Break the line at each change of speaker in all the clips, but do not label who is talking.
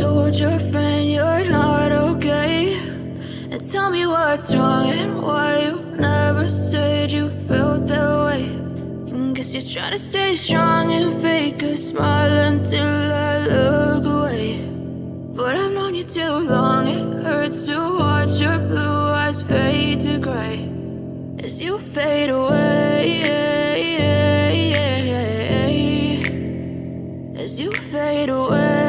told your friend you're not okay? And tell me what's wrong and why you never said you felt that way. And guess you're trying to stay strong and fake a smile until I look away. But I've known you too long, it hurts to watch your blue eyes fade to gray as you fade away, as you fade away.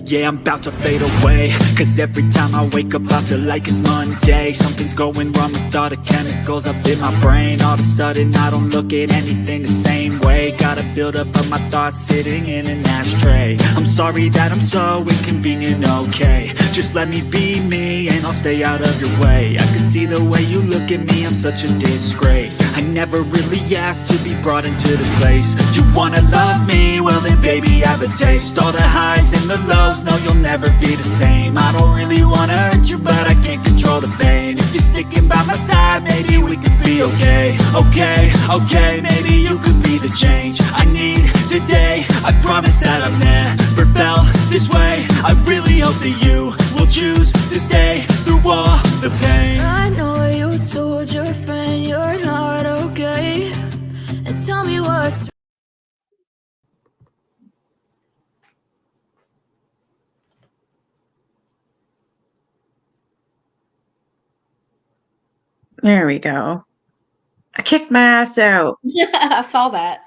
Yeah, I'm about to fade away, cause every time I wake up I feel like it's Monday. Something's going wrong with all the chemicals up in my brain. All of a sudden I don't look at anything the same way. Got a buildup of my thoughts sitting in an ashtray. I'm sorry that I'm so inconvenient, okay? Just let me be me and I'll stay out of your way. I can see the way you look at me, I'm such a disgrace. I never really asked to be brought into this place. You wanna love me? Well then baby have a taste. All the highs and the lows, no you'll never be the same. I don't really wanna hurt you but I can't control the pain. If you're sticking by my side, maybe we could be okay. Okay, maybe you could be the change I need today. I promise that I've never felt this way. I really hope that you will choose to stay through all the pain.
I know you told your friend you're not okay. And tell me what's
There we go. I kicked my ass out.
Yeah, I saw that.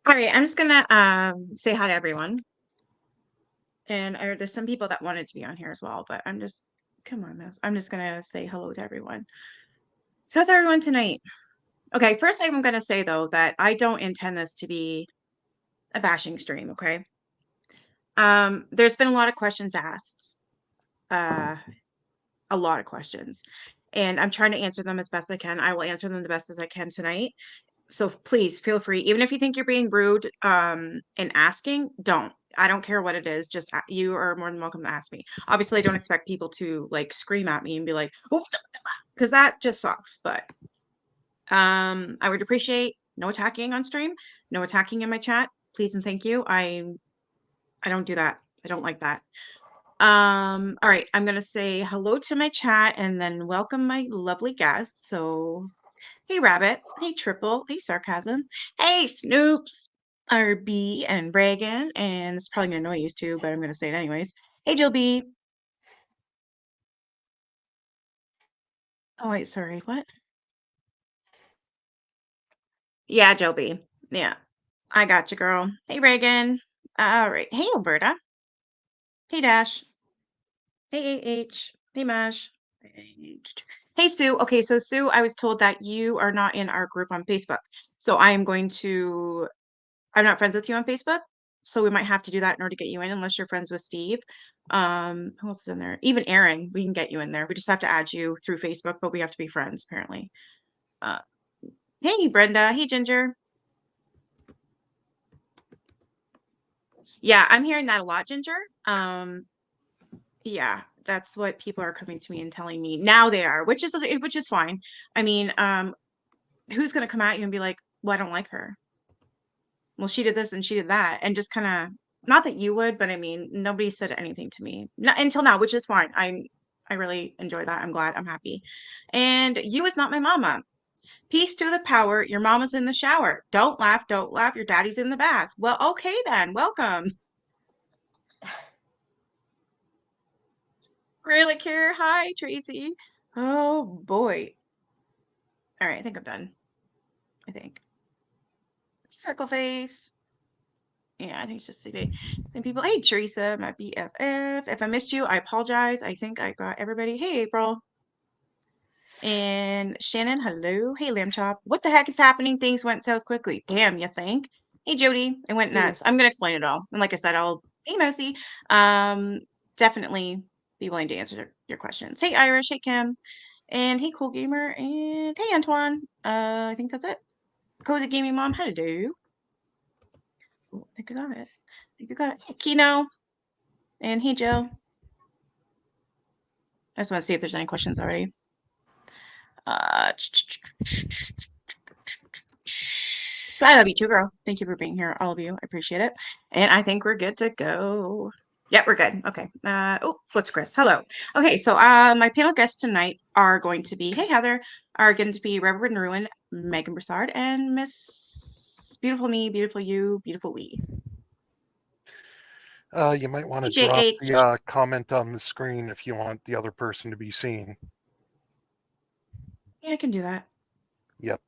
All right, I'm just gonna say hi to everyone. And there's some people that wanted to be on here as well, but I'm just gonna say hello to everyone. So how's everyone tonight? Okay, first I'm gonna say though that I don't intend this to be a bashing stream, okay? There's been a lot of questions asked. A lot of questions. And I'm trying to answer them as best I can. I will answer them the best as I can tonight. So please feel free, even if you think you're being rude and asking, don't. I don't care what it is. Just you are more than welcome to ask me. Obviously, I don't expect people to like scream at me and be like, because that just sucks. But I would appreciate no attacking on stream, no attacking in my chat, please and thank you. I don't do that. I don't like that. All right, I'm gonna say hello to my chat and then welcome my lovely guests. So hey Rabbit, hey Triple, hey Sarcasm, hey Snoops, RB and Reagan, and it's probably gonna annoy you too, but I'm gonna say it anyways. Hey Jill B. Oh wait, sorry, what? Yeah, Jill B. Yeah, I got you, girl. Hey Reagan. All right, hey Alberta. Hey Dash. Hey AH. Hey Mash. Hey Sue. Okay, so Sue, I was told that you are not in our group on Facebook. So I'm not friends with you on Facebook. So we might have to do that in order to get you in, unless you're friends with Steve. Who else is in there? Even Aaron, we can get you in there. We just have to add you through Facebook, but we have to be friends apparently. Hey Brenda. Hey Ginger. Yeah, I'm hearing that a lot, Ginger. Yeah, that's what people are coming to me and telling me now they are, which is fine. I mean, who's gonna come at you and be like, well, I don't like her. Well, she did this and she did that, and just kind of, not that you would, but I mean, nobody said anything to me not until now, which is fine. I really enjoy that. I'm glad. I'm happy. And you is not my mama. Peace to the power. Your mama's in the shower. Don't laugh. Don't laugh. Your daddy's in the bath. Well, okay then. Welcome. Really care. Hi, Tracy. Oh boy. All right, I think I'm done. I think. Freckle face. Yeah, I think it's just same people. Hey, Teresa, my BFF. If I missed you, I apologize. I think I got everybody. Hey, April. And Shannon, hello. Hey, Lamb Chop. What the heck is happening? Things went south quickly. Damn, you think? Hey, Jody. It went nuts. I'm going to explain it all. And like I said, hey, Mousy. Definitely be willing to answer your questions. Hey, Irish. Hey, Kim. And hey, Cool Gamer. And hey, Antoine. I think that's it. Cozy Gaming Mom, hello. Oh, I think I got it. I think I got it. Hey, Kino. And hey, Jill. I just want to see if there's any questions already. I love you too, girl. Thank you for being here, all of you. I appreciate it. And I think we're good to go. Yep, we're good. Okay. What's Chris? Hello. Okay, so my panel guests tonight are going to be, hey Heather, are going to be Reverend Ruin, Megan Broussard, and Miss Beautiful Me, Beautiful You, Beautiful We.
You might want to
Hey,
drop
JH.
the comment on the screen if you want the other person to be seen.
Yeah, I can do that.
Yep.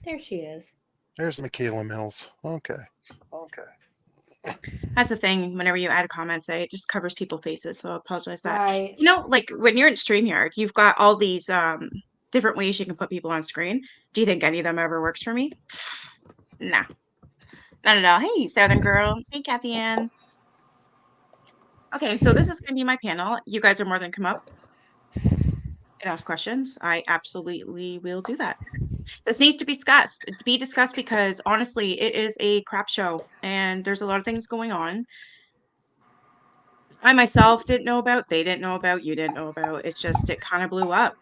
There she is.
There's Michaela Mills. Okay.
That's the thing. Whenever you add comments, it just covers people's faces. So I apologize that.
Right.
You know, like when you're in StreamYard, you've got all these different ways you can put people on screen. Do you think any of them ever works for me? Nah, not at all. Hey, Southern Girl. Hey, Kathy Ann. Okay, so this is going to be my panel. You guys are more than come up and ask questions. I absolutely will do that. This needs to be discussed because honestly, it is a crap show and there's a lot of things going on. I myself didn't know about, they didn't know about, you didn't know about. It's just, it kind of blew up.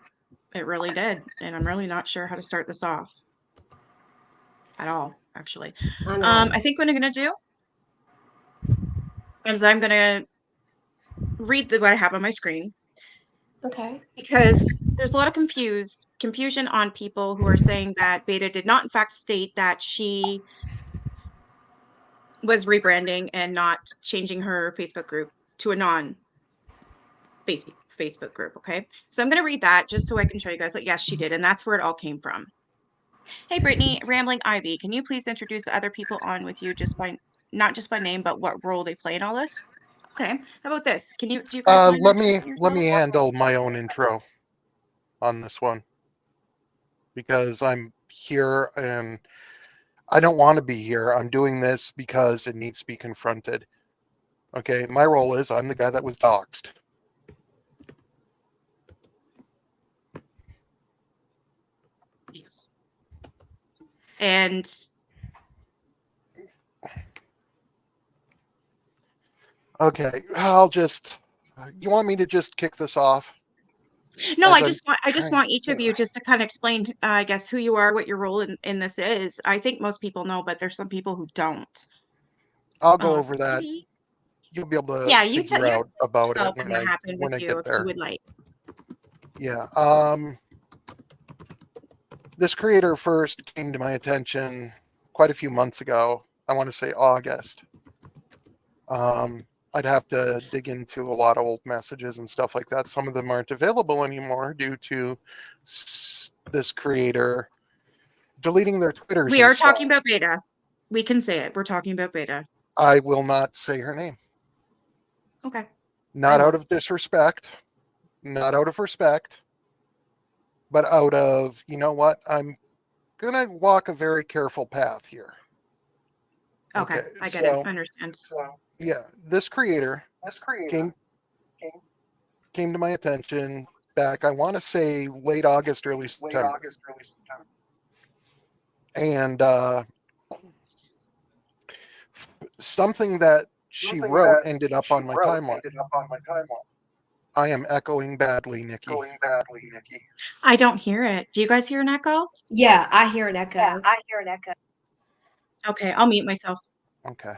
It really did. And I'm really not sure how to start this off at all, actually.
I know.
I think what I'm going to do is I'm going to read what I have on my screen
Okay.
because there's a lot of confusion on people who are saying that VADA did not in fact state that she was rebranding and not changing her Facebook group to a Facebook group. Okay, so I'm going to read that just so I can show you guys that yes, she did, and that's where it all came from. Hey, Brittany, Rambling Ivy, can you please introduce the other people on with you not just by name, but what role they play in all this? Okay, how about this? Do you guys mind
Let me
introducing
handle my own intro on this one because I'm here and I don't want to be here. I'm doing this because it needs to be confronted. Okay, my role is I'm the guy that was doxxed.
Yes. And
Okay, you want me to just kick this off?
no,
As
I just want each of you just to kind of explain, I guess, who you are, what your role in this is. I think most people know, but there's some people who don't.
I'll go over that.
Maybe.
You'll be able to
Yeah, you
figure out about it
yourself
when
what
I
happened with you
get
if
there.
you would like.
Yeah. This creator first came to my attention quite a few months ago. I want to say August. I'd have to dig into a lot of old messages and stuff like that. Some of them aren't available anymore due to this creator deleting their Twitters.
We are talking about VADA. We can say it. We're talking about VADA.
I will not say her name.
Okay.
Not out of disrespect, not out of respect, but out of, you know what? I'm going to walk a very careful path here.
Okay, I get it. I understand.
Yeah, this creator came to my attention back, I want to say late August, early September. And something that she wrote ended up on my timeline. I am echoing badly, Nikki.
I don't hear it. Do you guys hear an echo?
Yeah, I hear an echo.
Okay, I'll mute myself.
Okay.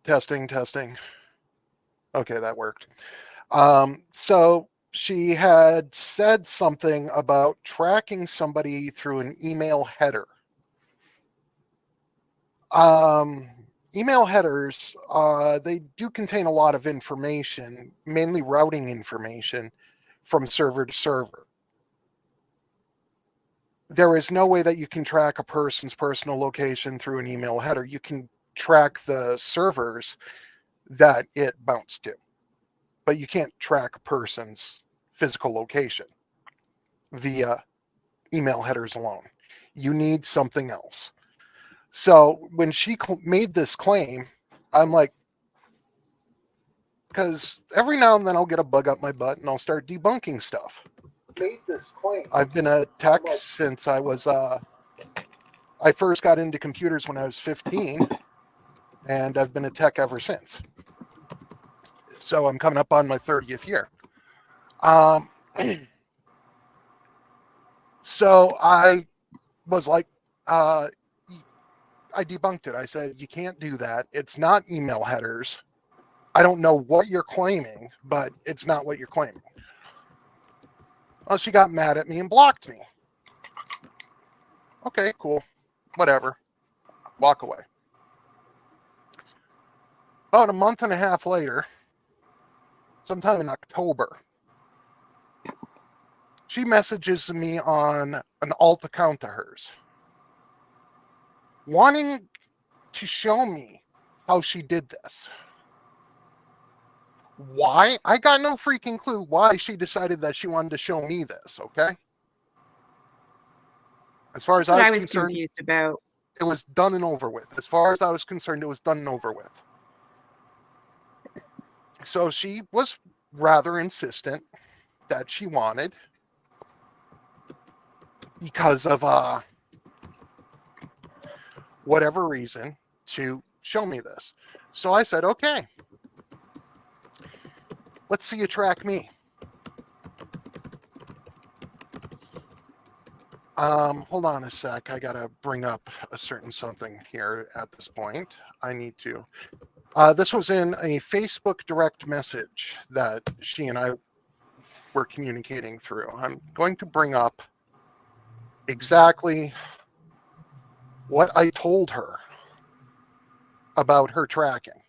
Testing. Okay, that worked. So she had said something about tracking somebody through an email header. Email headers, they do contain a lot of information, mainly routing information from server to server. There is no way that you can track a person's personal location through an email header. You can track the servers that it bounced to, but you can't track a person's physical location via email headers alone. You need something else. So when she made this claim, I'm like, because every now and then I'll get a bug up my butt and I'll start debunking stuff. I've been a tech since I was, I first got into computers when I was 15, and I've been a tech ever since. So I'm coming up on my 30th year. So I was like, I debunked it. I said, you can't do that. It's not email headers. I don't know what you're claiming, but it's not what you're claiming. Well, she got mad at me and blocked me. Okay, cool. Whatever. Walk away. About a month and a half later, sometime in October, she messages me on an alt account of hers, wanting to show me how she did this. Why? I got no freaking clue why she decided that she wanted to show me this, okay? As far as
That's what
I
I
was
was
concerned,
confused about.
it was done and over with. As far as I was concerned, it was done and over with. So she was rather insistent that she wanted, because of whatever reason, to show me this. So I said, okay, let's see you track me. Hold on a sec. I gotta bring up a certain something here at this point. I need to. This was in a Facebook direct message that she and I were communicating through. I'm going to bring up exactly what I told her about her tracking.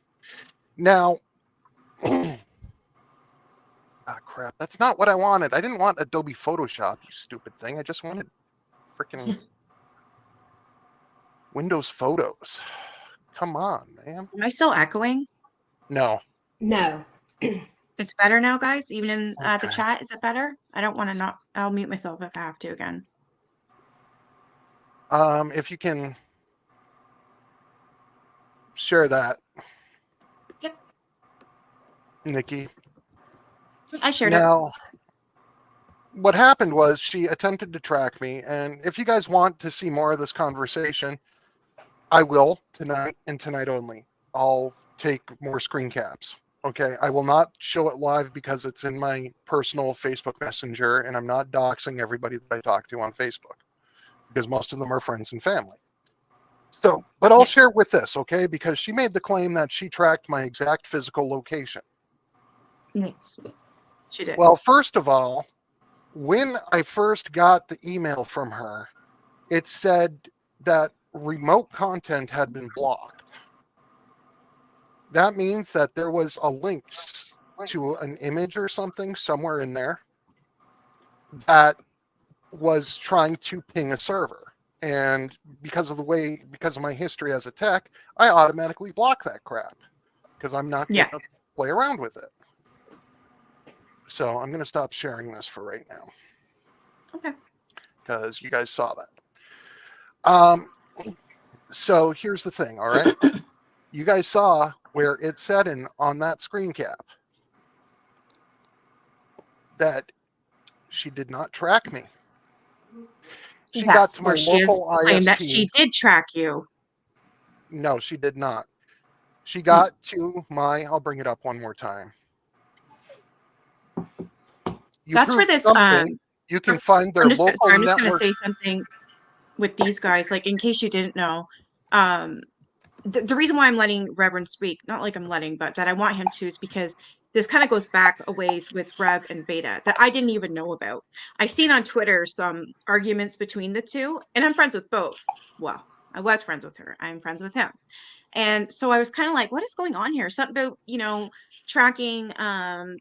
Now, crap, that's not what I wanted. I didn't want Adobe Photoshop, you stupid thing. I just wanted freaking Windows Photos. Come on, man.
Am I still echoing?
No.
No.
It's better now, guys. Even in the
Okay.
chat, is it better? I don't want to not. I'll mute myself if I have to again.
If you can share that.
Yep.
Nikki.
I shared it.
Now, what happened was she attempted to track me, and if you guys want to see more of this conversation, I will tonight and tonight only. I'll take more screen caps. Okay, I will not show it live because it's in my personal Facebook Messenger, and I'm not doxing everybody that I talk to on Facebook because most of them are friends and family. So, but I'll share with this, okay? Because she made the claim that she tracked my exact physical location.
Nice. She did.
Well, first of all, when I first got the email from her, it said that remote content had been blocked. That means that there was a link to an image or something somewhere in there that was trying to ping a server. And because of my history as a tech, I automatically block that crap because I'm not going to play around with it. So I'm going to stop sharing this for right now.
Okay.
Because you guys saw that. So here's the thing, all right? You guys saw where it said on that screen cap that she did not track me. She got to my local
claimed
ISP.
that she did track you.
No, she did not. She got to my, I'll bring it up one more time.
That's where this,
you can find their local network.
I'm just going to say something with these guys, like in case you didn't know. The reason why I'm letting Reverend speak, not like I'm letting, but that I want him to, is because this kind of goes back a ways with Rev and VADA that I didn't even know about. I've seen on Twitter some arguments between the two, and I'm friends with both. Well, I was friends with her. I'm friends with him. And so I was kind of like, what is going on here? Something about, tracking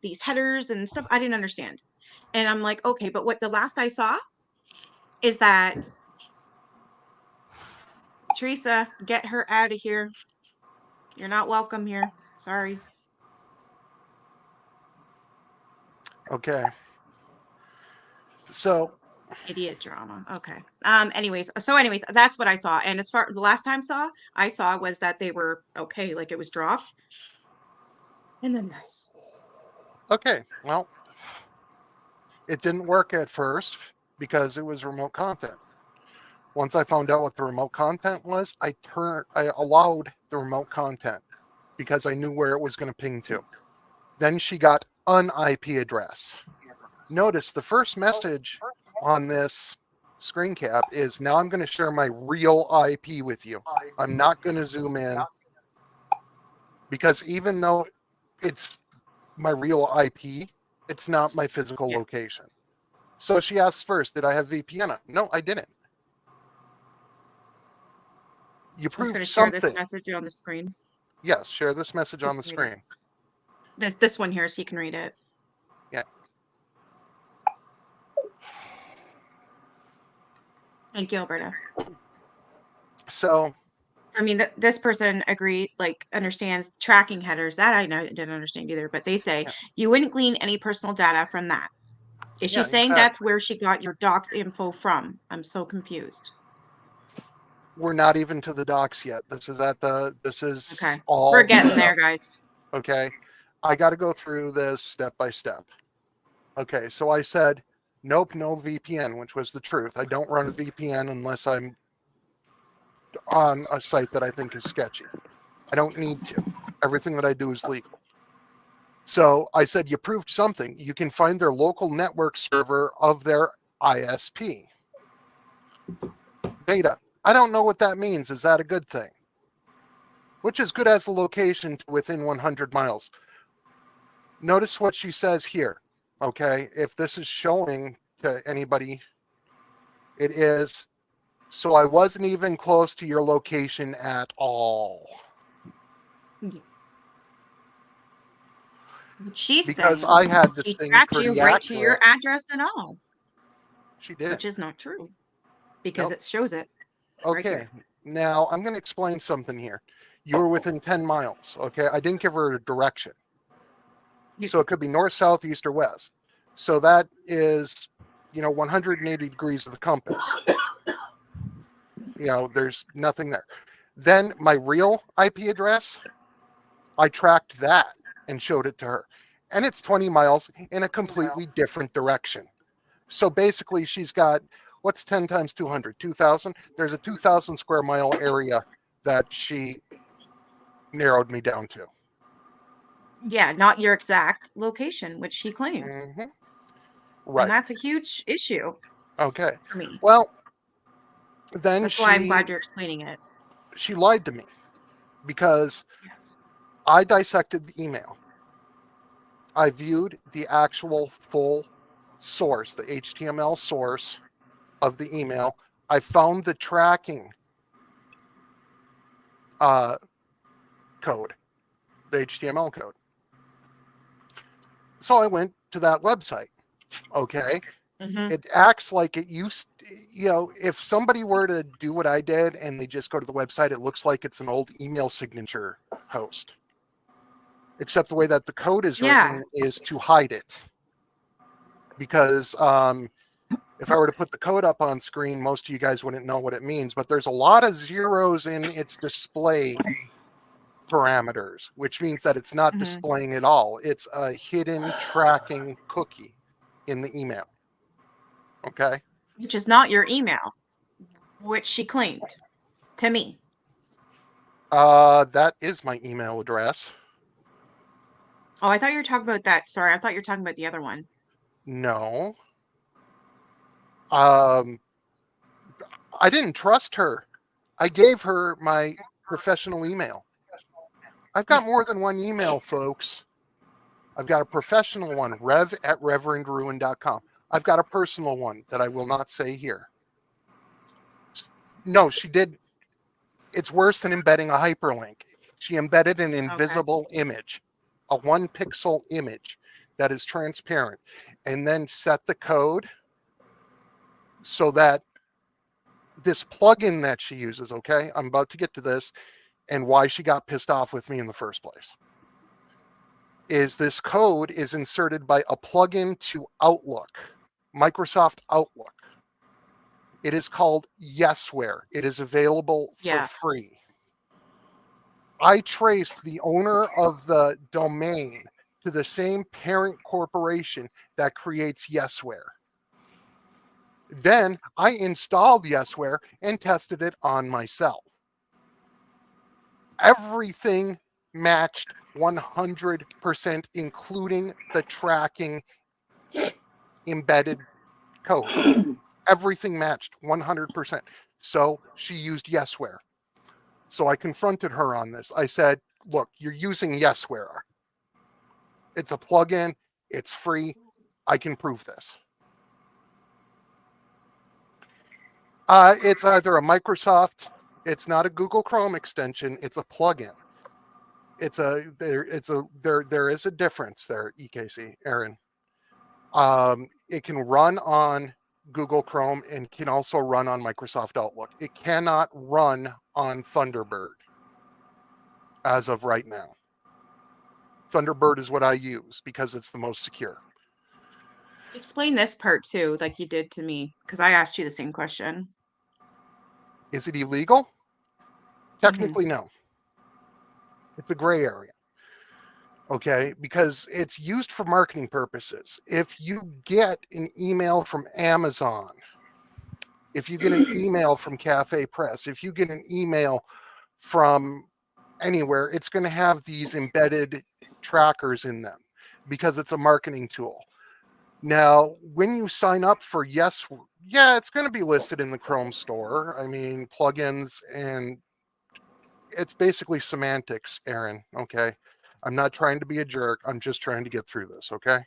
these headers and stuff I didn't understand. And I'm like, okay, but what the last I saw is that Teresa, get her out of here. You're not welcome here. Sorry.
Okay. So.
Idiot drama. Okay. Anyways, that's what I saw. And as far the last time I saw was that they were okay, like it was dropped. And then this.
Okay. Well, it didn't work at first because it was remote content. Once I found out what the remote content was, I allowed the remote content because I knew where it was going to ping to. Then she got an IP address. Notice the first message on this screen cap is now I'm going to share my real IP with you. I'm not going to zoom in because even though it's my real IP, it's not my physical location. So she asks first, did I have VPN on? No, I didn't. You
I'm just
proved
going to share this
something.
message on the screen.
Yes, share this message on the
Just read it.
screen.
This one here, so you can read it.
Yeah.
Thank you, Alberta.
So
I mean, this person understands tracking headers. That I didn't understand either, but they say
Yeah.
you wouldn't glean any personal data from that. Is she
Yeah,
saying
exactly.
that's where she got your docs info from? I'm so confused.
We're not even to the docs yet. This is
Okay.
all
We're getting
stuff.
there, guys.
Okay. I got to go through this step by step. Okay. So I said, nope, no VPN, which was the truth. I don't run a VPN unless I'm on a site that I think is sketchy. I don't need to. Everything that I do is legal. So I said, you proved something. You can find their local network server of their ISP. VADA. I don't know what that means. Is that a good thing? Which is good as a location to within 100 miles. Notice what she says here. Okay. If this is showing to anybody, it is. So I wasn't even close to your location at all.
She's
Because
saying
I had the
she
thing
tracked you
pretty
right to your
accurate.
address and all,
She did.
which is not true because
Nope.
it shows it. Right
Okay.
here.
Now I'm going to explain something here. You were within 10 miles. Okay. I didn't give her a direction. So it could be north, south, east, or west. So that is, 180 degrees of the compass. There's nothing there. Then my real IP address, I tracked that and showed it to her. And it's 20 miles in a completely different direction. So basically she's got, what's 10 times 200? 2,000? There's a 2,000 square mile area that she narrowed me down to.
Yeah, not your exact location, which she claims.
Mm-hmm. Right.
And that's a huge issue
Okay.
for me.
Well, then
That's why I'm glad you're explaining it.
she lied to me because
Yes.
I dissected the email. I viewed the actual full source, the HTML source of the email. I found the tracking code, the HTML code. So I went to that website. Okay.
Mm-hmm.
It acts like it used, if somebody were to do what I did and they just go to the website, it looks like it's an old email signature host. Except the way that the code is written is to hide it. Because if I were to put the code up on screen, most of you guys wouldn't know what it means, but there's a lot of zeros in its display parameters, which means that it's not displaying at all. It's a hidden tracking cookie in the email. Okay.
Which is not your email, which she claimed to me.
That is my email address.
Oh, I thought you were talking about that. Sorry, I thought you were talking about the other one.
No. I didn't trust her. I gave her my professional email. I've got more than one email, folks. I've got a professional one, rev@reverendruin.com. I've got a personal one that I will not say here. No, she did. It's worse than embedding a hyperlink. She embedded an invisible image, a 1-pixel image that is transparent, and then set the code so that this plugin that she uses, okay, I'm about to get to this, and why she got pissed off with me in the first place, is this code is inserted by a plugin to Outlook, Microsoft Outlook. It is called Yesware. It is available for free. I traced the owner of the domain to the same parent corporation that creates Yesware. Then I installed Yesware and tested it on myself. Everything matched 100%, including the tracking embedded code. Everything matched 100%. So she used Yesware. So I confronted her on this. I said, look, you're using Yesware. It's a plugin. It's free. I can prove this. It's either a Microsoft. It's not a Google Chrome extension. It's a plugin. There is a difference there, EKC, Aaron. It can run on Google Chrome and can also run on Microsoft Outlook. It cannot run on Thunderbird as of right now. Thunderbird is what I use because it's the most secure.
Explain this part too, like you did to me, because I asked you the same question.
Is it illegal? Technically, no. It's a gray area. Okay, because it's used for marketing purposes. If you get an email from Amazon, if you get an email from Cafe Press, if you get an email from anywhere, it's going to have these embedded trackers in them because it's a marketing tool. Now, when you sign up for it's going to be listed in the Chrome store. I mean, plugins, and it's basically semantics, Aaron. Okay. I'm not trying to be a jerk. I'm just trying to get through this. Okay.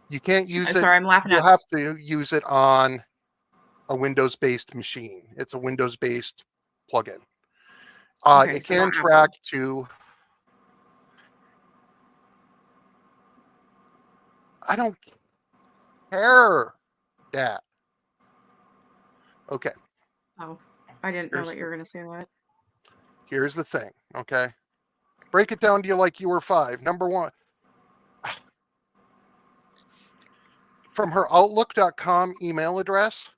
You can't use it.
Sorry, I'm laughing
You'll
at.
have to use it on a Windows-based machine. It's a Windows-based plugin.
Okay,
it
so
can
not
track
Apple.
to. I don't care that. Okay.
Oh, I didn't know that you were going to say that.
Here's the thing. Okay. Break it down to you like you were 5. Number 1. From her Outlook.com email address,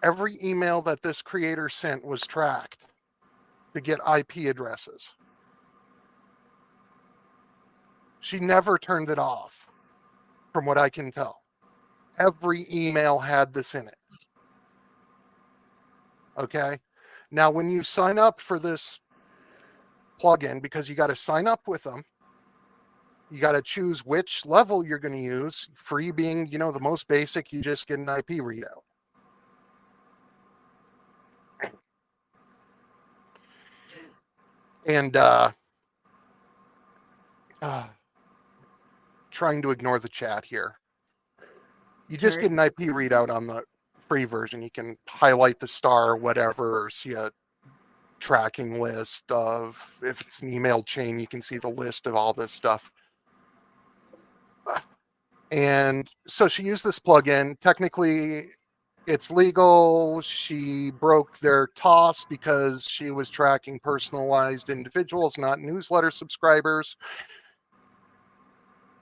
every email that this creator sent was tracked to get IP addresses. She never turned it off, from what I can tell. Every email had this in it. Okay. Now, when you sign up for this plugin, because you got to sign up with them, you got to choose which level you're going to use. Free being, the most basic, you just get an IP readout. And trying to ignore the chat here. You just get an IP readout on the free version. You can highlight the star or whatever, or see a tracking list of, if it's an email chain, you can see the list of all this stuff. And so she used this plugin. Technically, it's legal. She broke their TOS because she was tracking personalized individuals, not newsletter subscribers.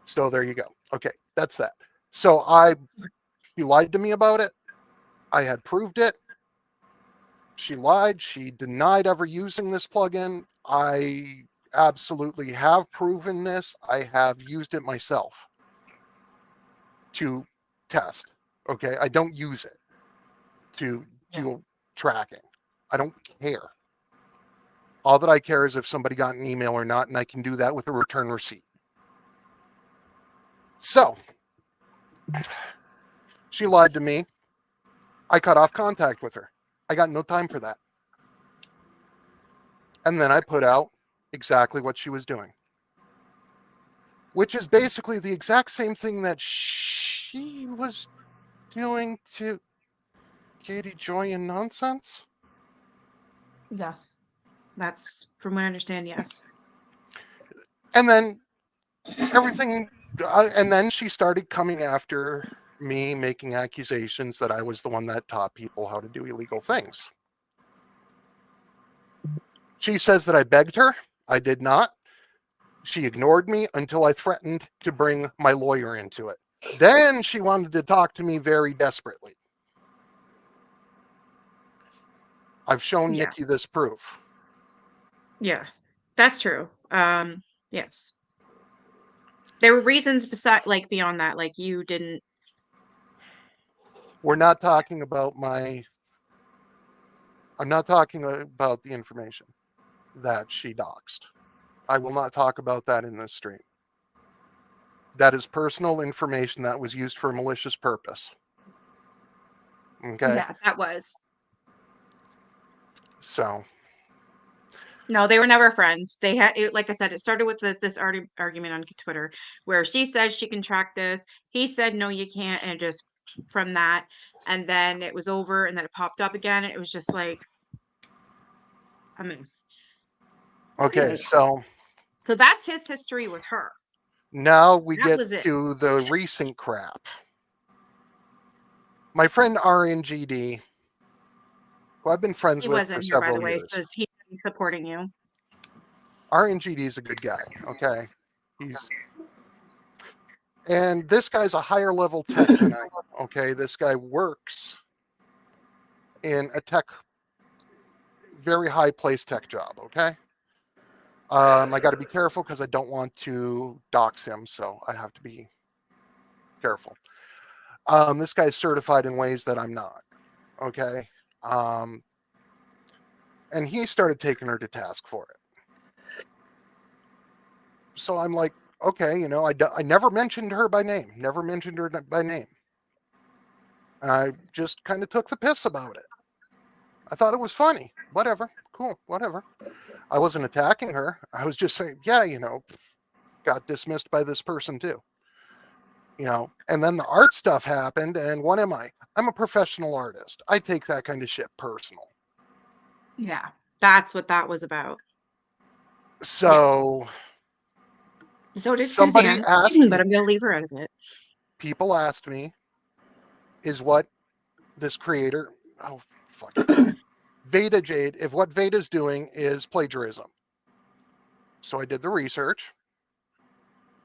So there you go. Okay, that's that. So she lied to me about it. I had proved it. She lied. She denied ever using this plugin. I absolutely have proven this. I have used it myself to test. Okay, I don't use it to do tracking. I don't care. All that I care is if somebody got an email or not, and I can do that with a return receipt. So she lied to me. I cut off contact with her. I got no time for that. And then I put out exactly what she was doing, which is basically the exact same thing that she was doing to Katie Joy and Nonsense.
Yes. That's, from what I understand, yes.
And then and then she started coming after me, making accusations that I was the one that taught people how to do illegal things. She says that I begged her. I did not. She ignored me until I threatened to bring my lawyer into it. Then she wanted to talk to me very desperately. I've shown Nikki this proof.
Yeah, that's true. Yes. There were reasons beyond that, like you didn't.
We're not talking about I'm not talking about the information that she doxed. I will not talk about that in this stream. That is personal information that was used for a malicious purpose. Okay?
Yeah, that was.
So,
No, they were never friends. They had, like I said, it started with this argument on Twitter where she says she can track this. He said, no, you can't. And just from that, and then it was over, and then it popped up again. And it was just like a mess.
okay,
Anyway,
so
so that's his history with her.
now we
That
get
was it.
to the recent crap. My friend RNGD, who I've been friends
He
with for
wasn't here, by the
several
way,
years.
so he's supporting you.
RNGD is a good guy, okay? And this guy's a higher level tech than I am, okay? This guy works in a very high place tech job, okay? I got to be careful because I don't want to dox him, so I have to be careful. This guy's certified in ways that I'm not, okay? And he started taking her to task for it. So I'm like, okay, I never mentioned her by name, I just kind of took the piss about it. I thought it was funny. Whatever. Cool. Whatever. I wasn't attacking her. I was just saying, yeah, got dismissed by this person too. And then the art stuff happened, and what am I? I'm a professional artist. I take that kind of shit personal.
Yeah, that's what that was about.
So,
So did
somebody
Suzanne,
asked
but
me,
I'm gonna leave her out of it.
people asked me, is what this creator, oh, fuck it, VADA Jade, if what VADA's doing is plagiarism. So I did the research,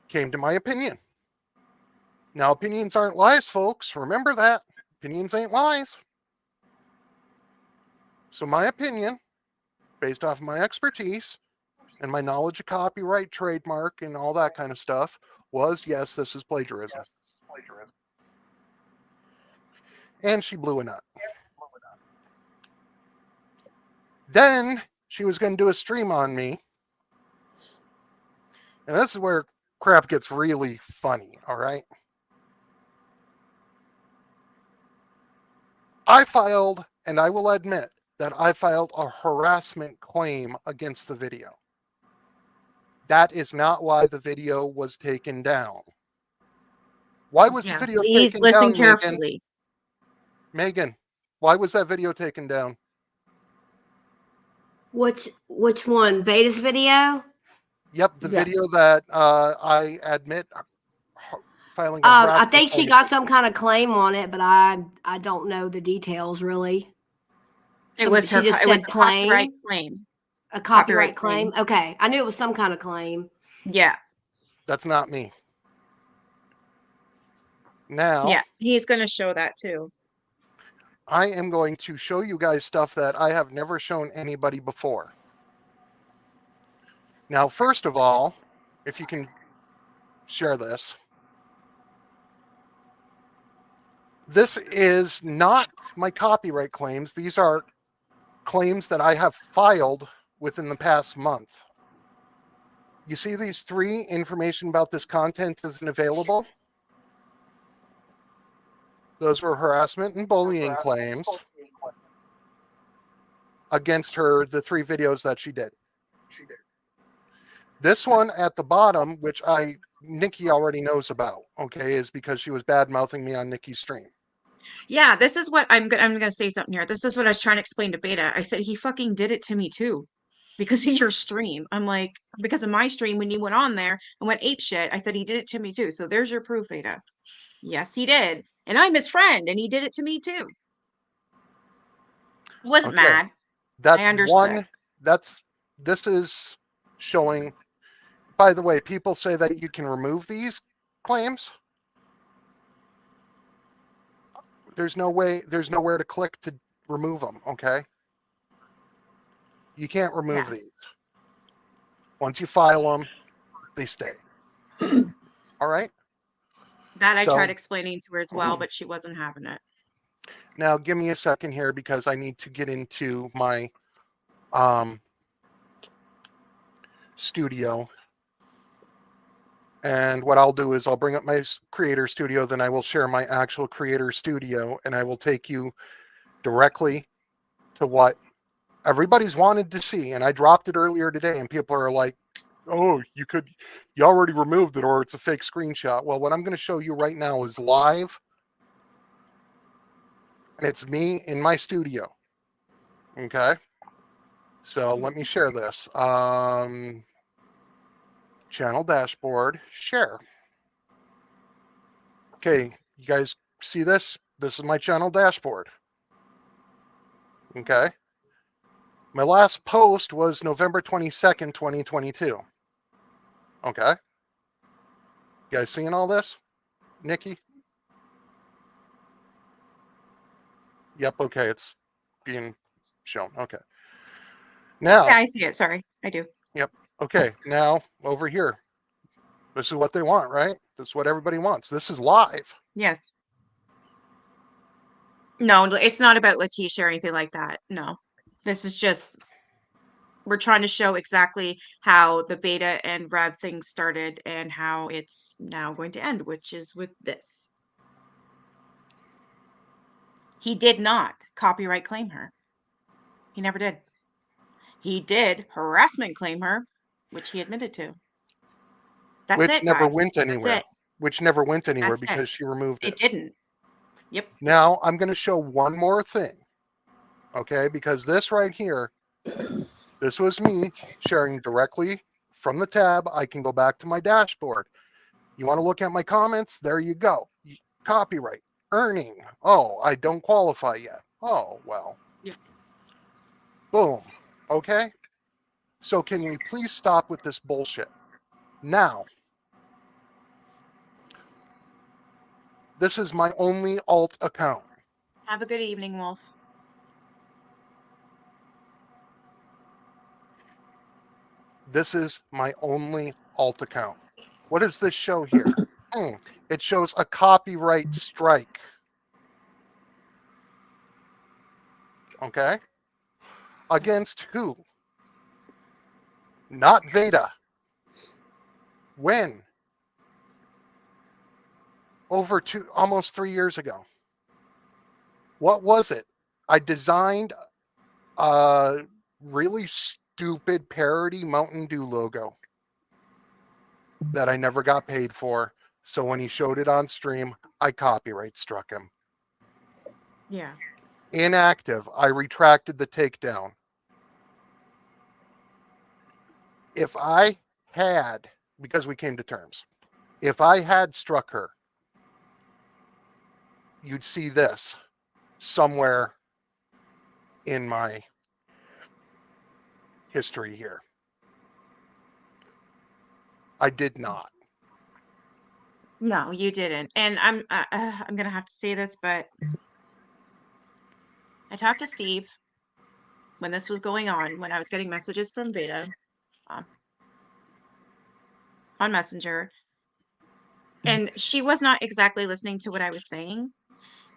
came to my opinion. Now, opinions aren't lies, folks. Remember that. Opinions ain't lies. So my opinion, based off of my expertise and my knowledge of copyright, trademark, and all that kind of stuff, was, yes, this is plagiarism. And she blew a nut. Then she was going to do a stream on me. And this is where crap gets really funny, all right? I filed, and I will admit that I filed a harassment claim against the video. That is not why the video was taken down. Why was the video
Please
taken
listen
down,
carefully.
Megan, why was that video taken down?
Which one? Beta's video?
Yep, the
Yeah.
video that I admit filing a
I
harassment
think she
claim
got
against.
some kind of claim on it, but I don't know the details really.
It was
She
her.
just
It was
said
a copyright
claim.
claim.
A copyright
Copyright
claim.
claim.
Okay, I knew it was some kind of claim.
Yeah.
That's not me. Now,
Yeah. He's going to show that too.
I am going to show you guys stuff that I have never shown anybody before. Now, first of all, if you can share this. This is not my copyright claims. These are claims that I have filed within the past month. You see these three: information about this content isn't available. Those were harassment and bullying claims against her, the 3 videos that she did. This one at the bottom, which Nikki already knows about, okay, is because she was bad-mouthing me on Nikki's stream.
Yeah, this is what I'm gonna say something here. This is what I was trying to explain to Beta. I said he fucking did it to me too. Because of your stream. I'm like, because of my stream, when you went on there and went ape shit, I said he did it to me too. So there's your proof, Beta. Yes, he did. And I'm his friend, and he did it to me too. I wasn't mad.
That's
I understood.
This is showing. By the way, people say that you can remove these claims. There's nowhere to click to remove them, okay? You can't remove these. Once you file them, they stay. All right?
That I tried explaining to her as well, but she wasn't having it.
Now, give me a second here because I need to get into my studio And what I'll do is I'll bring up my creator studio, then I will share my actual creator studio, and I will take you directly to what everybody's wanted to see. And I dropped it earlier today, and people are like, oh, you already removed it, or it's a fake screenshot. Well, what I'm going to show you right now is live, and it's me in my studio. Okay. So let me share this. Channel dashboard, share. Okay, you guys see this? This is my channel dashboard. Okay. My last post was November 22nd, 2022. Okay. You guys seeing all this? Nikki? Yep, okay, it's being shown. Okay. Now,
Yeah, I see it. Sorry, I do.
yep. Okay, now over here. This is what they want, right? This is what everybody wants. This is live.
Yes. No, it's not about Letitia or anything like that. No. This is just we're trying to show exactly how the beta and rev thing started and how it's now going to end, which is with this. He did not copyright claim her. He never did. He did harassment claim her, which he admitted to. That's
Which
it,
never
guys.
went
That's
anywhere.
it.
Which never went anywhere
That's it.
because she removed
It
it.
didn't. Yep.
Now I'm going to show one more thing. Okay, because this right here, this was me sharing directly from the tab. I can go back to my dashboard. You want to look at my comments? There you go. Copyright, earning. Oh, I don't qualify yet. Oh, well.
Yep.
Boom. Okay. So can we please stop with this bullshit? Now, this is my only alt account.
Have a good evening, Wolf.
This is my only alt account. What does this show here? It shows a copyright strike. Okay. Against who? Not VADA. When? Almost 3 years ago. What was it? I designed a really stupid parody Mountain Dew logo that I never got paid for. So when he showed it on stream, I copyright struck him.
Yeah.
Inactive. I retracted the takedown. If I had, because we came to terms, if I had struck her, you'd see this somewhere in my history here. I did not.
No, you didn't. And I'm gonna have to say this, but I talked to Steve when this was going on, when I was getting messages from Veda on Messenger, and she was not exactly listening to what I was saying,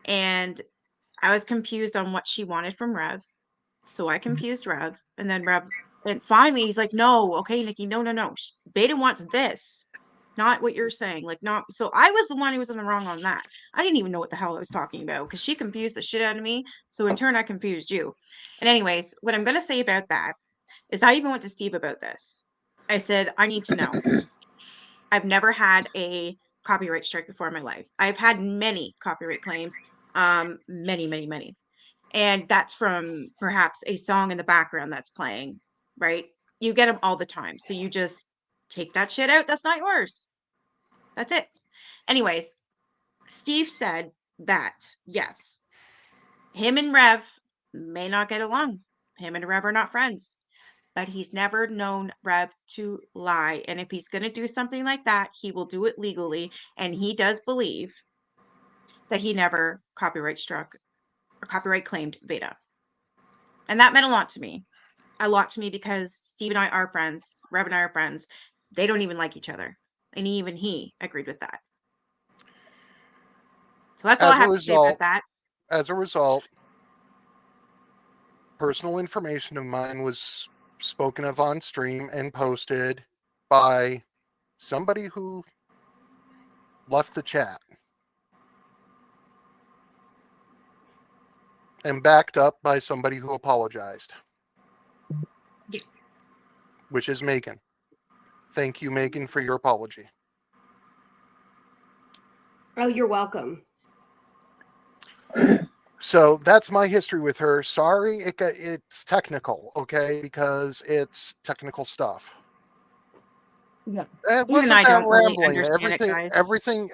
and I was confused on what she wanted from Rev. So I confused Rev, and then Rev, and finally he's like, "No, okay, Nikki, no, no, no. Beta wants this, not what you're saying. Like, not." So I was the one who was in the wrong on that. I didn't even know what the hell I was talking about because she confused the shit out of me. So in turn, I confused you. And anyways, what I'm gonna say about that is I even went to Steve about this. I said, I need to know. I've never had a copyright strike before in my life. I've had many copyright claims, many, many, many. And that's from perhaps a song in the background that's playing, right? You get them all the time. So you just take that shit out. That's not yours. That's it. Anyways, Steve said that, yes, him and Rev may not get along. Him and Rev are not friends, but he's never known Rev to lie. And if he's going to do something like that, he will do it legally. And he does believe that he never copyright struck or copyright claimed Veda. And that meant a lot to me. A lot to me because Steve and I are friends. Rev and I are friends. They don't even like each other. And even he agreed with that. So that's all I have to say about that.
As a result, personal information of mine was spoken of on stream and posted by somebody who left the chat, and backed up by somebody who apologized.
Yeah.
Which is Megan. Thank you, Megan, for your apology.
Oh, you're welcome.
So that's my history with her. Sorry, it's technical, okay? Because it's technical stuff.
Yeah.
It
Even
wasn't
I
that
don't really
rambling.
understand it, guys.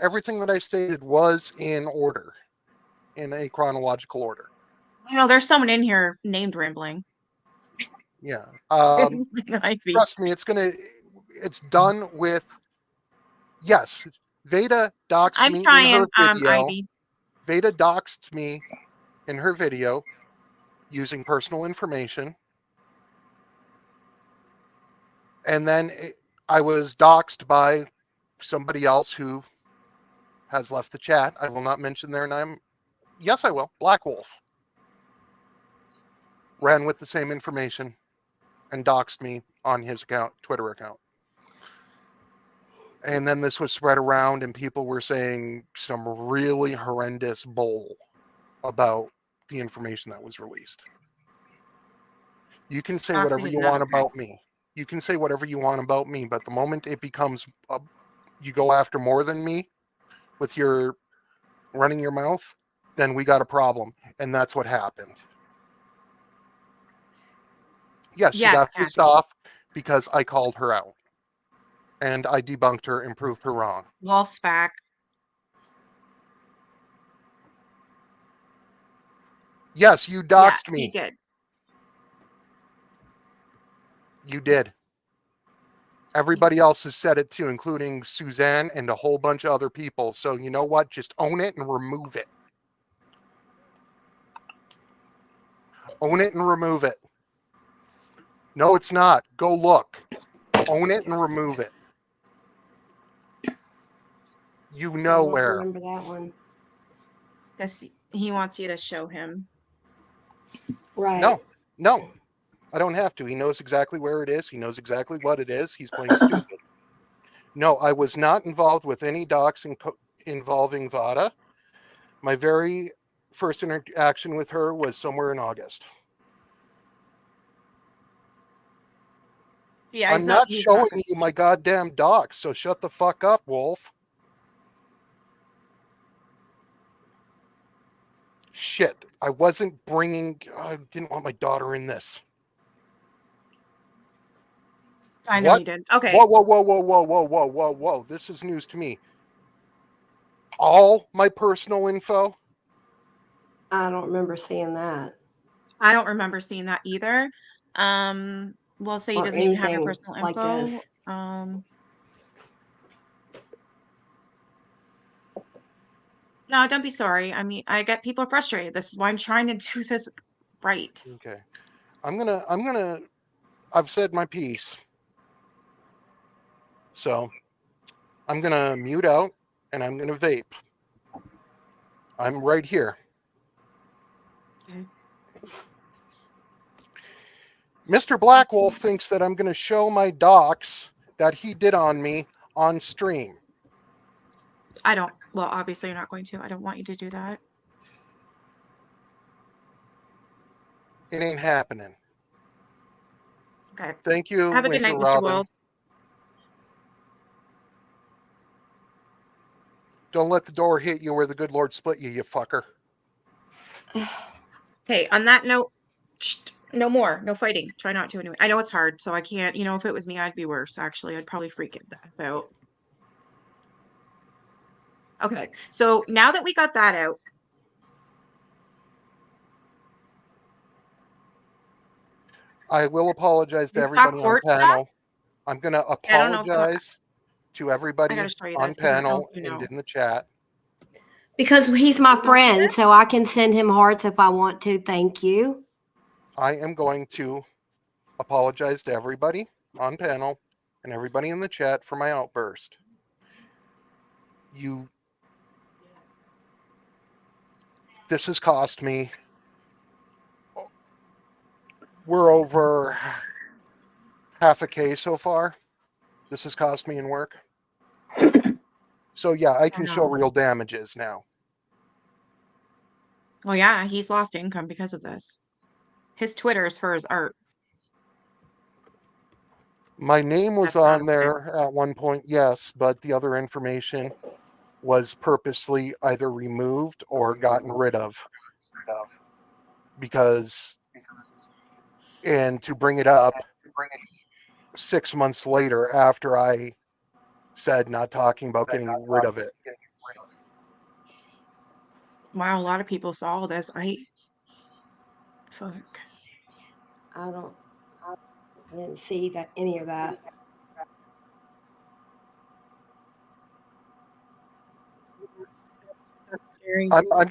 Everything that I stated was in order, in a chronological order.
You know, there's someone in here named Rambling.
Yeah.
Ivy.
Trust me, it's done with. Yes, VADA doxed
I'm
me in
trying,
her video.
Ivy.
VADA doxed me in her video using personal information. And then I was doxed by somebody else who has left the chat. I will not mention their name. Yes, I will. Black Wolf ran with the same information and doxed me on his account, Twitter account. And then this was spread around and people were saying some really horrendous bull about the information that was released. You can say whatever
Doxing is
you
not
want
okay.
about me. You can say whatever you want about me, but the moment it becomes you go after more than me with your running your mouth, then we got a problem. And that's what happened. Yes, she got pissed off because I called her out. And I debunked her and proved her wrong.
Wolf's back.
Yes, you doxed me.
He did.
You did. Everybody else has said it too, including Suzanne and a whole bunch of other people. So you know what? Just own it and remove it. Own it and remove it. No, it's not. Go look. Own it and remove it. You know
I don't
where.
remember that one.
He wants you to show him.
Right.
No. I don't have to. He knows exactly where it is. He knows exactly what it is. He's playing stupid. No, I was not involved with any doxing involving VADA. My very first interaction with her was somewhere in August.
Yeah,
I'm not showing you my goddamn docs, so shut the fuck up, Wolf. Shit, I wasn't bringing. I didn't want my daughter in this.
I know you did. Okay.
Whoa. This is news to me. All my personal info.
I don't remember seeing that.
I don't remember seeing that either. We'll say he
Or
doesn't even have your
anything
personal
like
info.
this.
No, don't be sorry. I mean, I get people frustrated. This is why I'm trying to do this right.
Okay. I've said my piece. So I'm gonna mute out and I'm gonna vape. I'm right here.
Okay.
Mr. Black Wolf thinks that I'm gonna show my docs that he did on me on stream.
I don't. Well, obviously you're not going to. I don't want you to do that.
It ain't happening.
Okay.
Thank you.
Have a good night, Mr.
Robin.
Wolf.
Don't let the door hit you where the good Lord split you, you fucker.
Okay, on that note, no more. No fighting. Try not to anyway. I know it's hard, so I can't. You know, if it was me, I'd be worse, actually. I'd probably freak it out. Okay, so now that we got that out,
I will apologize to
Is that
everybody on
court stuff?
panel. I'm going to
I don't know if
apologize to everybody
gotta show you
on
this 'cause I don't
panel
know.
and in the chat.
Because he's my friend, so I can send him hearts if I want to. Thank you.
I am going to apologize to everybody on panel and everybody in the chat for my outburst. This has cost me. We're over half a K so far. This has cost me in work. So yeah, I can
know.
show real damages now.
Well, yeah, he's lost income because of this. His Twitter is for his art.
My name was
That's not
on there at one point, yes, but the other information was purposely either removed or gotten rid of. Because, and to bring it up 6 months later after I said not talking about getting rid of it.
Wow, a lot of people saw this. Fuck.
I didn't see that any of that.
That's scary.
I'm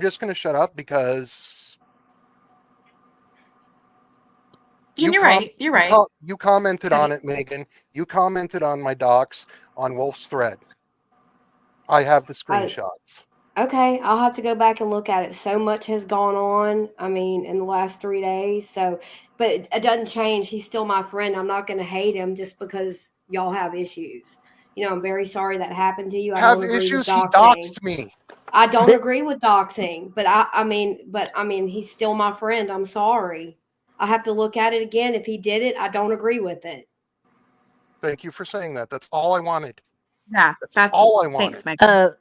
just gonna shut up because
And you're right. You're right.
you commented
Okay.
on it, Megan. You commented on my docs on Wolf's thread. I have the screenshots.
Okay, I'll have to go back and look at it. So much has gone on, I mean, in the last 3 days. So, but it doesn't change. He's still my friend. I'm not going to hate him just because y'all have issues. You know, I'm very sorry that happened to you. I
Have
don't agree with
issues? He
doxing.
doxed me.
I don't agree with doxing, but I mean, he's still my friend. I'm sorry. I have to look at it again. If he did it, I don't agree with it.
Thank you for saying that. That's all I wanted.
Yeah,
That's all I wanted.
Thanks, Megan.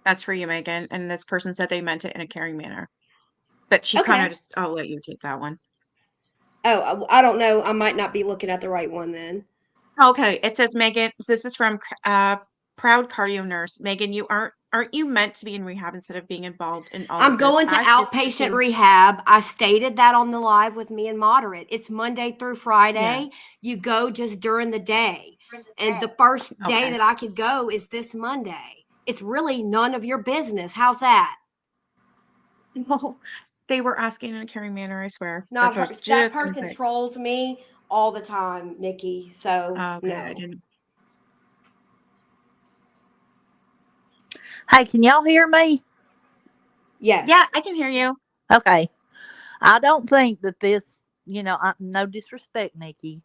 That's for you, Megan. And this person said they meant it in a caring manner. But she kind of just, I'll let you take that one.
Oh, I don't know. I might not be looking at the right one then.
Okay, it says Megan. This is from Proud Cardio Nurse. Megan, you aren't you meant to be in rehab instead of being involved in all
I'm
of this?
going to outpatient rehab. I stated that on the live with me and Moderate. It's Monday through Friday.
Yeah.
You go just during the day. And the first day that I could go is this Monday. It's really none of your business. How's that?
No, they were asking in a caring manner, I swear.
No,
That's what I was
that
just gonna
person
say.
trolls me all the time, Nikki. So
Okay,
no.
I didn't.
Hey, can y'all hear me?
Yes.
Yeah, I can hear you.
Okay. I don't think that this, no disrespect, Nikki,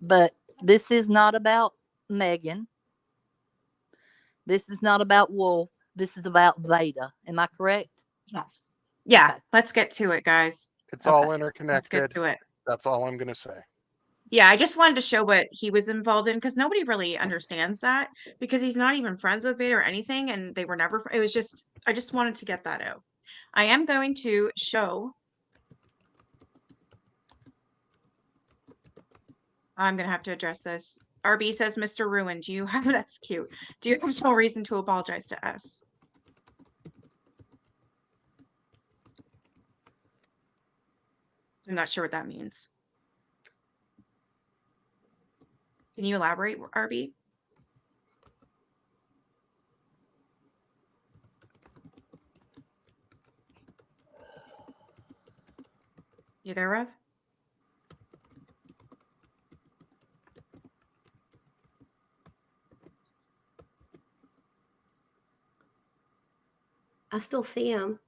but this is not about Megan. This is not about Wolf. This is about VADA. Am I correct?
Yes. Yeah,
Okay.
let's get to it, guys.
It's all
Let's
interconnected.
get to it.
That's all I'm going to say.
Yeah, I just wanted to show what he was involved in because nobody really understands that because he's not even friends with Vader or anything, and they were never. It was just I just wanted to get that out. I am going to show. I'm gonna have to address this. RB says, "Mr. Ruin, do you have that's cute? Do you have no reason to apologize to us?" I'm not sure what that means. Can you elaborate, RB? You there, Rev?
I still see him.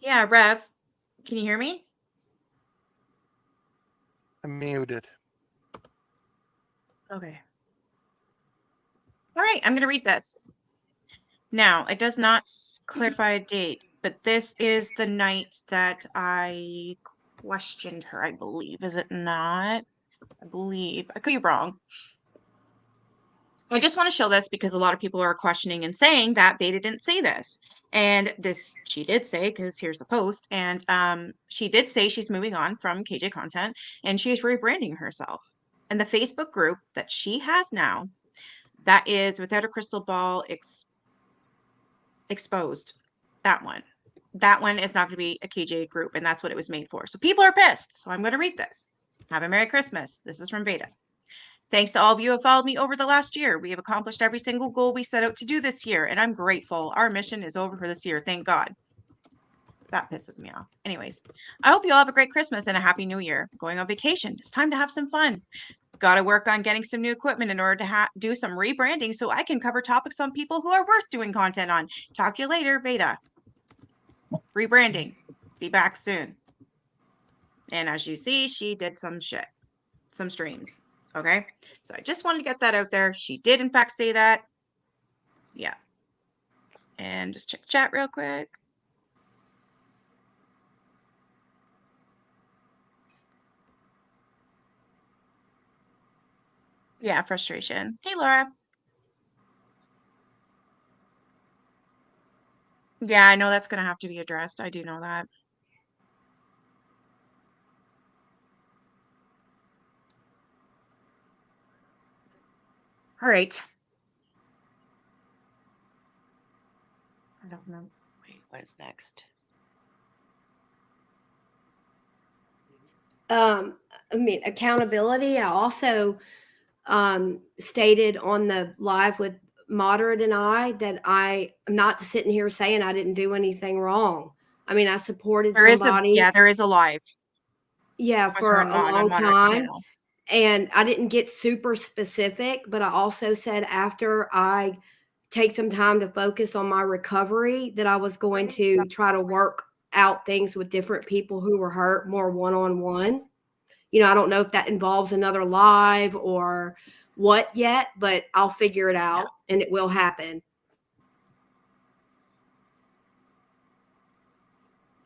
Yeah, Rev. Can you hear me?
I'm muted.
Okay. All right, I'm going to read this. Now, it does not clarify a date, but this is the night that I questioned her, I believe. Is it not? I believe. I could be wrong. I just want to show this because a lot of people are questioning and saying that Beta didn't say this. And this she did say, because here's the post. And she did say she's moving on from KJ content and she's rebranding herself. And the Facebook group that she has now, that is Without a Crystal Ball Exposed. That one is not going to be a KJ group, and that's what it was made for. So people are pissed. So I'm going to read this. Have a Merry Christmas. This is from Beta. Thanks to all of you who have followed me over the last year. We have accomplished every single goal we set out to do this year, and I'm grateful. Our mission is over for this year. Thank God. That pisses me off. Anyways, I hope you all have a great Christmas and a happy new year. Going on vacation. It's time to have some fun. Got to work on getting some new equipment in order to do some rebranding so I can cover topics on people who are worth doing content on. Talk to you later, Beta. Rebranding. Be back soon. And as you see, she did some shit. some streams. Okay. So I just wanted to get that out there. She did in fact say that. Yeah. And just check chat real quick. Yeah, frustration. Hey, Laura. Yeah, I know that's going to have to be addressed. I do know that. All right. I don't know. Wait, what is next?
I mean, accountability. I also stated on the live with Moderate and I that I am not sitting here saying I didn't do anything wrong. I mean, I supported somebody.
There is a live
Yeah,
with her
for
and
a
Mod on
long
Moderate's
time.
channel.
And I didn't get super specific, but I also said after I take some time to focus on my recovery that I was going to try to work out things with different people who were hurt more one-on-one. You know, I don't know if that involves another live or what yet, but I'll figure it out and it will happen.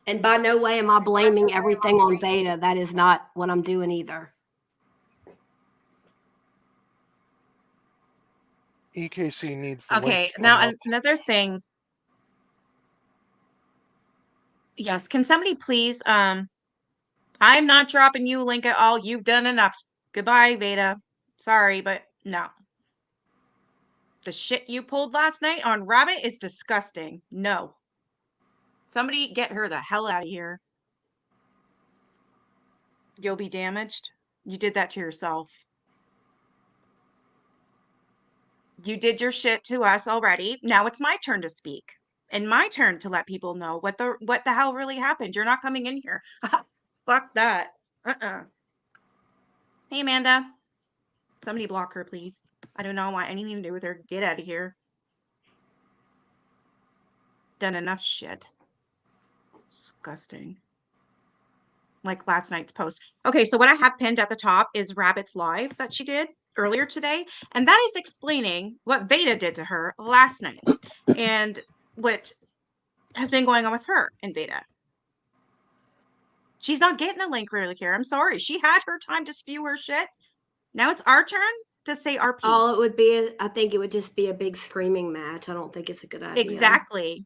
And by no way am I blaming everything on VADA. That is not what I'm doing either.
EKC needs the link
Okay,
to
now
come up.
another thing. Yes, can somebody please, I'm not dropping you a link at all. You've done enough. Goodbye, Veda. Sorry, but no. The shit you pulled last night on Rabbit is disgusting. No. Somebody get her the hell out of here. You'll be damaged. You did that to yourself. You did your shit to us already. Now it's my turn to speak. And my turn to let people know what the hell really happened. You're not coming in here. Fuck that. Hey, Amanda. Somebody block her, please. I do not want anything to do with her. Get out of here. Done enough shit. Disgusting. Like last night's post. Okay, so what I have pinned at the top is Rabbit's live that she did earlier today. And that is explaining what Veda did to her last night and what has been going on with her and Veda. She's not getting a link really here. I'm sorry. She had her time to spew her shit. Now it's our turn to say our piece.
All it would be, I think it would just be a big screaming match. I don't think it's a good idea.
Exactly.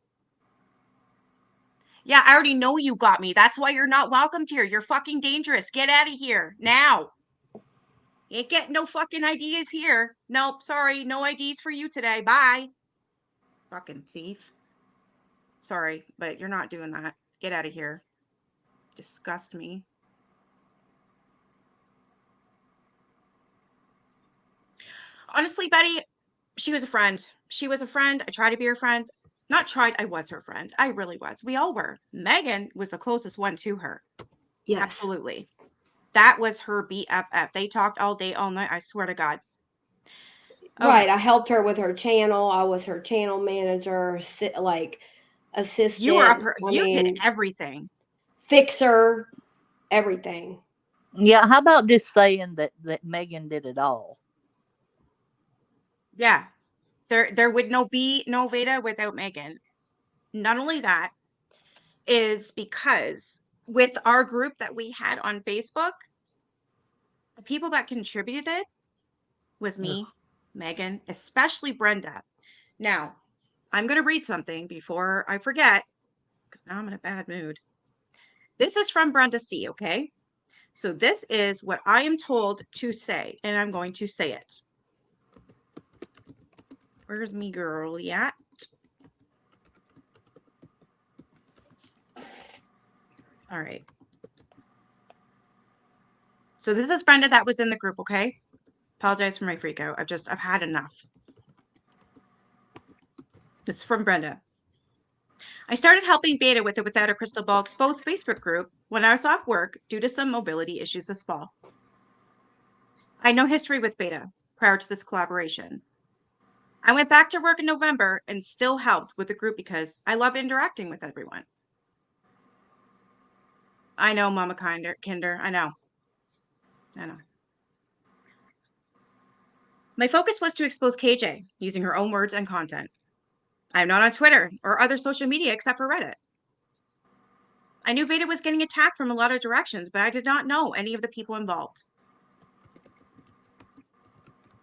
Yeah, I already know you got me. That's why you're not welcomed here. You're fucking dangerous. Get out of here now. You ain't getting no fucking ideas here. Nope, sorry. No IDs for you today. Bye. Fucking thief. Sorry, but you're not doing that. Get out of here. Disgust me. Honestly, Betty, she was a friend. She was a friend. I tried to be her friend. Not tried, I was her friend. I really was. We all were. Megan was the closest one to her.
Yes.
Absolutely. That was her BFF. They talked all day, all night. I swear to God. Okay.
Right. I helped her with her channel. I was her channel manager, like assistant.
You were you did everything.
Fixer, everything.
Yeah, how about just saying that Megan did it all?
Yeah. There would be no Veda without Megan. Not only that, is because with our group that we had on Facebook, the people that contributed was me, Megan, especially Brenda. Now, I'm going to read something before I forget, because now I'm in a bad mood. This is from Brenda C, okay? So this is what I am told to say, and I'm going to say it. Where's me girl at? All right. So this is Brenda that was in the group, okay? Apologize for my freak out. I've had enough. This is from Brenda. I started helping Beta with the Without a Crystal Ball Exposed Facebook group when I was off work due to some mobility issues this fall. I had no history with Beta prior to this collaboration. I went back to work in November and still helped with the group because I love interacting with everyone. I know, Mama Kinder. I know. My focus was to expose KJ using her own words and content. I am not on Twitter or other social media except for Reddit. I knew Veda was getting attacked from a lot of directions, but I did not know any of the people involved.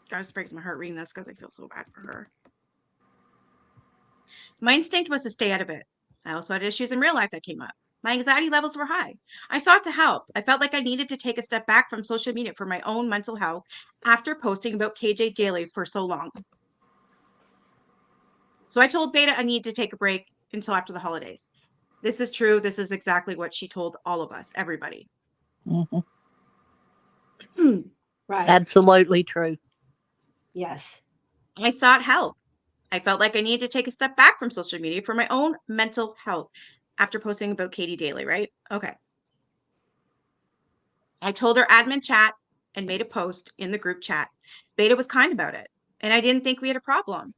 It just breaks my heart reading this because I feel so bad for her. My instinct was to stay out of it. I also had issues in real life that came up. My anxiety levels were high. I sought to help. I felt like I needed to take a step back from social media for my own mental health after posting about KJ daily for so long. So I told Beta I need to take a break until after the holidays. This is true. This is exactly what she told all of us, everybody.
Mhm.
Right.
Absolutely true.
Yes.
I sought help. I felt like I needed to take a step back from social media for my own mental health after posting about Katie daily, right? Okay. I told her admin chat and made a post in the group chat. Beta was kind about it, and I didn't think we had a problem.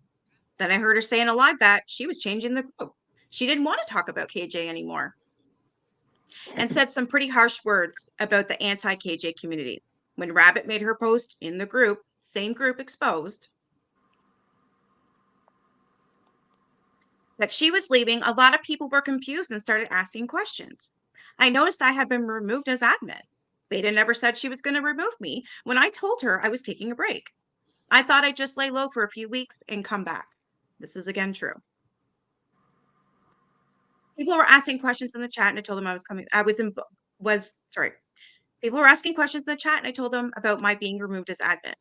Then I heard her say in a live that she was changing the group. She didn't want to talk about KJ anymore and said some pretty harsh words about the anti-KJ community. When Rabbit made her post in the group, same group exposed, that she was leaving, a lot of people were confused and started asking questions. I noticed I had been removed as admin. Beta never said she was going to remove me when I told her I was taking a break. I thought I'd just lay low for a few weeks and come back. This is again true. People were asking questions in the chat and I told them people were asking questions in the chat and I told them about my being removed as admin.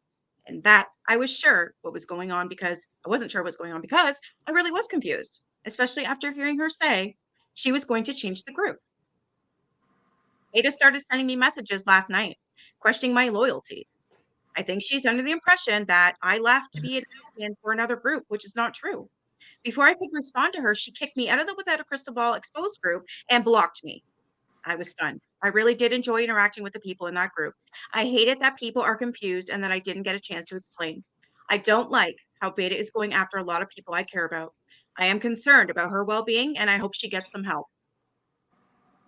And that I was sure what was going on because I wasn't sure what was going on because I really was confused, especially after hearing her say she was going to change the group. Ada started sending me messages last night, questioning my loyalty. I think she's under the impression that I left to be an admin for another group, which is not true. Before I could respond to her, she kicked me out of the Without a Crystal Ball exposed group and blocked me. I was stunned. I really did enjoy interacting with the people in that group. I hated that people are confused and that I didn't get a chance to explain. I don't like how Beta is going after a lot of people I care about. I am concerned about her well-being and I hope she gets some help.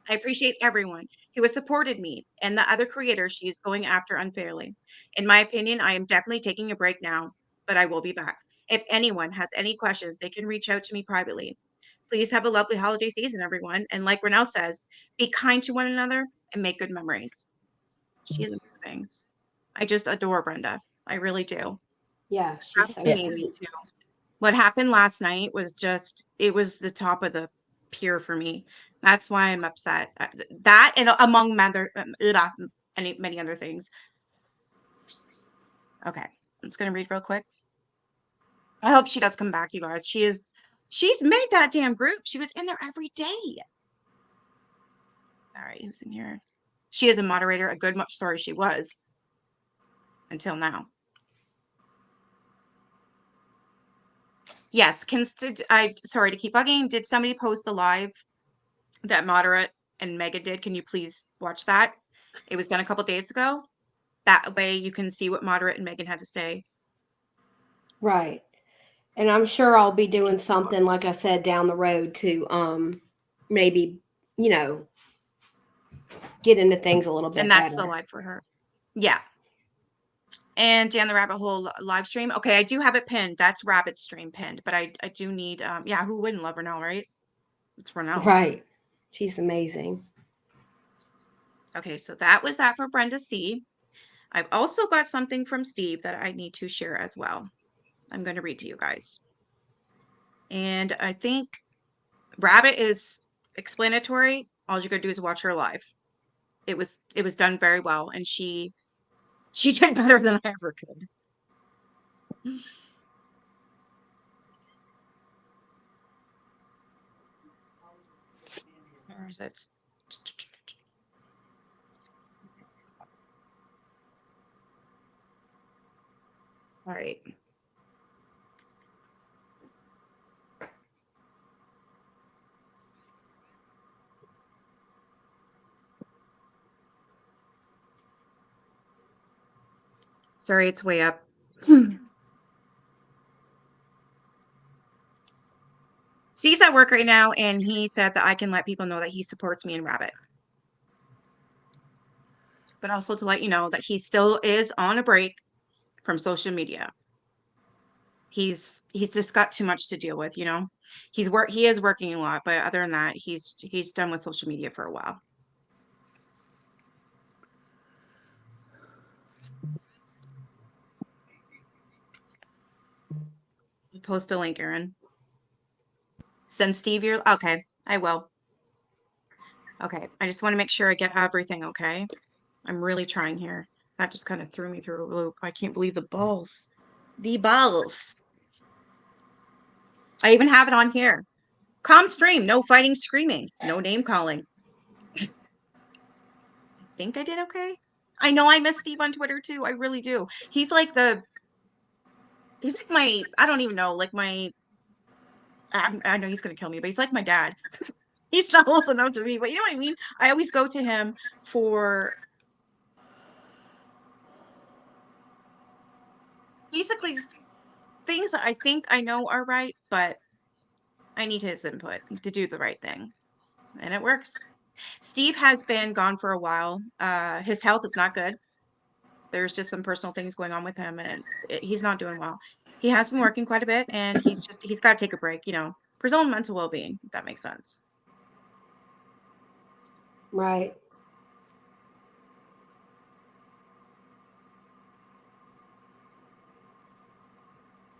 I appreciate everyone who has supported me and the other creators she is going after unfairly. In my opinion, I am definitely taking a break now, but I will be back. If anyone has any questions, they can reach out to me privately. Please have a lovely holiday season, everyone. And like Renelle says, be kind to one another and make good memories. She is amazing. I just adore Brenda. I really do.
Yeah, she's so
That's amazing
sweet.
too. What happened last night was just, it was the top of the pier for me. That's why I'm upset. That and among many other things. Okay, I'm just gonna read real quick. I hope she does come back, you guys. She's made that damn group. She was in there every day. All right, who's in here? She is a moderator, a good much. Sorry, she was until now. Yes, sorry to keep bugging. Did somebody post the live that Moderate and Megan did? Can you please watch that? It was done a couple days ago. That way you can see what Moderate and Megan had to say.
Right. And I'm sure I'll be doing something, like I said, down the road to maybe, get into things a little bit
And that's
better.
the live for her. Yeah. And Dan the Rabbit Hole live stream. Okay, I do have it pinned. That's Rabbit's stream pinned, but I do need yeah, who wouldn't love Renelle, right? It's Renelle.
Right. She's amazing.
Okay, so that was that for Brenda C. I've also got something from Steve that I need to share as well. I'm going to read to you guys. And I think Rabbit is explanatory. All you gotta do is watch her live. It was done very well, and she did better than I ever could. Where is it? All right. Sorry, it's way up. Steve's at work right now, and he said that I can let people know that he supports me in Rabbit. But also to let you know that he still is on a break from social media. He's just got too much to deal with, you know. He is working a lot, but other than that, he's done with social media for a while. Post a link, Aaron. Send Steve your, okay, I will. Okay, I just want to make sure I get everything, okay? I'm really trying here. That just kind of threw me through a loop. I can't believe the balls. The balls. I even have it on here. Calm stream, no fighting, screaming, no name calling. I think I did okay. I know I miss Steve on Twitter too. I really do. He's like my, I don't even know, like my, I know he's going to kill me, but he's like my dad. He's not old enough to me, but you know what I mean? I always go to him for basically things that I think I know are right, but I need his input to do the right thing. And it works. Steve has been gone for a while. His health is not good. There's just some personal things going on with him, and he's not doing well. He has been working quite a bit, and he's got to take a break, you know, for his own mental well-being, if that makes sense.
Right.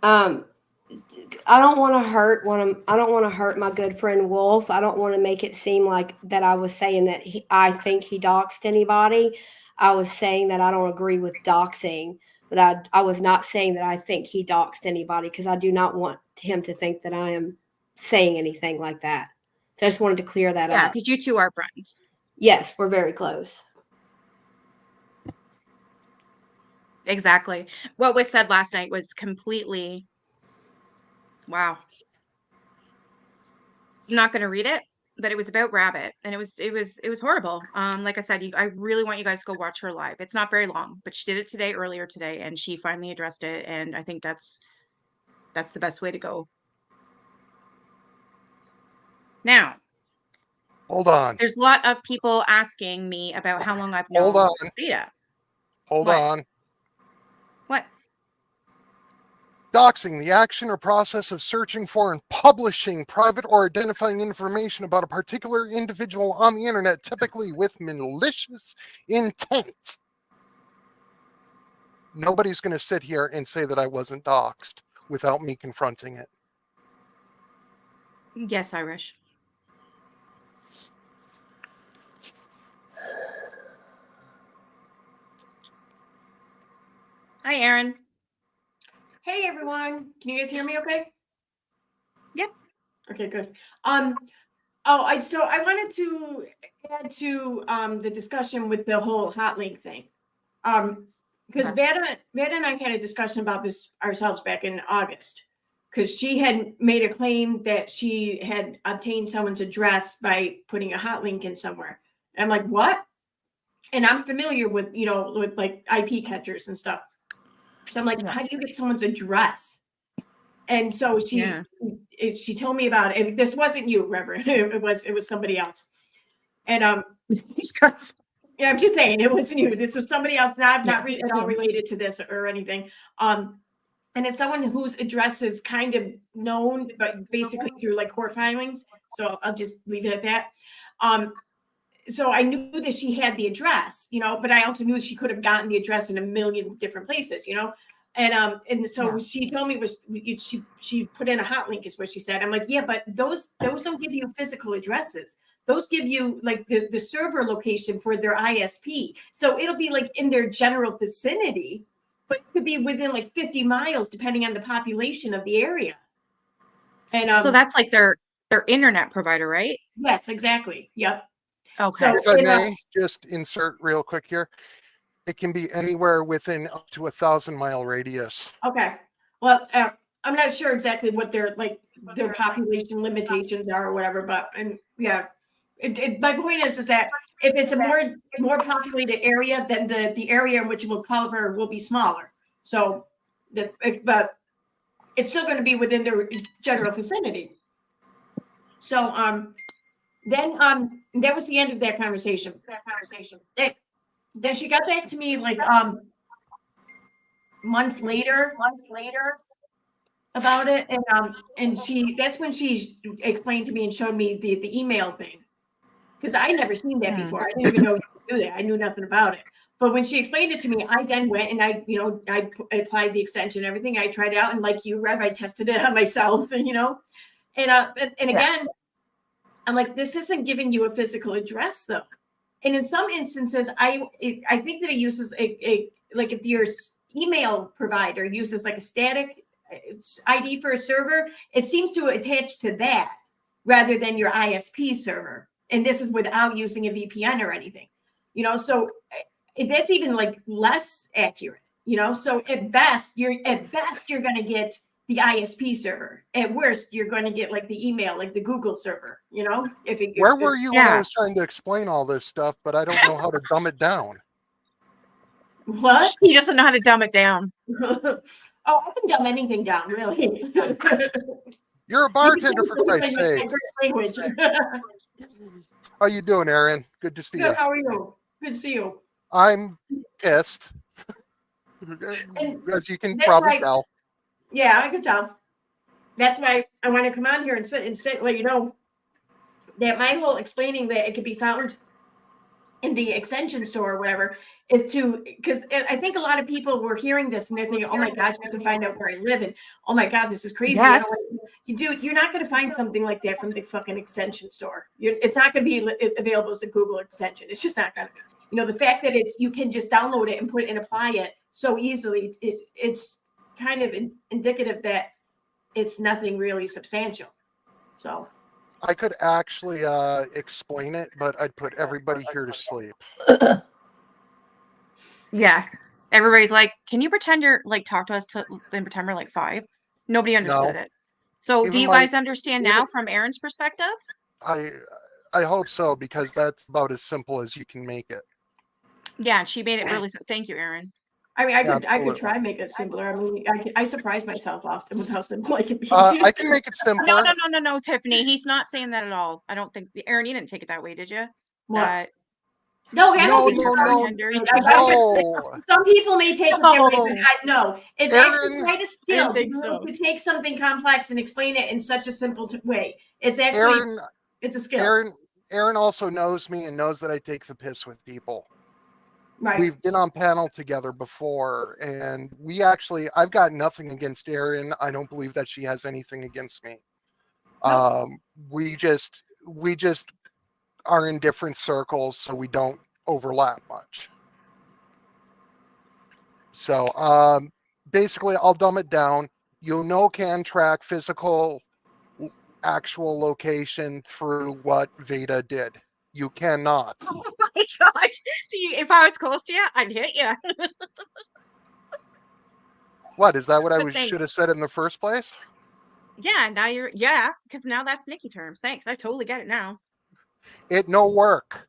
I don't want to hurt I don't want to hurt my good friend Wolf. I don't want to make it seem like that I was saying that I think he doxed anybody. I was saying that I don't agree with doxing, but I was not saying that I think he doxed anybody, because I do not want him to think that I am saying anything like that. So I just wanted to clear that
Yeah,
up.
because you two are friends.
Yes, we're very close.
Exactly. What was said last night was completely, wow. I'm not going to read it, but it was about Rabbit, and it was horrible. Like I said, I really want you guys to go watch her live. It's not very long, but she did it earlier today, and she finally addressed it, and I think that's the best way to go. Now,
Hold on.
there's a lot of people asking me about how long I've known
Hold on.
VADA.
Hold
What?
on.
What?
Doxing, the action or process of searching for and publishing private or identifying information about a particular individual on the internet, typically with malicious intent. Nobody's going to sit here and say that I wasn't doxed without me confronting it.
Yes, Irish. Hi, Aaron.
Hey everyone, can you guys hear me okay?
Yep.
Okay, good. Oh, I wanted to add to the discussion with the whole hot link thing. Because VADA and I had a discussion about this ourselves back in August, because she had made a claim that she had obtained someone's address by putting a hot link in somewhere. And I'm like, what? And I'm familiar with, you know, with like IP catchers and stuff. So I'm like, how do you get someone's address? And so she told me about it. This wasn't you, Reverend. It was somebody else. And yeah, I'm just saying it wasn't you. This was somebody else, not at all related to this or anything. And it's someone whose address is kind of known, but basically through like court filings. So I'll just leave it at that. So I knew that she had the address, you know, but I also knew she could have gotten the address in a million different places, you know. And so she told me she put in a hot link is what she said. I'm like, yeah, but those don't give you physical addresses. Those give you like the server location for their ISP. So it'll be like in their general vicinity, but it could be within like 50 miles, depending on the population of the area. And
so that's like their internet provider, right?
Yes, exactly. Yep.
Okay.
So if I may just insert real quick here, it can be anywhere within up to 1,000-mile radius.
Okay. Well, I'm not sure exactly what their population limitations are or whatever, but yeah, my point is that if it's a more populated area, then the area in which it will cover will be smaller. So, but it's still going to be within their general vicinity. So, then that was the end of that conversation. Then she got back to me like months later about it, and that's when she explained to me and showed me the email thing, because I never seen that before. I didn't even know you could do that. I knew nothing about it. But when she explained it to me, I then went and I applied the extension and everything. I tried it out, and like you, Rev, I tested it on myself, and again, I'm like, this isn't giving you a physical address though. And in some instances, I think that it uses like if your email provider uses like a static ID for a server, it seems to attach to that rather than your ISP server. And this is without using a VPN or anything, so that's even like less accurate, so at best you're going to get the ISP server. At worst, you're going to get like the email, like the Google server,
Where were you when I was trying to explain all this stuff, but I don't know how to dumb it down?
What?
He doesn't know how to dumb it down.
Oh, I can dumb anything down, really.
You're a bartender, for Christ's sake.
Language.
How you doing, Aaron? Good to see you.
Good, how are you? Good to see you.
I'm pissed, as you can probably tell.
Yeah, I can tell. That's why I want to come on here and sit, let you know that my whole explaining that it could be found in the extension store or whatever is because I think a lot of people were hearing this and they're thinking, oh my gosh, I can find out where I live, and oh my God, this is crazy.
Yes.
You're not going to find something like that from the fucking extension store. It's not going to be available as a Google extension. It's just not going to be. The fact that you can just download it and put it and apply it so easily, it's kind of indicative that it's nothing really substantial. So
I could actually explain it, but I'd put everybody here to sleep.
Yeah. Everybody's like, can you pretend you're like talk to us then pretend we're like 5? Nobody understood it. So
Even
do you guys understand now from Aaron's perspective?
I hope so, because that's about as simple as you can make it.
Yeah, and she made it really thank you, Aaron.
I mean, I could try and make it simpler. I mean, I surprise myself often with how simple I can be.
I can make it simpler.
No, Tiffany. He's not saying that at all. I don't think Aaron, you didn't take it that way, did you?
What?
No.
Some people may take it that way, but no. It's actually quite a skill to take something complex and explain it in such a simple way. It's actually it's a skill.
Aaron also knows me and knows that I take the piss with people.
Right.
We've been on panel together before, and I've got nothing against Erin. I don't believe that she has anything against me. No. We just are in different circles, so we don't overlap much. So basically, I'll dumb it down. You can track physical actual location through what VADA did. You cannot.
Oh my God. See, if I was close to you, I'd hit you.
What, is that what should have said in the first place?
Yeah, now because now that's Nikki terms. Thanks. I totally get it now.
It no work.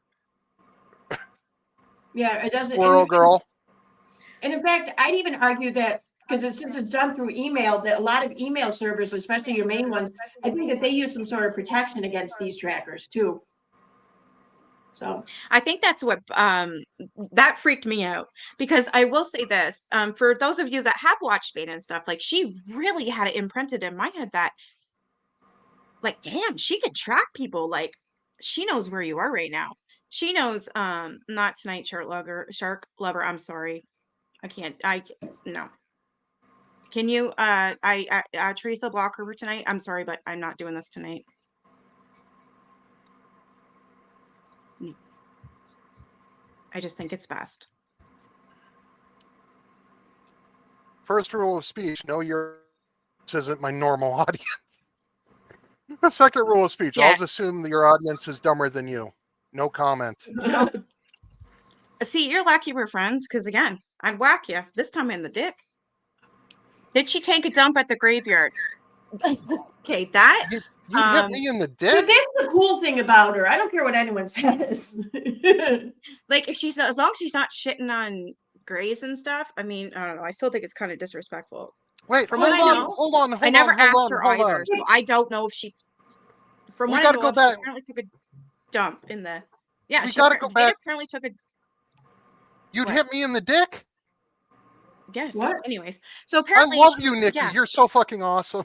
Yeah, it doesn't.
Squirrel girl.
And in fact, I'd even argue that since it's done through email, that a lot of email servers, especially your main ones, I think that they use some sort of protection against these trackers too. So
I think that's what that freaked me out, because I will say this, for those of you that have watched VADA and stuff, like she really had it imprinted in my head that like, damn, she could track people. Like she knows where you are right now. She knows, not tonight, shark lover. I'm sorry. No. Can you, Teresa, block her for tonight? I'm sorry, but I'm not doing this tonight. I just think it's best.
First rule of speech, this isn't my normal audience. The second rule of speech, always assume that your audience is dumber than you. No comment.
See, you're lucky we're friends, because again, I'd whack you, this time in the dick. Did she take a dump at the graveyard? Okay, that...
You hit me in the dick?
But that's the cool thing about her. I don't care what anyone says.
Like, if as long as she's not shitting on graves and stuff, I mean, I don't know. I still think it's kind of disrespectful.
Wait, hold on.
I never asked her either, so I don't know if she... From what I know, she apparently took a dump in the... Yeah,
we gotta go back.
Apparently took a...
You'd hit me in the dick?
Yes.
What?
Anyways, so
I
apparently
love
she
you,
was,
Nikki.
yeah.
You're so fucking awesome.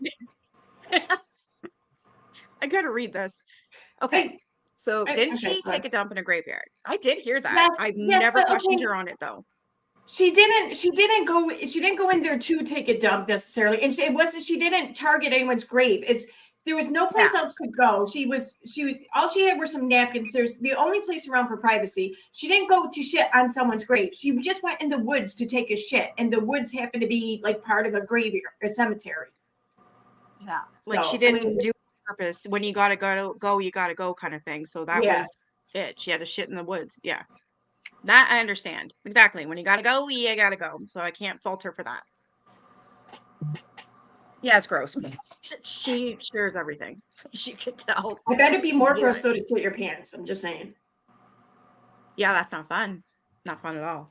I gotta read this. Okay. So didn't
Okay,
she
go
take
ahead.
a dump in a graveyard? I did hear that.
Yes,
I've
yes,
never
but
questioned
okay.
her on it though.
She didn't go in there to take a dump necessarily, and she didn't target anyone's grave. There was no place else to go. All she had were some napkins. There's the only place around for privacy. She didn't go to shit on someone's grave. She just went in the woods to take a shit, and the woods happened to be like part of a graveyard, a cemetery.
Yeah. Like she
So, I
didn't
mean,
do it on purpose. When you gotta go, you gotta go kind of thing. So that
yeah.
was it. She had to shit in the woods. Yeah. That I understand. Exactly. When you gotta go, you gotta go. So I can't fault her for that. Yeah, it's gross. She shares everything. As you can tell.
I bet it'd be more
Yeah.
gross though to shit your pants. I'm just saying.
Yeah, that's not fun. Not fun at all.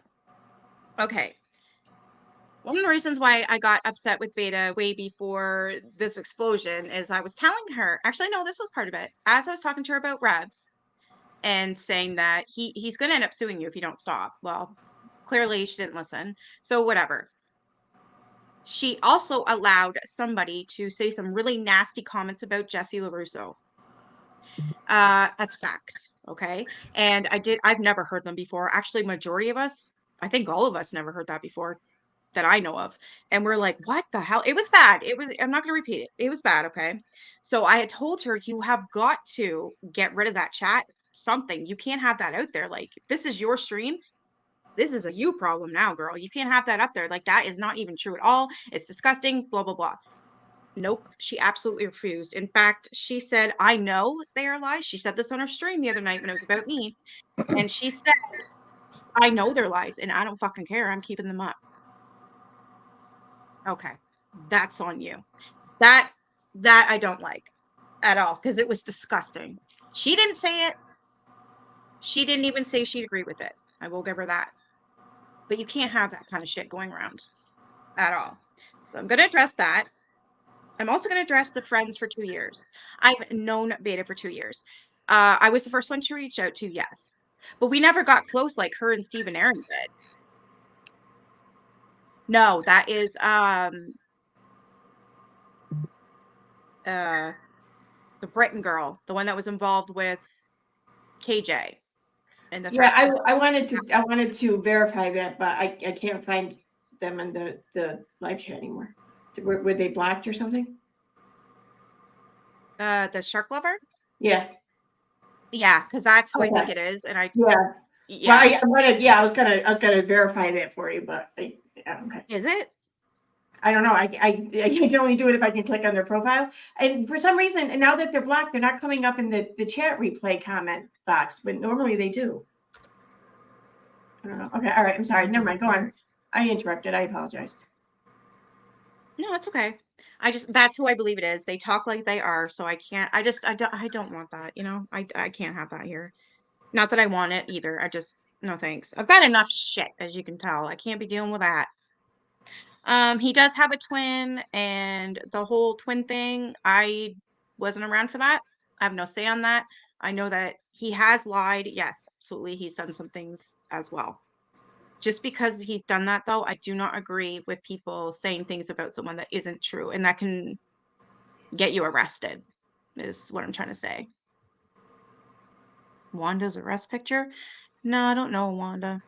Okay. One of the reasons why I got upset with Beta way before this explosion is I was telling her, actually, no, this was part of it. As I was talking to her about Reb and saying that he's going to end up suing you if you don't stop. Well, clearly she didn't listen. So whatever. She also allowed somebody to say some really nasty comments about Jesse LaRusso. That's fact. Okay. And I've never heard them before. Actually, majority of us, I think all of us never heard that before that I know of. And we're like, what the hell? It was bad. I'm not going to repeat it. It was bad. Okay. So I had told her, you have got to get rid of that chat. Something. You can't have that out there. Like, this is your stream. This is a you problem now, girl. You can't have that up there. Like, that is not even true at all. It's disgusting. Blah, blah, blah. Nope. She absolutely refused. In fact, she said, I know they are lies. She said this on her stream the other night when it was about me. And she said, I know they're lies and I don't fucking care. I'm keeping them up. Okay. That's on you. That I don't like at all because it was disgusting. She didn't say it. She didn't even say she'd agree with it. I will give her that. But you can't have that kind of shit going around at all. So I'm going to address that. I'm also going to address the friends for 2 years. I've known Beta for 2 years. I was the first one to reach out to, yes. But we never got close like her and Steve and Aaron did. No, that is the Britain girl, the one that was involved with KJ and the
Yeah,
threats.
I wanted to verify that, but I can't find them in the live chat anymore. Were they blocked or something?
The shark lover?
Yeah.
Yeah, because that's who I think
Okay.
it is. And
Yeah. Well,
yeah.
I was gonna verify that for you, but yeah, okay.
Is it?
I don't know. I can only do it if I can click on their profile. And for some reason, and now that they're blocked, they're not coming up in the chat replay comment box, but normally they do. I don't know. Okay, all right. I'm sorry. Never mind. Go on. I interrupted. I apologize.
No, it's okay. That's who I believe it is. They talk like they are, so I can't. I don't want that. I can't have that here. Not that I want it either. No thanks. I've got enough shit, as you can tell. I can't be dealing with that. He does have a twin, and the whole twin thing, I wasn't around for that. I have no say on that. I know that he has lied. Yes, absolutely. He's done some things as well. Just because he's done that, though, I do not agree with people saying things about someone that isn't true, and that can get you arrested, is what I'm trying to say. Wanda's arrest picture? No, I don't know Wanda.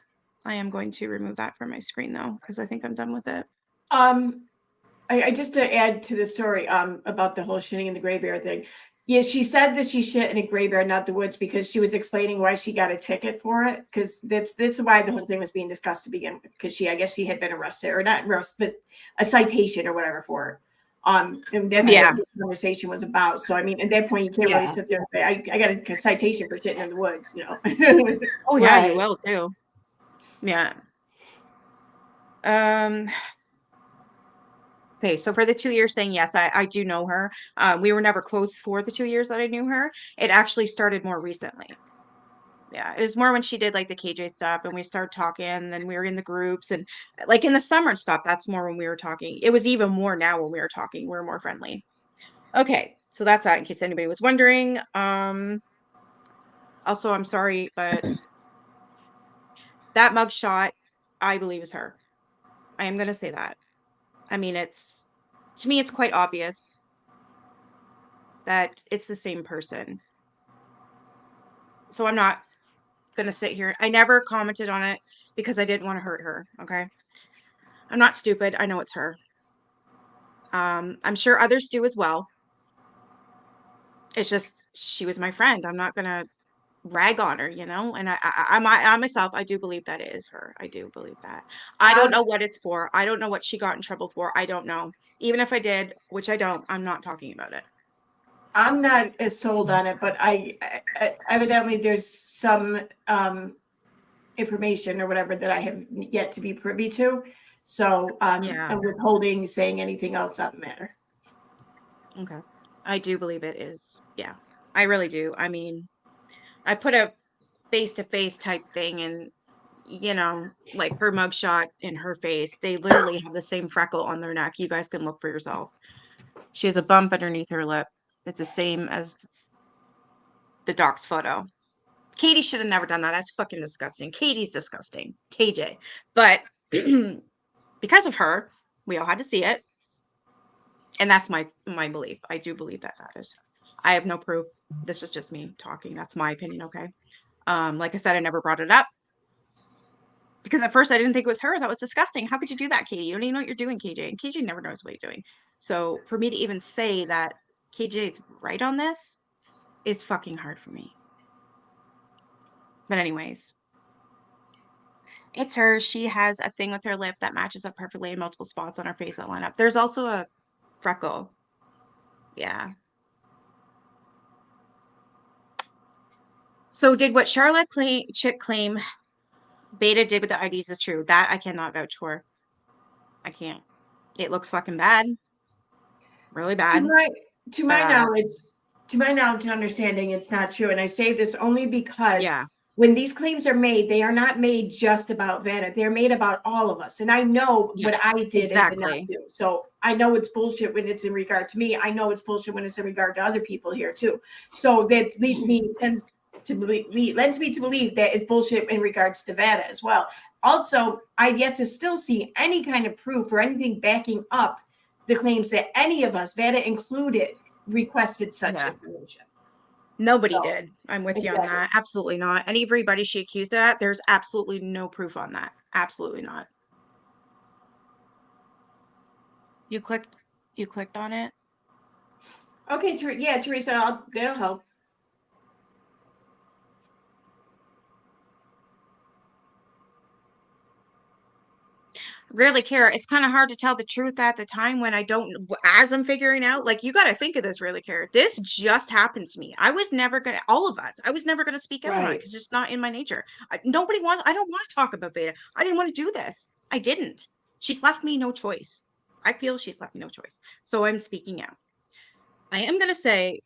I am going to remove that from my screen, though, because I think I'm done with it.
I just to add to the story about the whole shitting in the graveyard thing. Yeah, she said that she shit in a graveyard, not the woods, because she was explaining why she got a ticket for it. Because that's why the whole thing was being discussed to begin with. Because I guess she had been arrested, or not arrested, but a citation or whatever for it. And that's what the conversation was about. So I mean, at that point, you can't really sit there and say, I got a citation for shitting in the woods,
Oh yeah, you will too. Yeah. Okay, so for the 2 years thing, yes, I do know her. We were never close for the 2 years that I knew her. It actually started more recently. Yeah, it was more when she did like the KJ stuff and we started talking, and then we were in the groups and like in the summer and stuff, that's more when we were talking. It was even more now when we were talking. We're more friendly. Okay, so that's that in case anybody was wondering. Also, I'm sorry, but that mugshot, I believe is her. I am going to say that. I mean, to me, it's quite obvious that it's the same person. So I'm not going to sit here. I never commented on it because I didn't want to hurt her. Okay. I'm not stupid. I know it's her. I'm sure others do as well. It's just, she was my friend. I'm not going to rag on her, and I myself, I do believe that it is her. I do believe that. I don't
Um,
know what it's for. I don't know what she got in trouble for. I don't know. Even if I did, which I don't, I'm not talking about it.
I'm not as sold on it, but I evidently there's some information or whatever that I have yet to be privy to. So
Yeah.
I'm withholding saying anything else on the matter.
Okay. I do believe it is. Yeah. I really do. I mean, I put a face-to-face type thing and like her mugshot in her face. They literally have the same freckle on their neck. You guys can look for yourself. She has a bump underneath her lip. It's the same as the docs photo. Katie should have never done that. That's fucking disgusting. Katie's disgusting. KJ. But because of her, we all had to see it. And that's my belief. I do believe that is. I have no proof. This is just me talking. That's my opinion, okay? Like I said, I never brought it up because at first I didn't think it was her. That was disgusting. How could you do that, Katie? You don't even know what you're doing, KJ. And KJ never knows what he's doing. So for me to even say that KJ is right on this is fucking hard for me. But anyways, it's her. She has a thing with her lip that matches up perfectly in multiple spots on her face that line up. There's also a freckle. Yeah. So did what Charlotte Chick claim VADA did with the IDs is true? That I cannot vouch for. I can't. It looks fucking bad. Really bad.
To my knowledge and understanding, it's not true. And I say this only because when these claims are made, they are not made just about VADA. They're made about all of us. And I know what I did and did not do. So I know it's bullshit when it's in regard to me. I know it's bullshit when it's in regard to other people here too. So that lends me to believe that it's bullshit in regards to VADA as well. Also, I've yet to still see any kind of proof or anything backing up the claims that any of us, VADA included, requested such information.
Nobody did. I'm with you on that. Absolutely not. And everybody she accused of that, there's absolutely no proof on that. Absolutely not. You clicked on it?
Okay, Teresa, that'll help.
Really care. It's kind of hard to tell the truth at the time when I don't, as I'm figuring out, like, you got to think of this, really care. This just happened to me. I was never going to, all of us, I was never going to speak out on it because it's just not in my nature. I don't want to talk about VADA. I didn't want to do this. I didn't. She's left me no choice. I feel she's left me no choice. So I'm speaking out. I am going to say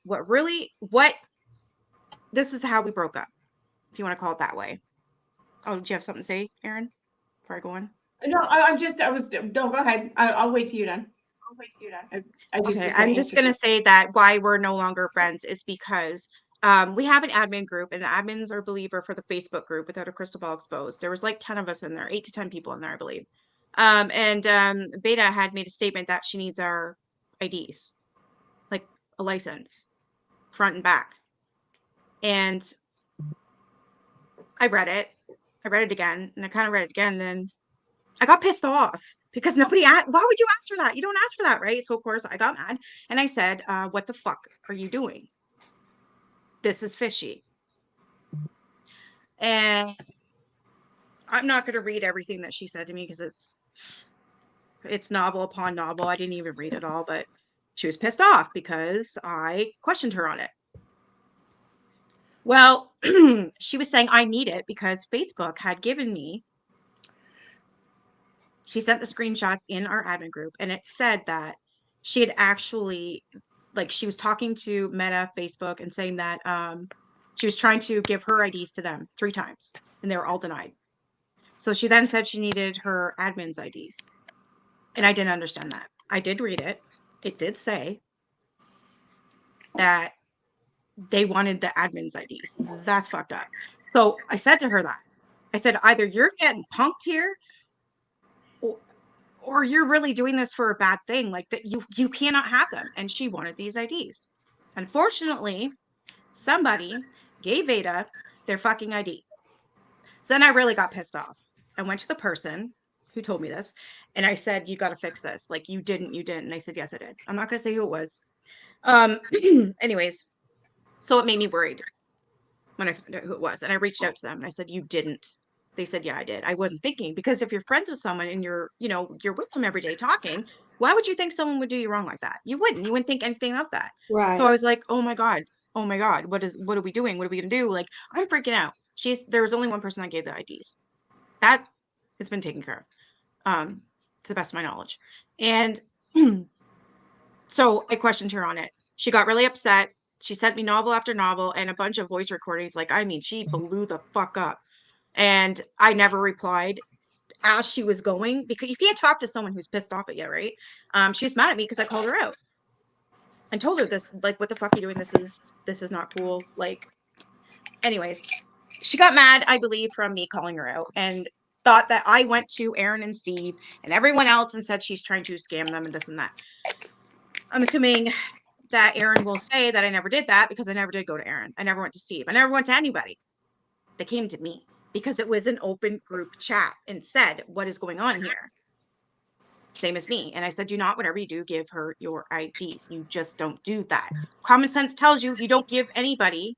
this is how we broke up, if you want to call it that way. Oh, do you have something to say, Erin, before I go on?
No, go ahead. I'll wait till you're done.
I'm just going to say that why we're no longer friends is because we have an admin group and the admins are believer for the Facebook group Without a Crystal Ball Exposed. There was like 10 of us in there, 8 to 10 people in there, I believe. And VADA had made a statement that she needs our IDs, like a license, front and back. And I read it again, and I kind of read it again. Then I got pissed off because nobody asked. Why would you ask for that? You don't ask for that, right? So of course I got mad and I said, what the fuck are you doing? This is fishy. And I'm not going to read everything that she said to me because it's novel upon novel. I didn't even read it all, but she was pissed off because I questioned her on it. Well, she was saying I need it because Facebook had given me, she sent the screenshots in our admin group and it said that she had actually, like, she was talking to Meta Facebook and saying that she was trying to give her IDs to them 3 times and they were all denied. So she then said she needed her admin's IDs. And I didn't understand that. I did read it. It did say that they wanted the admin's IDs. That's fucked up. So I said to her that. I said, either you're getting punked here or you're really doing this for a bad thing, like that you cannot have them. And she wanted these IDs. Unfortunately, somebody gave VADA their fucking ID. So then I really got pissed off. I went to the person who told me this and I said, you got to fix this. Like, you didn't. And they said, yes, I did. I'm not going to say who it was. Anyways, so it made me worried when I found out who it was. And I reached out to them and I said, you didn't. They said, yeah, I did. I wasn't thinking, because if you're friends with someone and you're with them every day talking, why would you think someone would do you wrong like that? You wouldn't think anything of that.
Right.
So I was like, oh my God, what are we doing? What are we gonna do? Like, I'm freaking out. There was only one person that gave the IDs. That has been taken care of, to the best of my knowledge. And so I questioned her on it. She got really upset. She sent me novel after novel and a bunch of voice recordings. Like, I mean, she blew the fuck up. And I never replied as she was going, because you can't talk to someone who's pissed off at you, right? She was mad at me because I called her out and told her this, like, what the fuck are you doing? This is not cool. Like, anyways, she got mad, I believe, from me calling her out, and thought that I went to Aaron and Steve and everyone else and said she's trying to scam them and this and that. I'm assuming that Aaron will say that I never did that, because I never did go to Aaron. I never went to Steve. I never went to anybody. They came to me because it was an open group chat and said, what is going on here? Same as me. And I said, do not, whatever you do, give her your IDs. You just don't do that. Common sense tells you you don't give anybody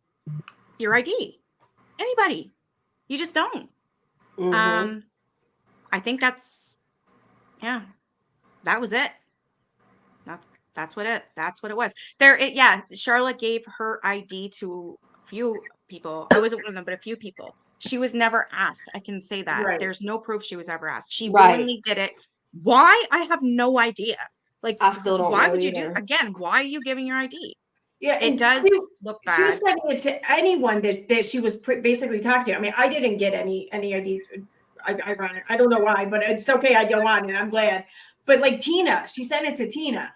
your ID. Anybody. You just don't.
Mhm.
I think that was it. That's what it was. Charlotte gave her ID to a few people. I wasn't one of them, but a few people. She was never asked. I can say that.
Right.
There's no proof she was ever asked. She
Right.
willingly did it. Why? I have no idea. Like,
I still don't
why
know
would you do
either.
again? Why are you giving your ID?
Yeah,
It
and
does look
she was
bad.
sending it to anyone that she was basically talking to. I mean, I didn't get any IDs. Ironic. I don't know why, but it's okay. I don't want it. I'm glad. But like Tina, she sent it to Tina.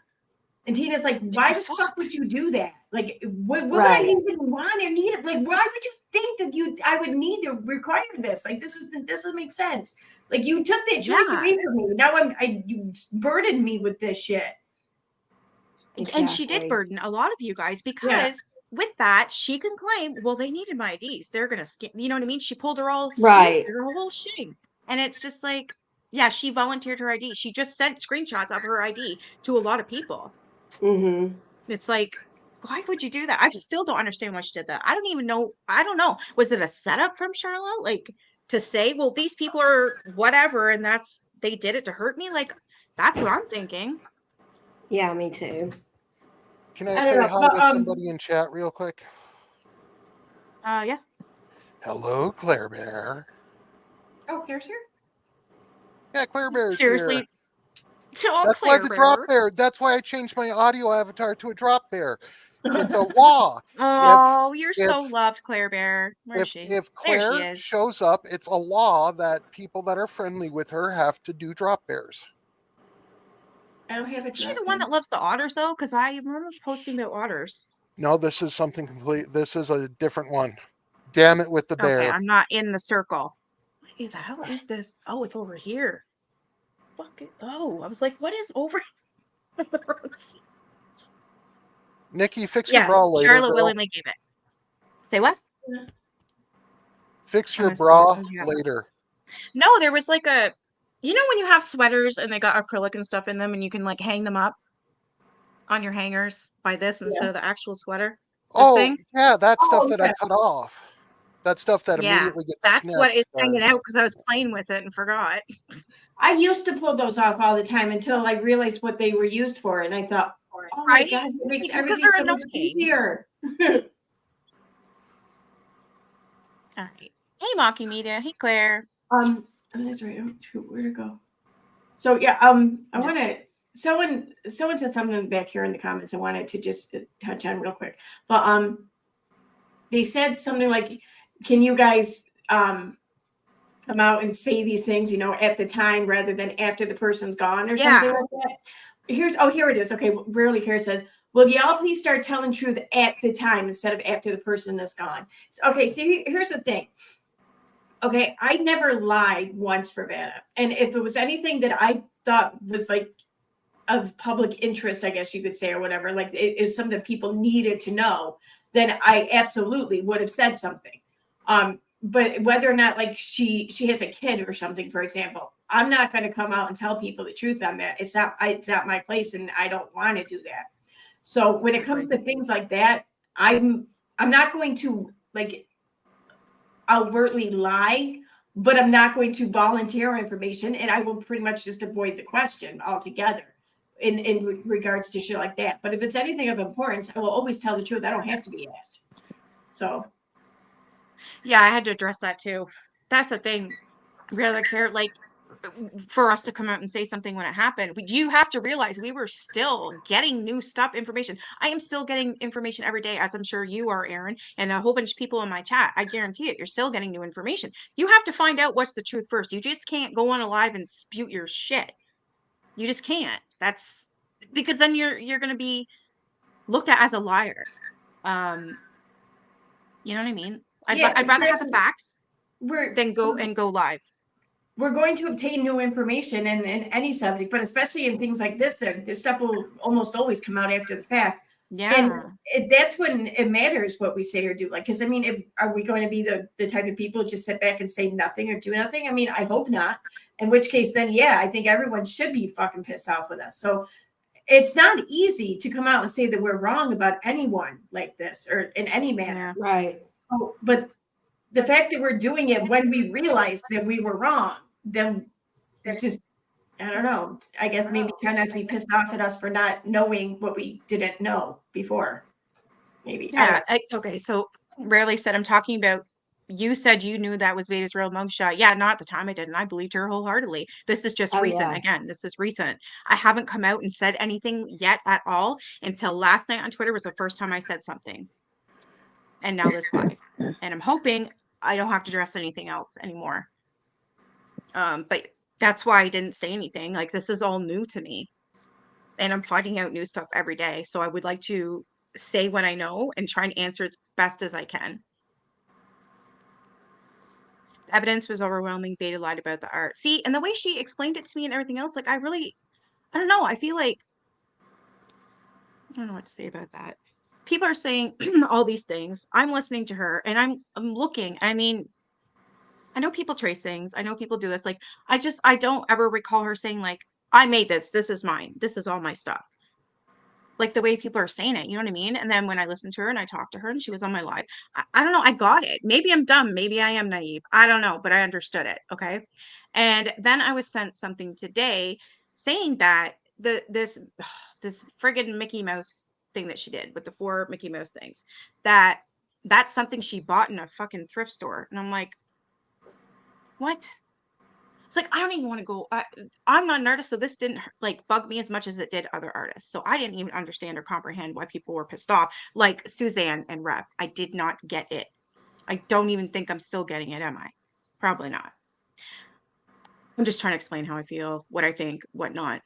And Tina's like, why the fuck would you do that? Like, what would I
Right.
even want or need it? Like, why would you think that I would need to require this? Like, this doesn't make sense. Like, you took that choice
Yeah.
away from me. Now you burdened me with this shit.
And she did
Exactly.
burden a lot of you guys, because with that, she can claim, well, they needed my IDs. They're going to skip, you know what I mean? She pulled her
Right.
whole shit. And it's just like, yeah, she volunteered her ID. She just sent screenshots of her ID to a lot of people.
Mhm.
It's like, why would you do that? I still don't understand why she did that. I don't even know. I don't know. Was it a setup from Charlotte? Like, to say, well, these people are whatever, and they did it to hurt me? Like, that's what I'm thinking.
Yeah, me too.
Can I
I
say
don't know,
hi
but,
to somebody in chat real quick?
Yeah.
Hello, Claire Bear.
Oh, here's her.
Yeah, Claire Bear's
Seriously.
here.
Oh,
That's why
Claire
the
Bear.
drop bear. That's why I changed my audio avatar to a drop bear. It's a law.
Oh, you're so loved, Claire Bear. Where is she?
If
There she
Claire
is.
shows up, it's a law that people that are friendly with her have to do drop bears.
I don't have a
Isn't she
drop
the one
bear.
that loves the otters, though? Because I remember posting about otters.
No, this is something complete. This is a different one. Damn it with the bear.
Okay, I'm not in the circle. What the hell is this? Oh, it's over here. Fuck it. Oh, I was like, what is over?
Nikki, fix your
Yes,
bra later,
Charlotte
girl.
willingly gave it. Say what?
Fix
I
your
missed
bra
that. Oh, yeah.
later.
No, there was like you know when you have sweaters and they got acrylic and stuff in them and you can like hang them up on your hangers by this instead of the actual sweater? This thing?
Yeah, that stuff
Oh,
that
yeah.
I cut off. That stuff that
Yeah,
immediately gets
that's what
snapped.
is hanging out because I was playing with it and forgot.
I used to pull those off all the time until I realized what they were used for, and I thought, oh my
Right?
god, it makes
Because
everything
they're
so much
annoying.
easier.
All right. Hey, Mocking Media. Hey, Claire.
Oh, that's right. Oh, shoot, where'd it go? So yeah, I want to. Someone said something back here in the comments. I wanted to just touch on real quick, but they said something like, "Can you guys come out and say these things, you know, at the time rather than after the person's gone or something like that?" Here it is. Okay, Rarely Care says, "Will y'all please start telling truth at the time instead of after the person is gone?" So, okay, so here's the thing. Okay, I never lied once for VADA. And if it was anything that I thought was like of public interest, I guess you could say, or whatever, like it was something that people needed to know, then I absolutely would have said something. But whether or not like she has a kid or something, for example, I'm not going to come out and tell people the truth on that. It's not my place, and I don't want to do that. So when it comes to things like that, I'm not going to like overtly lie, but I'm not going to volunteer information, and I will pretty much just avoid the question altogether in regards to shit like that. But if it's anything of importance, I will always tell the truth. I don't have to be asked. So
Yeah, I had to address that too. That's the thing. Really care, like, for us to come out and say something when it happened. You have to realize we were still getting new stuff, information. I am still getting information every day, as I'm sure you are, Aaron, and a whole bunch of people in my chat. I guarantee it. You're still getting new information. You have to find out what's the truth first. You just can't go on a live and spew your shit. You just can't. That's because then you're going to be looked at as a liar. You know what I mean?
yeah,
I'd rather have the facts
we're
than go live.
we're going to obtain new information in any subject, but especially in things like this, the stuff will almost always come out after the fact.
Yeah.
And that's when it matters what we say or do. Like, because I mean, are we going to be the type of people who just sit back and say nothing or do nothing? I mean, I hope not. In which case, then yeah, I think everyone should be fucking pissed off with us. So it's not easy to come out and say that we're wrong about anyone like this or in any manner.
Yeah.
Right.
Oh, but the fact that we're doing it when we realize that we were wrong, then it's just, I don't know. I guess maybe try not to be pissed off at us for not knowing what we didn't know before. Maybe.
Yeah. Okay. So Rarely said, I'm talking about, you said you knew that was Vada's real mugshot. Yeah, not at the time I didn't. I believed her wholeheartedly. This is just
Oh,
recent.
yeah.
Again, this is recent. I haven't come out and said anything yet at all until last night on Twitter was the first time I said something. And now this live. And I'm hoping I don't have to address anything else anymore. But that's why I didn't say anything. Like, this is all new to me. And I'm finding out new stuff every day. So I would like to say what I know and try and answer as best as I can. The evidence was overwhelming. Vada lied about the art. See, and the way she explained it to me and everything else, like, I don't know. I feel like, I don't know what to say about that. People are saying all these things. I'm listening to her and I'm looking. I mean, I know people trace things. I know people do this. Like, I don't ever recall her saying, like, I made this. This is mine. This is all my stuff. Like the way people are saying it, you know what I mean? And then when I listened to her and I talked to her and she was on my live, I don't know. I got it. Maybe I'm dumb. Maybe I am naive. I don't know, but I understood it. Okay. And then I was sent something today saying that this friggin' Mickey Mouse thing that she did with the 4 Mickey Mouse things, that's something she bought in a fucking thrift store. And I'm like, what? It's like, I don't even want to go. I'm not an artist, so this didn't like bug me as much as it did other artists. So I didn't even understand or comprehend why people were pissed off. Like Suzanne and Rep, I did not get it. I don't even think I'm still getting it, am I? Probably not. I'm just trying to explain how I feel, what I think, what not.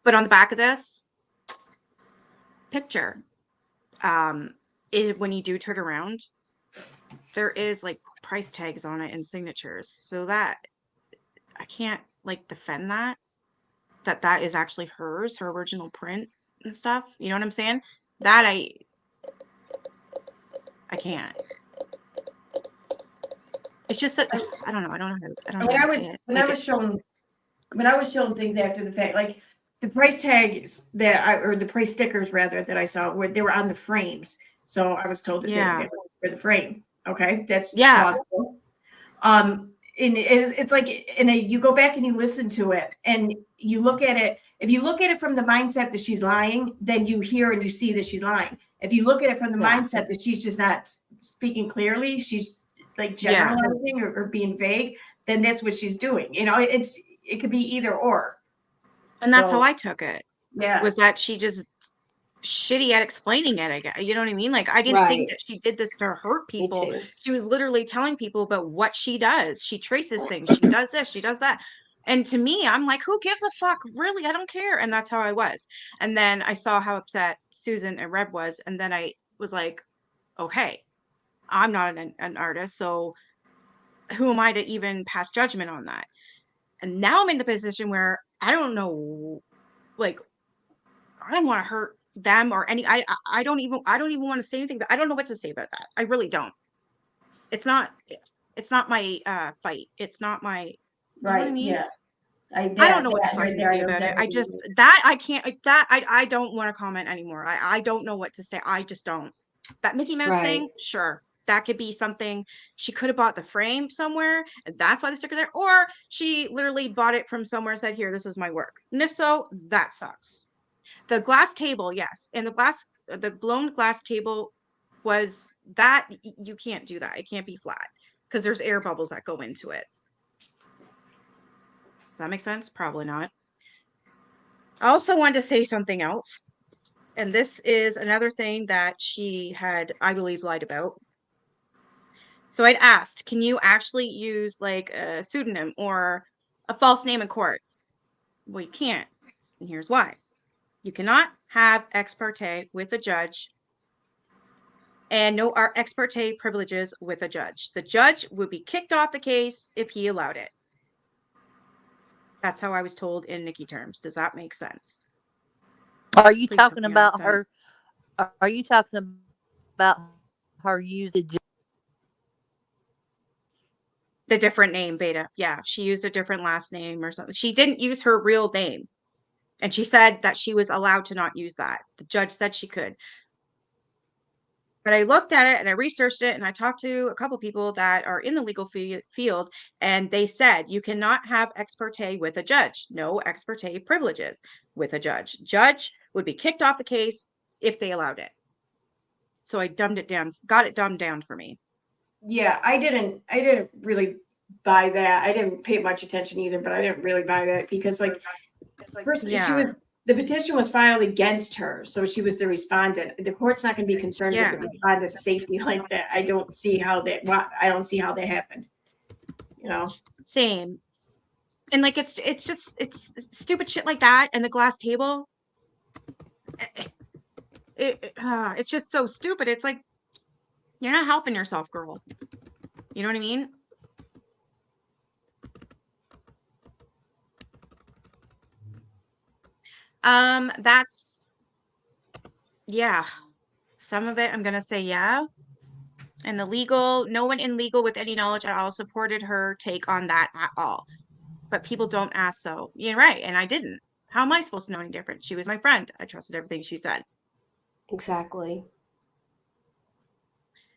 But on the back of this picture, when you do turn around, there is like price tags on it and signatures. So that I can't like defend that is actually her original print and stuff. You know what I'm saying? That I can't. It's just that I don't know. I don't know how to say it.
When I was shown things after the fact, like the price tags or the price stickers rather that I saw, they were on the frames. So I was told that they were for the frame. Okay, that's plausible. And it's like you go back and you listen to it and you look at it. If you look at it from the mindset that she's lying, then you hear and you see that she's lying. If you look at it from the mindset that she's just not speaking clearly, she's like generalizing or being vague, then that's what she's doing. You know, it could be either or.
And that's how I took it.
Yeah.
Was that she just shitty at explaining it, I guess. You know what I mean? Like, I didn't think that she did this to hurt people. She was literally telling people about what she does. She traces things. She does this, she does that. And to me, I'm like, who gives a fuck? Really? I don't care. And that's how I was. And then I saw how upset Susan and Reb was. And then I was like, okay, I'm not an artist. So who am I to even pass judgment on that? And now I'm in the position where I don't know, like, I don't want to hurt them or any, I don't even want to say anything, but I don't know what to say about that. I really don't. It's not my fight. It's not my, you know what I
Right,
mean?
yeah.
I don't know what to
That right
fucking
there, I
say
know
about it.
exactly
I
what you
just,
mean.
that I can't, that I don't want to comment anymore. I don't know what to say. I just don't. That Mickey Mouse
Right.
thing, sure. That could be something. She could have bought the frame somewhere, and that's why the sticker there. Or she literally bought it from somewhere and said, here, this is my work. And if so, that sucks. The glass table, yes. And the blown glass table was that, you can't do that. It can't be flat because there's air bubbles that go into it. Does that make sense? Probably not. I also wanted to say something else. And this is another thing that she had, I believe, lied about. So I'd asked, can you actually use like a pseudonym or a false name in court? Well, you can't. And here's why. You cannot have ex parte with a judge and no ex parte privileges with a judge. The judge would be kicked off the case if he allowed it. That's how I was told in Nikki terms. Does that make sense?
Are you
Please tell
talking
me that makes
about her? Are you talking about her usage?
The different name, Beta. Yeah, she used a different last name or something. She didn't use her real name. And she said that she was allowed to not use that. The judge said she could. But I looked at it and I researched it and I talked to a couple people that are in the legal field, and they said you cannot have ex parte with a judge. No ex parte privileges with a judge. Judge would be kicked off the case if they allowed it. So I dumbed it down, got it dumbed down for me.
Yeah, I didn't really buy that. I didn't pay much attention either, but I didn't really buy that because like first the petition was filed against her, so she was the respondent. The court's not going to be concerned with the respondent's safety like that. I don't see how that happened. You know,
same. And like it's stupid shit like that, and the glass table. It's just so stupid. It's like you're not helping yourself, girl. You know what I mean? That's, yeah. Some of it I'm gonna say yeah. And the legal, no one in legal with any knowledge at all supported her take on that at all. But people don't ask, so you're right, and I didn't. How am I supposed to know any different? She was my friend. I trusted everything she said.
Exactly.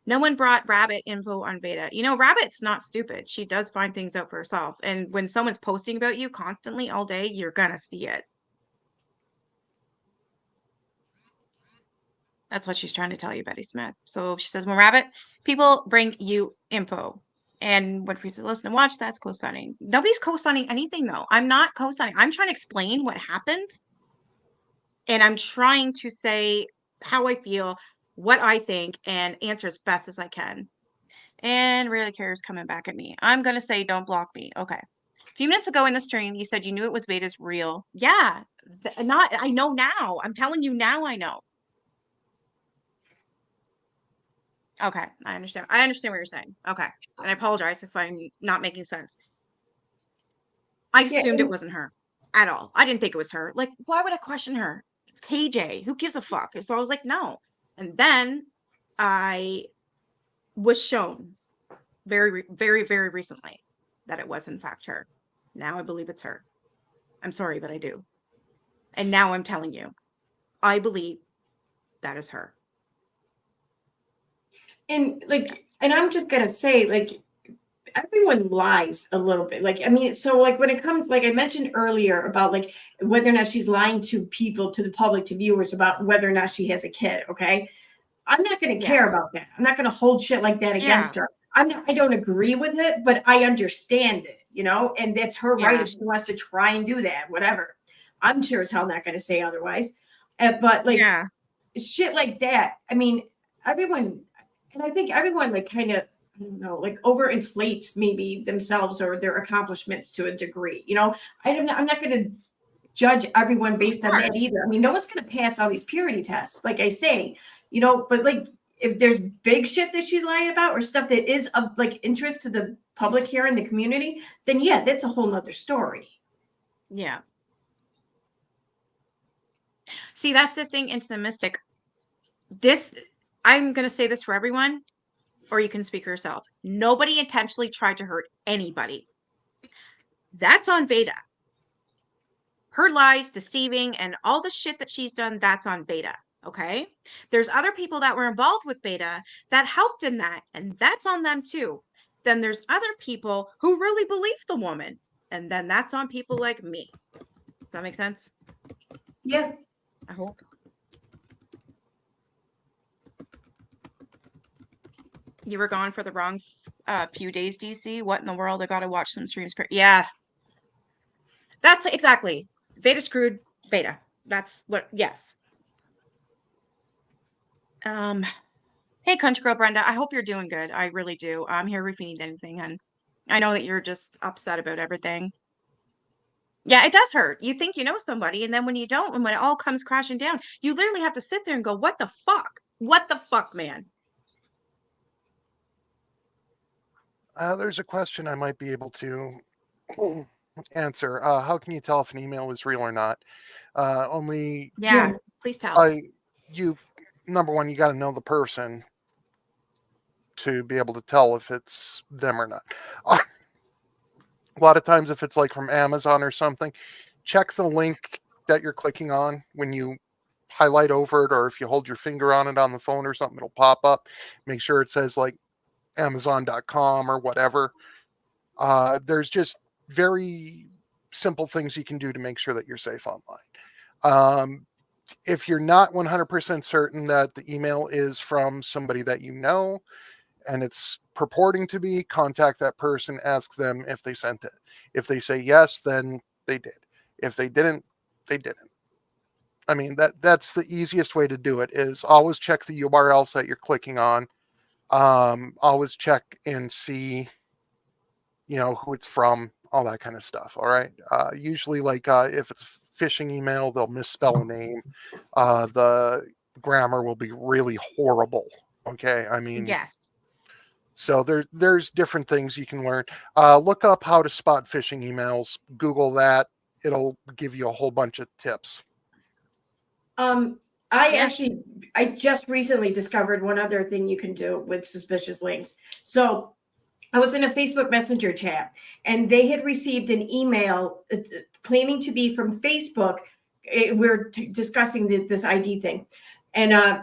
No one brought Rabbit info on Veda. You know, Rabbit's not stupid. She does find things out for herself. And when someone's posting about you constantly all day, you're gonna see it. That's what she's trying to tell you, Betty Smith. So she says, well, Rabbit, people bring you info. And what if you listen and watch, that's co-signing. Nobody's co-signing anything, though. I'm not co-signing. I'm trying to explain what happened. And I'm trying to say how I feel, what I think, and answer as best as I can. And really cares coming back at me. I'm going to say, don't block me. Okay. A few minutes ago in the stream, you said you knew it was Veda's real. Yeah. I know now. I'm telling you now I know. Okay, I understand. I understand what you're saying. Okay. And I apologize if I'm not making sense. I assumed it wasn't her at all. I didn't think it was her. Like, why would I question her? It's KJ. Who gives a fuck? So I was like, no. And then I was shown very, very, very recently that it was in fact her. Now I believe it's her. I'm sorry, but I do. And now I'm telling you, I believe that is her.
and I'm just gonna say, like, everyone lies a little bit. Like, I mean, so like when it comes, like I mentioned earlier about like whether or not she's lying to people, to the public, to viewers about whether or not she has a kid. Okay, I'm not going to care about that. I'm not going to hold shit like that against her. I don't agree with it, but I understand it, you know, and that's her right if she wants to try and do that, whatever. I'm sure as hell not going to say otherwise. But like shit like that, I mean, everyone, and I think everyone like kind of, I don't know, like overinflates maybe themselves or their accomplishments to a degree. You know, I'm not going to judge everyone based on that either. I mean, no one's going to pass all these purity tests, like I say, but like if there's big shit that she's lying about or stuff that is of like interest to the public here in the community, then yeah, that's a whole nother story.
Yeah. See, that's the thing into the mystic. I'm going to say this for everyone, or you can speak for yourself. Nobody intentionally tried to hurt anybody. That's on VADA. Her lies, deceiving, and all the shit that she's done, that's on VADA. Okay. There's other people that were involved with VADA that helped in that, and that's on them too. Then there's other people who really believe the woman, and then that's on people like me. Does that make sense?
Yeah.
I hope. You were gone for the wrong few days, DC. What in the world? I gotta watch some streams. Yeah. That's exactly. VADA screwed VADA. That's what, yes. Hey, Country Girl Brenda, I hope you're doing good. I really do. I'm here if you need anything, and I know that you're just upset about everything. Yeah, it does hurt. You think you know somebody, and then when you don't, and when it all comes crashing down, you literally have to sit there and go, what the fuck? What the fuck, man?
There's a question I might be able to answer. How can you tell if an email is real or not? Only
Yeah, please tell.
number one, you got to know the person to be able to tell if it's them or not. A lot of times, if it's like from Amazon or something, check the link that you're clicking on when you highlight over it, or if you hold your finger on it on the phone or something, it'll pop up. Make sure it says like Amazon.com or whatever. There's just very simple things you can do to make sure that you're safe online. If you're not 100% certain that the email is from somebody that you know and it's purporting to be, contact that person, ask them if they sent it. If they say yes, then they did. If they didn't, they didn't. I mean, that's the easiest way to do it, is always check the URLs that you're clicking on. Always check and see, who it's from, all that kind of stuff. All right. Usually, like if it's a phishing email, they'll misspell a name. The grammar will be really horrible. Okay. I mean,
yes.
So there's different things you can learn. Look up how to spot phishing emails. Google that. It'll give you a whole bunch of tips.
I just recently discovered one other thing you can do with suspicious links. So I was in a Facebook Messenger chat, and they had received an email claiming to be from Facebook. We're discussing this ID thing, and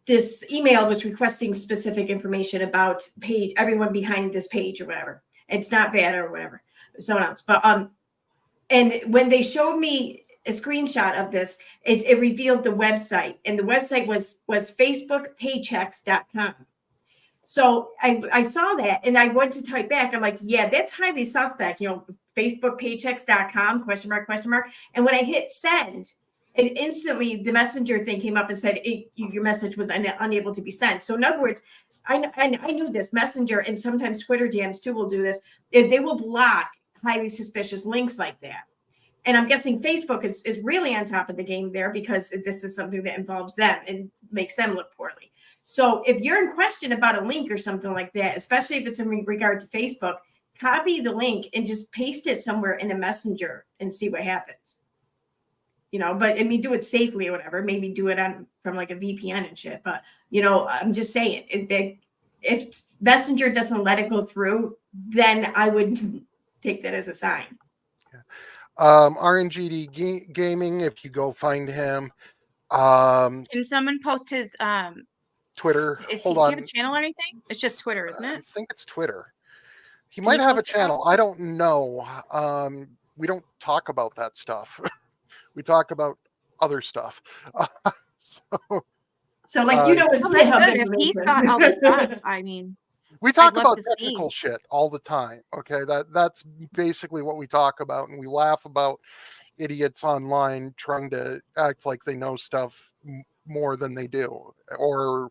this email was requesting specific information about everyone behind this page or whatever. It's not VADA or whatever, someone else. But and when they showed me a screenshot of this, it revealed the website, and the website was facebookpaychecks.com. So I saw that, and I went to type back. I'm like, yeah, that's highly suspect. Facebookpaychecks.com, question mark. And when I hit send, it instantly, the messenger thing came up and said, your message was unable to be sent. So in other words, I knew this. Messenger and sometimes Twitter DMs too will do this. They will block highly suspicious links like that. And I'm guessing Facebook is really on top of the game there, because this is something that involves them and makes them look poorly. So if you're in question about a link or something like that, especially if it's in regard to Facebook, copy the link and just paste it somewhere in a messenger and see what happens. But I mean, do it safely or whatever. Maybe do it from like a VPN and shit. But, I'm just saying, if Messenger doesn't let it go through, then I would take that as a sign.
Yeah. RNGD Gaming, if you go find him.
Can someone post his
Twitter?
Does he have a channel or anything? It's just Twitter, isn't it?
I think it's Twitter. He might have a channel. I don't know. We don't talk about that stuff. We talk about other stuff. So
like, his
that's good. If he's got all this stuff, I mean,
we talk about technical shit all the time. Okay, that's basically what we talk about, and we laugh about idiots online trying to act like they know stuff more than they do, or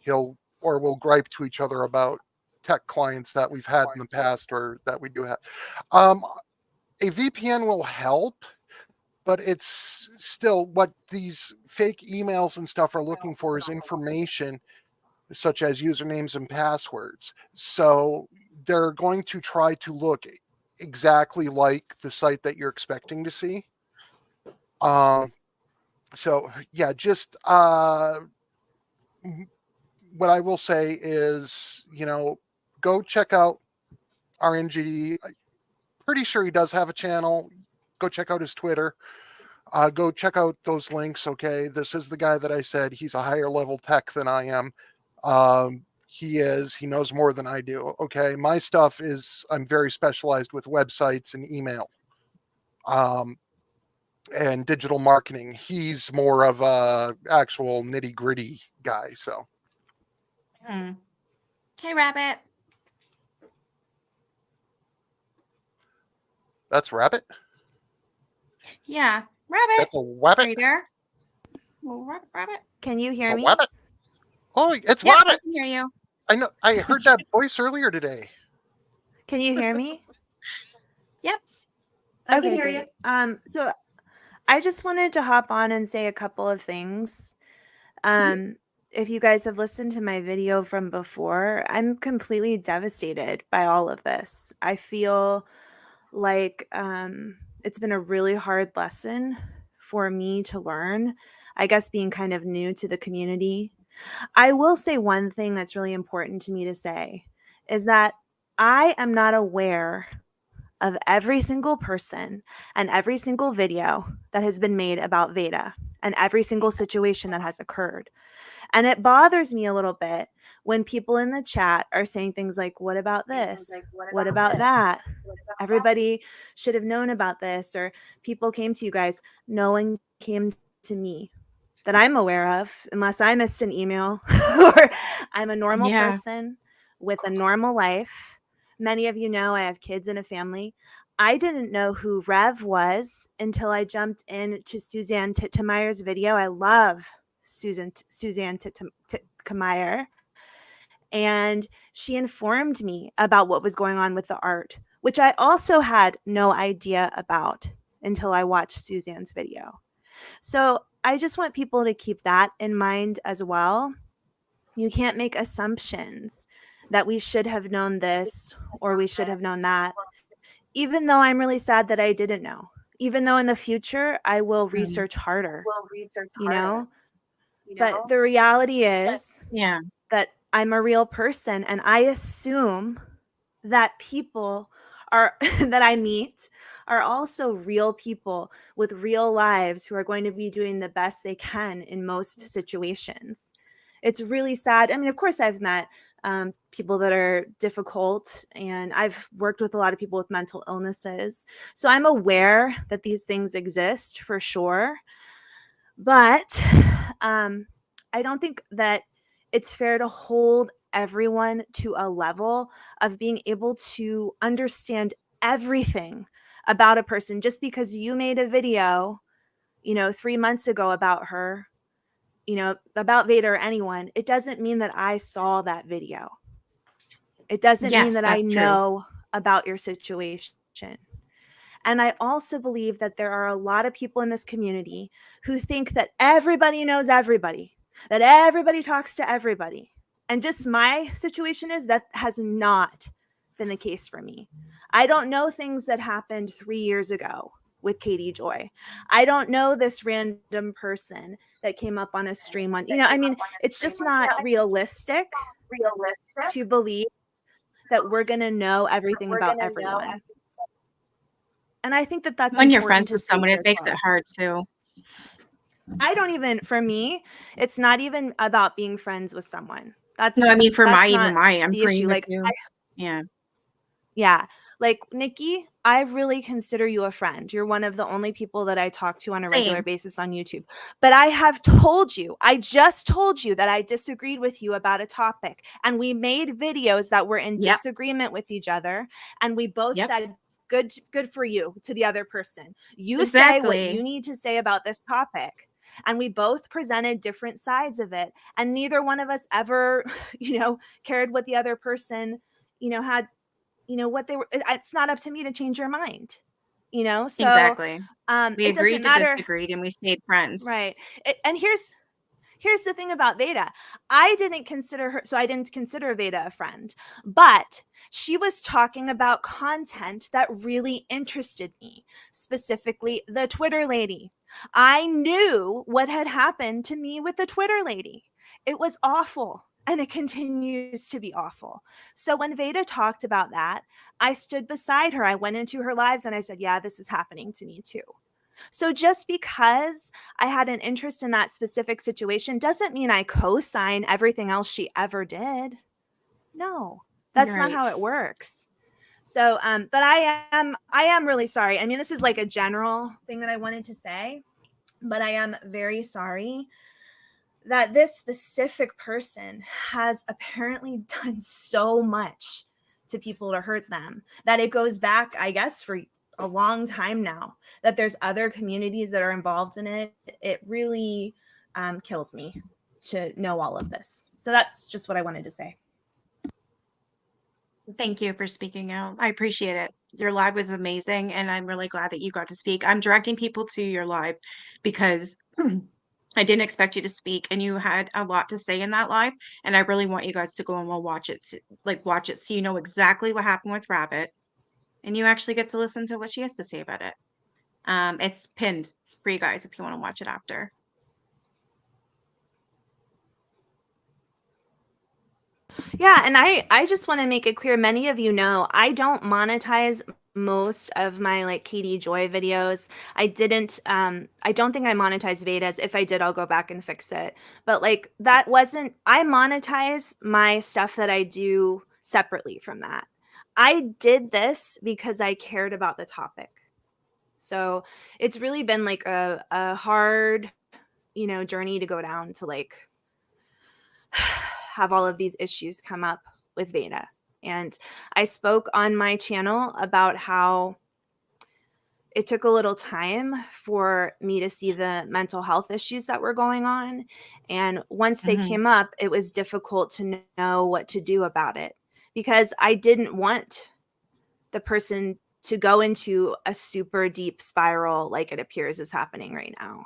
we'll gripe to each other about tech clients that we've had in the past or that we do have. A VPN will help, but it's still what these fake emails and stuff are looking for is information such as usernames and passwords. So they're going to try to look exactly like the site that you're expecting to see. So yeah, just what I will say is, go check out RNG. Pretty sure he does have a channel. Go check out his Twitter. Go check out those links. Okay, this is the guy that I said he's a higher level tech than I am. He knows more than I do. Okay, my stuff is, I'm very specialized with websites and email, and digital marketing. He's more of a actual nitty gritty guy. So,
Hey, Rabbit.
that's Rabbit.
Yeah, Rabbit.
That's a rabbit.
Are you there? Well, Rabbit. Can you hear
It's
me?
a rabbit. Oh, it's
Yeah, I
Rabbit.
can hear you.
I know. I heard that voice earlier today.
Can you hear me?
Yep.
I
Okay,
can hear
great.
you.
So I just wanted to hop on and say a couple of things. If you guys have listened to my video from before, I'm completely devastated by all of this. I feel like it's been a really hard lesson for me to learn, I guess, being kind of new to the community. I will say one thing that's really important to me to say is that I am not aware of every single person and every single video that has been made about VADA and every single situation that has occurred. And it bothers me a little bit when people in the chat are saying things like, what about this? What about that? Everybody should have known about this, or people came to you guys. No one came to me that I'm aware of, unless I missed an email or I'm a normal person with a normal life. Many of you know I have kids and a family. I didn't know who Rev was until I jumped into Suzanne Tittemeyer's video. I love Suzanne Tittemeyer. And she informed me about what was going on with the art, which I also had no idea about until I watched Suzanne's video. So I just want people to keep that in mind as well. You can't make assumptions that we should have known this or we should have known that, even though I'm really sad that I didn't know. Even though in the future I will research harder, But the reality is that I'm a real person, and I assume that people are that I meet are also real people with real lives who are going to be doing the best they can in most situations. It's really sad. I mean, of course, I've met people that are difficult, and I've worked with a lot of people with mental illnesses. So I'm aware that these things exist for sure. But I don't think that it's fair to hold everyone to a level of being able to understand everything about a person just because you made a video, 3 months ago about her, about VADA or anyone. It doesn't mean that I saw that video. It doesn't mean that I know about your situation. And I also believe that there are a lot of people in this community who think that everybody knows everybody, that everybody talks to everybody. And just my situation is that has not been the case for me. I don't know things that happened 3 years ago with Katie Joy. I don't know this random person that came up on a stream on, it's just not realistic to believe that we're going to know everything about everyone. And I think that that's
when you're friends with someone, it makes it hard too.
For me, it's not even about being friends with someone. I'm
pretty
issue.
Like you.
Yeah. Like Nikki, I really consider you a friend. You're one of the only people that I talk to on a regular basis on YouTube. But I just told you that I disagreed with you about a topic, and we made videos that were in disagreement with each other. And we both said, good for you to the other person. You say what you need to say about this topic. And we both presented different sides of it. And neither one of us ever, cared what the other person, had, what they were. It's not up to me to change your mind, So
exactly. We
it
agreed
doesn't matter.
Disagreed, and we stayed friends.
Right. And here's here's the thing about Veda. I didn't consider Veda a friend, but she was talking about content that really interested me, specifically the Twitter lady. I knew what had happened to me with the Twitter lady. It was awful, and it continues to be awful. So when Veda talked about that, I stood beside her. I went into her lives and I said, yeah, this is happening to me too. So just because I had an interest in that specific situation doesn't mean I co-sign everything else she ever did. No, that's not how it works. So, but I am really sorry. I mean, this is like a general thing that I wanted to say, but I am very sorry that this specific person has apparently done so much to people to hurt them that it goes back, I guess, for a long time now, that there's other communities that are involved in it. It really kills me to know all of this. So that's just what I wanted to say.
Thank you for speaking out. I appreciate it. Your live was amazing, and I'm really glad that you got to speak. I'm directing people to your live because I didn't expect you to speak, and you had a lot to say in that live, and I really want you guys to go and watch it, watch it so you know exactly what happened with Rabbit, and you actually get to listen to what she has to say about it. It's pinned for you guys if you want to watch it after.
Yeah, and I just want to make it clear, many of you know, I don't monetize most of my like Katie Joy videos. I don't think I monetize Vedas. If I did, I'll go back and fix it. But like that wasn't, I monetize my stuff that I do separately from that. I did this because I cared about the topic. So it's really been like a hard, journey to go down to like have all of these issues come up with VADA. And I spoke on my channel about how it took a little time for me to see the mental health issues that were going on. And once they came up, it was difficult to know what to do about it because I didn't want the person to go into a super deep spiral like it appears is happening right now.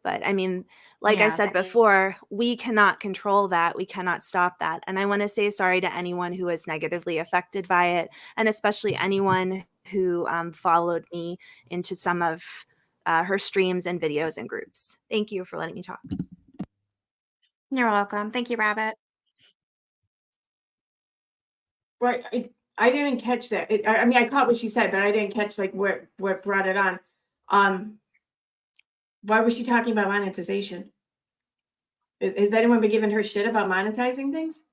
But I mean, like I said before, we cannot control that. We cannot stop that. And I want to say sorry to anyone who was negatively affected by it, and especially anyone who followed me into some of her streams and videos and groups. Thank you for letting me talk.
You're welcome. Thank you, Rabbit.
Right. I didn't catch that. I mean, I caught what she said, but I didn't catch like what brought it on. Why was she talking about monetization? Has anyone been giving her shit about monetizing things?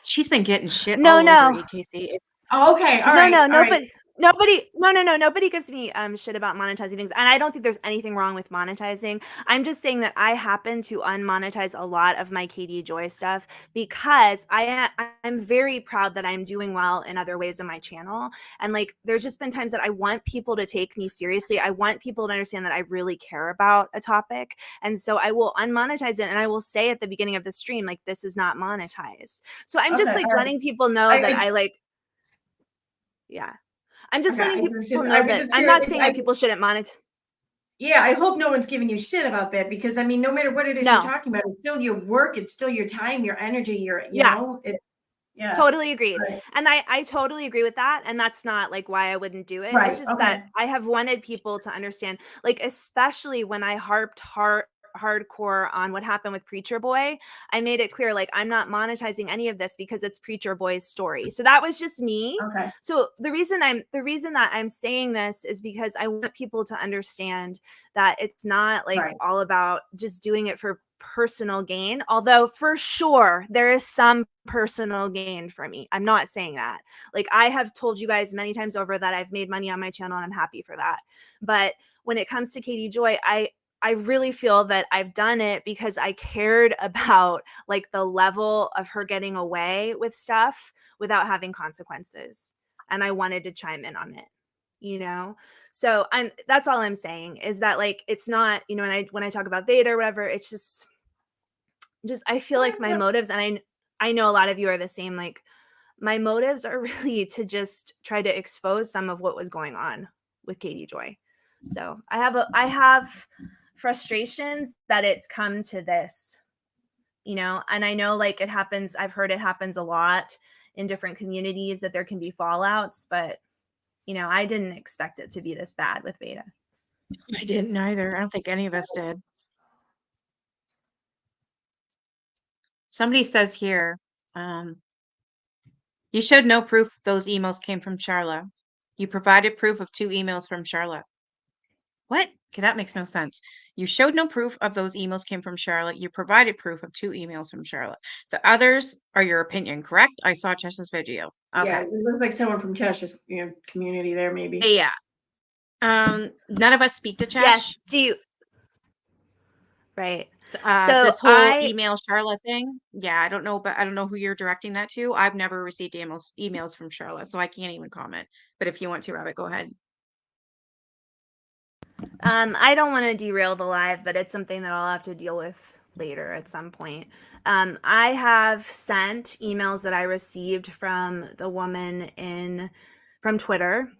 She's been getting shit all over Casey.
Oh, okay. All right.
Nobody gives me shit about monetizing things, and I don't think there's anything wrong with monetizing. I'm just saying that I happen to unmonetize a lot of my Katie Joy stuff because I'm very proud that I'm doing well in other ways in my channel, and like there's just been times that I want people to take me seriously. I want people to understand that I really care about a topic, and so I will unmonetize it, and I will say at the beginning of the stream like this is not monetized. So I'm just like letting people know that I like. Yeah. I'm just letting people know that I'm not saying that people shouldn't monetize.
Yeah, I hope no one's giving you shit about that because I mean, no matter what it is you're talking about, it's still your work, it's still your time, your energy, you know,
Totally agreed. Right. And I totally agree with that. And that's not like why I wouldn't do it.
Right.
It's just that I have wanted people to understand, like, especially when I harped hardcore on what happened with Preacher Boy, I made it clear, like, I'm not monetizing any of this because it's Preacher Boy's story. So that was just me.
Okay.
So the reason that I'm saying this is because I want people to understand that it's not like all about just doing it for personal gain, although for sure there is some personal gain for me. I'm not saying that. Like I have told you guys many times over that I've made money on my channel and I'm happy for that. But when it comes to Katie Joy, I really feel that I've done it because I cared about like the level of her getting away with stuff without having consequences. And I wanted to chime in on it. So that's all I'm saying is that like it's not, when I talk about VADA or whatever, it's just I feel like my motives, and I know a lot of you are the same, like my motives are really to just try to expose some of what was going on with Katie Joy. So I have frustrations that it's come to this. and I know like it happens. I've heard it happens a lot in different communities that there can be fallouts, but I didn't expect it to be this bad with VADA.
I didn't either. I don't think any of us did. Somebody says here, you showed no proof those emails came from Charlotte. You provided proof of 2 emails from Charlotte. What? Okay, that makes no sense. You showed no proof of those emails came from Charlotte. You provided proof of 2 emails from Charlotte. The others are your opinion, correct? I saw Chesh's video. Okay.
Yeah, it looks like someone from Chesh's community there, maybe.
Yeah. None of us speak to Chesh.
Yes. Do you? Right.
So this whole email Charlotte thing. Yeah, I don't know, but I don't know who you're directing that to. I've never received emails from Charlotte, so I can't even comment. But if you want to, Rabbit, go ahead.
I don't want to derail the live, but it's something that I'll have to deal with later at some point. I have sent emails that I received from the woman from Twitter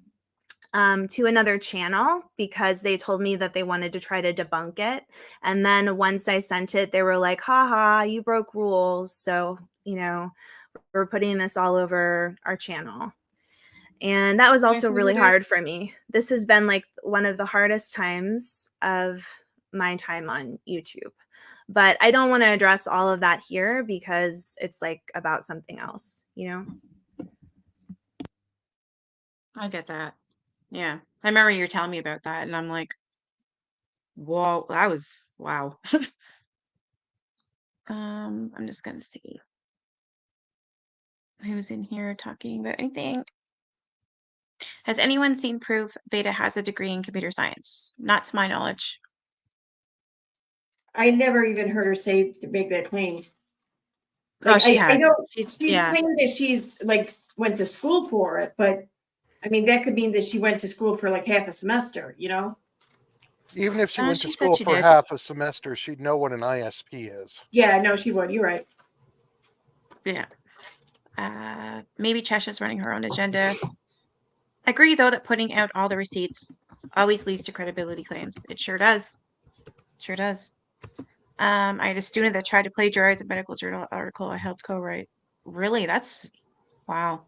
to another channel because they told me that they wanted to try to debunk it. And then once I sent it, they were like, haha, you broke rules. So, we're putting this all over our channel. And that was also really hard for me. This has been like one of the hardest times of my time on YouTube. But I don't want to address all of that here because it's like about something else,
I get that. Yeah. I remember you were telling me about that, and I'm like, whoa, that was wow. I'm just gonna see who's in here talking about anything. Has anyone seen proof VADA has a degree in computer science? Not to my knowledge.
I never even heard her make that claim.
Like, she has.
I know she's claimed that she's like went to school for it, but I mean that could mean that she went to school for like half a semester,
Even if she went to school for half a semester, she'd know what an ISP is.
Yeah, no, she would. You're right.
Yeah. Maybe Chesha's running her own agenda. Agree, though, that putting out all the receipts always leads to credibility claims. It sure does. Sure does. I had a student that tried to plagiarize a medical journal article I helped co-write. Really? That's wow.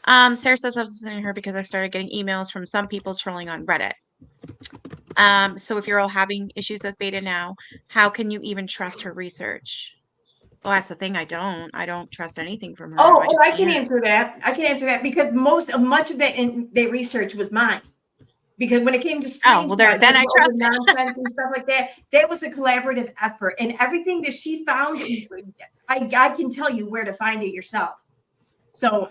Sarah says I was listening to her because I started getting emails from some people trolling on Reddit. So if you're all having issues with VADA now, how can you even trust her research? Well, that's the thing. I don't trust anything from her.
I can answer that. I can answer that because much of that research was mine. Because when it came to screenshots,
then I trust
nonsense and stuff like that, that was a collaborative effort. And everything that she found, I can tell you where to find it yourself. So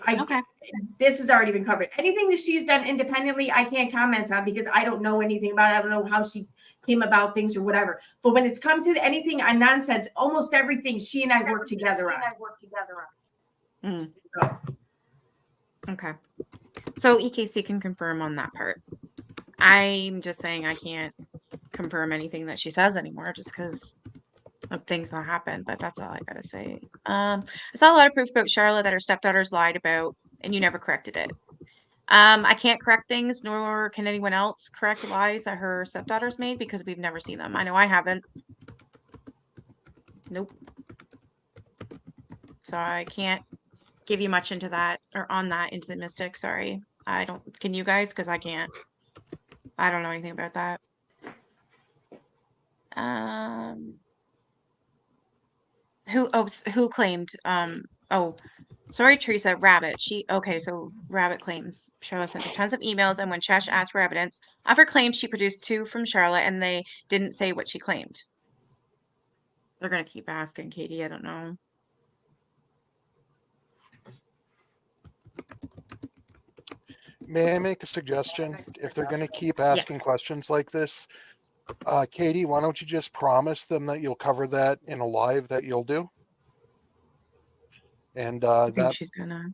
this has already been covered. Anything that she's done independently, I can't comment on because I don't know anything about it. I don't know how she came about things or whatever. But when it's come to anything on nonsense, almost everything she and I work together on.
Okay. So EKC can confirm on that part. I'm just saying I can't confirm anything that she says anymore just because of things that happen, but that's all I gotta say. I saw a lot of proof about Charlotte that her stepdaughters lied about, and you never corrected it. I can't correct things, nor can anyone else correct lies that her stepdaughters made because we've never seen them. I know I haven't. Nope. So I can't give you much into that or on that into the mystic. Sorry. I don't. Can you guys? Because I can't. I don't know anything about that. Who claimed? Sorry, Teresa. Rabbit. So Rabbit claims Charlotte sent tons of emails, and when Chesh asked for evidence of her claims, she produced 2 from Charlotte, and they didn't say what she claimed. They're gonna keep asking, Katie. I don't know.
May I make a suggestion? If they're going to keep asking questions like this, Katie, why don't you just promise them that you'll cover that in a live that you'll do? And
I think she's gonna.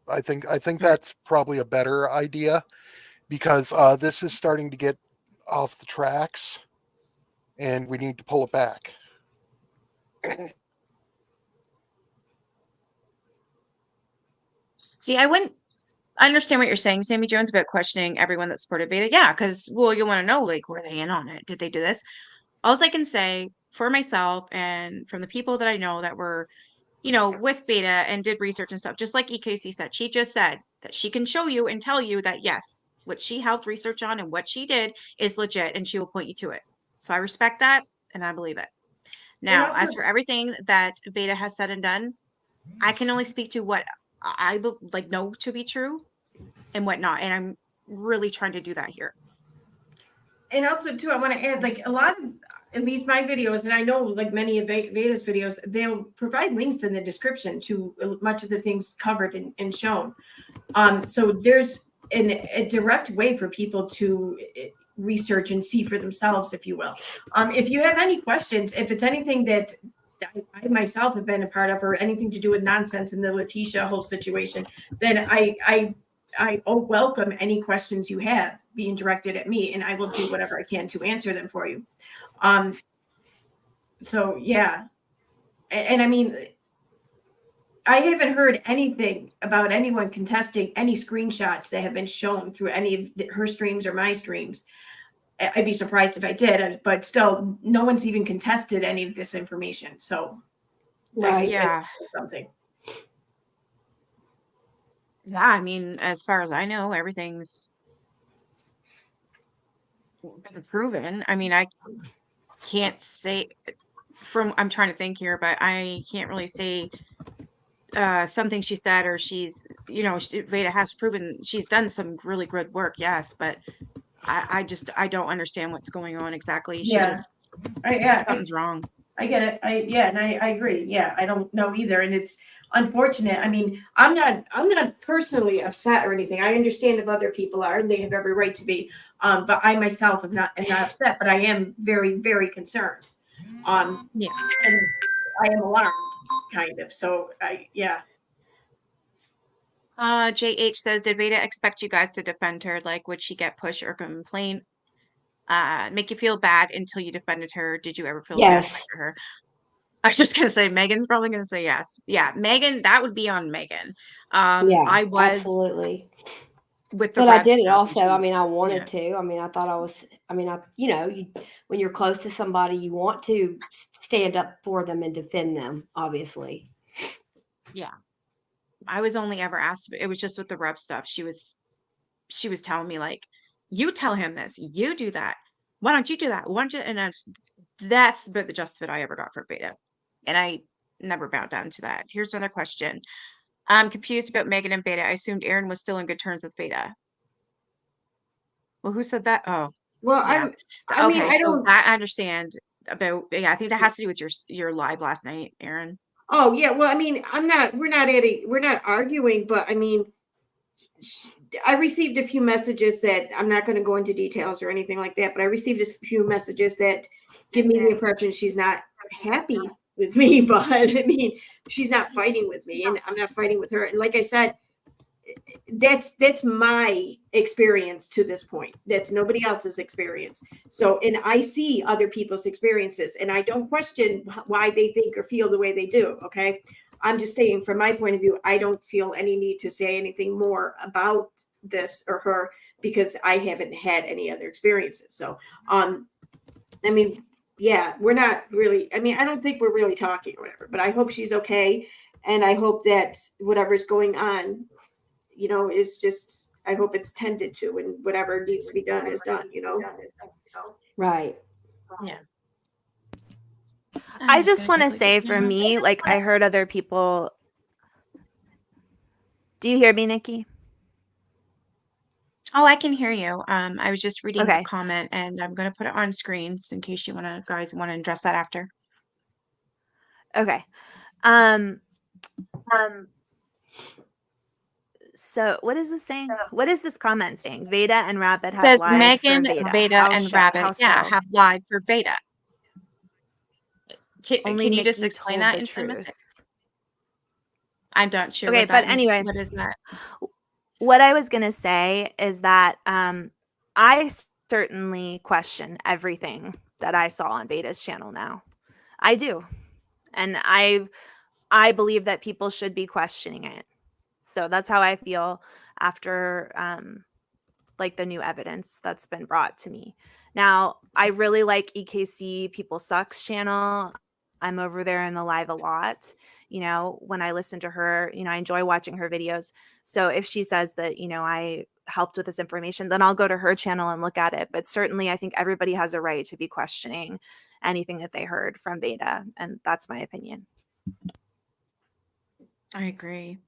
I think that's probably a better idea because this is starting to get off the tracks, and we need to pull it back.
See, I wouldn't understand what you're saying, Sammy Jones, about questioning everyone that supported VADA. Yeah, because, well, you want to know, like, were they in on it? Did they do this? All I can say for myself and from the people that I know that were, you know, with Beta and did research and stuff, just like EKC said, she just said that she can show you and tell you that yes, what she helped research on and what she did is legit, and she will point you to it. So I respect that and I believe it.
And
Now, as
also,
for everything that Beta has said and done, I can only speak to what I like know to be true and whatnot, and I'm really trying to do that here.
and also too, I want to add, like, a lot of at least my videos, and I know like many of Veda's videos, they'll provide links in the description to much of the things covered and shown. So there's a direct way for people to research and see for themselves, if you will. If you have any questions, if it's anything that I myself have been a part of, or anything to do with nonsense in the Letitia whole situation, then I welcome any questions you have being directed at me, and I will do whatever I can to answer them for you. So yeah, and I mean, I haven't heard anything about anyone contesting any screenshots that have been shown through any of her streams or my streams. I'd be surprised if I did, but still, no one's even contested any of this information. So,
Right.
Yeah.
something.
Yeah, I mean, as far as I know, everything's been proven. I mean, I can't say I'm trying to think here, but I can't really say something she said, or she's, you know, Veda has proven she's done some really good work, yes, but I don't understand what's going on exactly. She
Yeah.
just
Yeah,
something's wrong.
I get it. I agree. Yeah, I don't know either, and it's unfortunate. I mean, I'm not personally upset or anything. I understand if other people are, and they have every right to be. But I myself am not upset, but I am very, very concerned.
Yeah.
And I am alarmed, kind of. So yeah.
JH says, did Veda expect you guys to defend her? Like, would she get pushed or complain? Make you feel bad until you defended her? Did you ever feel abandoned
Yes.
by her? I was just gonna say Megan's probably gonna say yes. Yeah, Megan, that would be on Megan.
Yeah,
I was
absolutely.
with the
But I
Reb
did it
stuff, and
also.
she
I
was,
mean, I wanted
yeah.
to. I mean, I thought I was, I mean, you know, when you're close to somebody, you want to stand up for them and defend them, obviously.
Yeah. I was only ever asked, it was just with the Reb stuff. She was telling me, like, you tell him this, you do that. Why don't you do that? Why don't you? And that's but the just of it I ever got for Beta. And I never bowed down to that. Here's another question. I'm confused about Megan and Beta. I assumed Aaron was still in good terms with Beta. Well, who said that? Oh,
Well,
yeah.
I mean,
Okay,
I
so
don't.
that I understand about, yeah, I think that has to do with your live last night, Aaron.
Oh yeah. Well, I mean, we're not arguing, but I mean, I received a few messages that I'm not going to go into details or anything like that, but I received a few messages that give me the impression she's not happy with me, but I mean, she's not fighting with me and I'm not fighting with her. And like I said, that's my experience to this point. That's nobody else's experience. So, and I see other people's experiences and I don't question why they think or feel the way they do. Okay. I'm just saying from my point of view, I don't feel any need to say anything more about this or her because I haven't had any other experiences. So, I mean, yeah, we're not really, I mean, I don't think we're really talking or whatever, but I hope she's okay. And I hope that whatever's going on, you know, is just, I hope it's tended to and whatever needs to be done is done, you know?
Right.
Yeah.
I just want to say for me, like I heard other people. Do you hear me, Nikki?
Oh, I can hear you. I was just reading
Okay.
a comment and I'm going to put it on screens in case you guys want to address that after.
Okay. So what is this saying? What is this comment saying? Veda and Rabbit have
Says
lied for
Megan,
Veda.
Veda,
How
and
how
Rabbit, yeah,
so?
have lied for Veda.
Only
Can you just
Nikki
explain
told
that
the
in 10 minutes?
truth.
I'm not sure
Okay,
what that
but anyway,
what is that?
what I was gonna say is that I certainly question everything that I saw on Veda's channel now. I do. And I believe that people should be questioning it. So that's how I feel after like the new evidence that's been brought to me. Now, I really like EKC People Sucks channel. I'm over there in the live a lot. You know, when I listen to her, you know, I enjoy watching her videos. So if she says that, you know, I helped with this information, then I'll go to her channel and look at it. But certainly I think everybody has a right to be questioning anything that they heard from VADA. And that's my opinion.
I agree.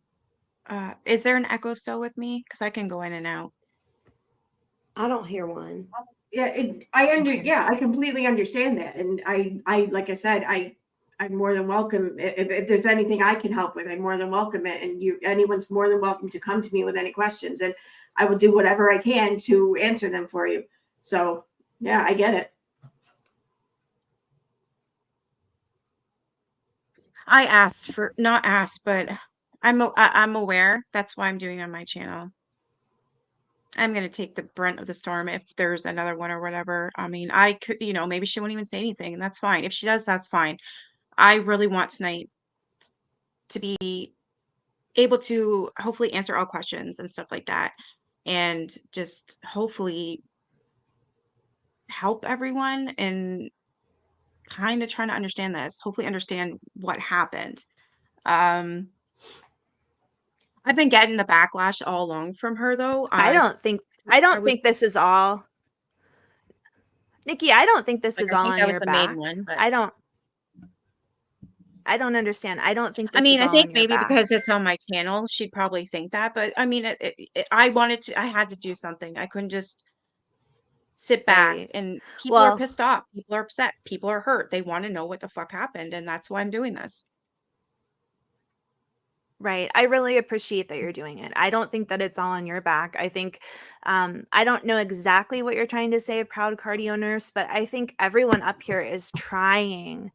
Is there an echo still with me? Because I can go in and out.
I don't hear one.
Yeah, I completely understand that. And I like I said, I'm more than welcome. If there's anything I can help with, I'm more than welcome it. And anyone's more than welcome to come to me with any questions, and I will do whatever I can to answer them for you. So yeah, I get it.
I asked for, not asked, but I'm aware. That's why I'm doing it on my channel. I'm going to take the brunt of the storm if there's another one or whatever. I mean, I could, you know, maybe she won't even say anything, and that's fine. If she does, that's fine. I really want tonight to be able to hopefully answer all questions and stuff like that, and just hopefully help everyone and kind of trying to understand this, hopefully understand what happened. I've been getting the backlash all along from her though.
I don't think this is all, Nikki, I don't think this is
I
all
think
on
that was
your
the
back.
main one, but
I don't understand. I don't think this
I mean,
is
I
all
think
on your
maybe
back.
because it's on my channel, she'd probably think that, but I mean, I had to do something. I couldn't just sit back,
Right.
and people are
Well,
pissed off. People are upset. People are hurt. They want to know what the fuck happened, and that's why I'm doing this.
right. I really appreciate that you're doing it. I don't think that it's all on your back. I think, I don't know exactly what you're trying to say, proud cardio nurse, but I think everyone up here is trying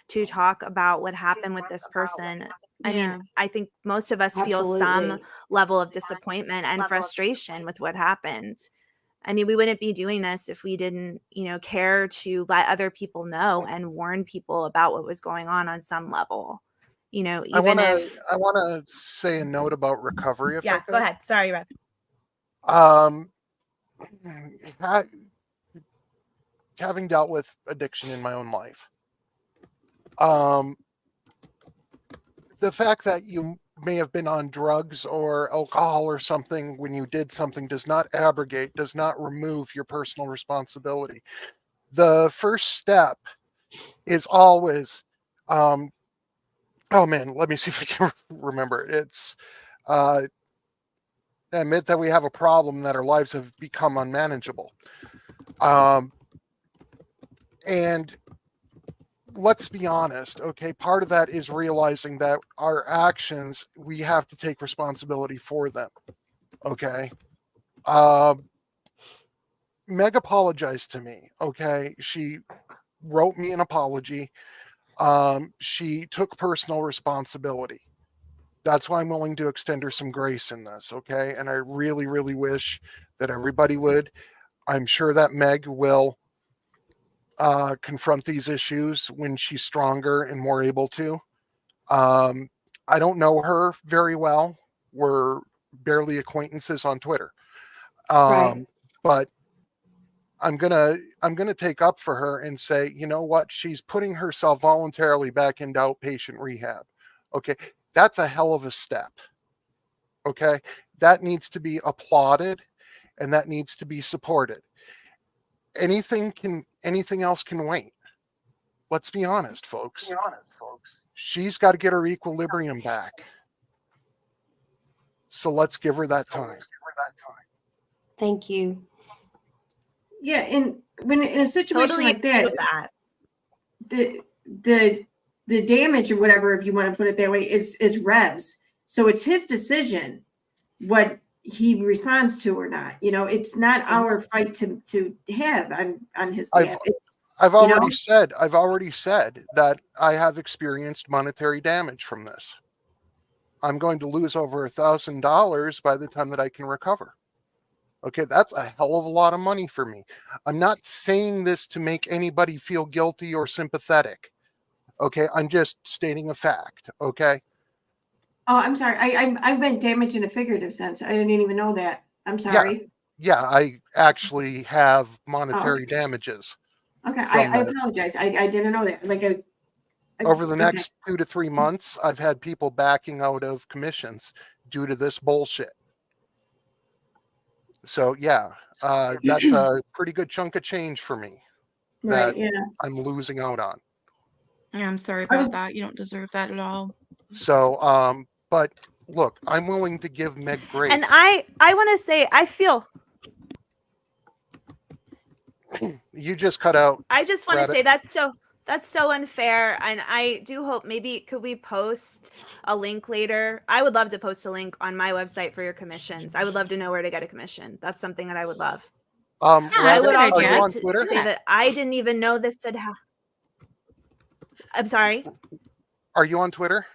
to talk about what happened with this person. I mean,
Yeah.
I think most of us feel some
Absolutely.
level of disappointment and frustration with what happened. I mean, we wouldn't be doing this if we didn't, you know, care to let other people know and warn people about what was going on some level. You know, even if
I wanna say a note about recovery, if I
yeah, go
could.
ahead. Sorry, Reb.
Um, having dealt with addiction in my own life, the fact that you may have been on drugs or alcohol or something when you did something does not abrogate, does not remove your personal responsibility. The first step is always, oh man, let me see if I can remember. It's admit that we have a problem, that our lives have become unmanageable. And let's be honest, okay, part of that is realizing that our actions, we have to take responsibility for them, okay? Meg apologized to me, okay? She wrote me an apology. She took personal responsibility. That's why I'm willing to extend her some grace in this, okay? And I really, really wish that everybody would. I'm sure that Meg will confront these issues when she's stronger and more able to. I don't know her very well. We're barely acquaintances on Twitter.
Right.
But I'm gonna take up for her and say, you know what? She's putting herself voluntarily back into outpatient rehab. Okay, that's a hell of a step. Okay, that needs to be applauded, and that needs to be supported. Anything else can wait. Let's be honest, folks. She's got to get her equilibrium back. So let's give her that time.
Thank you.
Yeah, and when in a situation
Totally
like
agree with that.
the damage or whatever, if you want to put it that way, is Reb's. So it's his decision what he responds to or not. You know, it's not our fight to have on his behalf.
I've already said that I have experienced monetary damage from this. I'm going to lose over $1,000 by the time that I can recover. Okay, that's a hell of a lot of money for me. I'm not saying this to make anybody feel guilty or sympathetic. Okay, I'm just stating a fact. Okay.
Oh, I'm sorry. I meant damage in a figurative sense. I didn't even know that. I'm sorry.
yeah, I actually have monetary
okay.
damages
Okay,
from
I
that.
apologize. I didn't know that. Like,
Over the
okay.
next 2 to 3 months, I've had people backing out of commissions due to this bullshit. So yeah, that's a pretty good chunk of change for me
Right,
that
yeah.
I'm losing out on.
Yeah, I'm sorry
I was,
about that. You don't deserve that at all.
So, but look, I'm willing to give Meg
And
grace.
I want to say I feel
You just cut out.
I just want to
Rabbit.
say that's so unfair, and I do hope maybe could we post a link later. I would love to post a link on my website for your commissions. I would love to know where to get a commission. That's something that I would love.
Yeah,
I
that's a
would
good
also
Are you
idea.
like
on
to
Twitter?
say that I didn't even know this had happened. I'm sorry.
Are you on Twitter?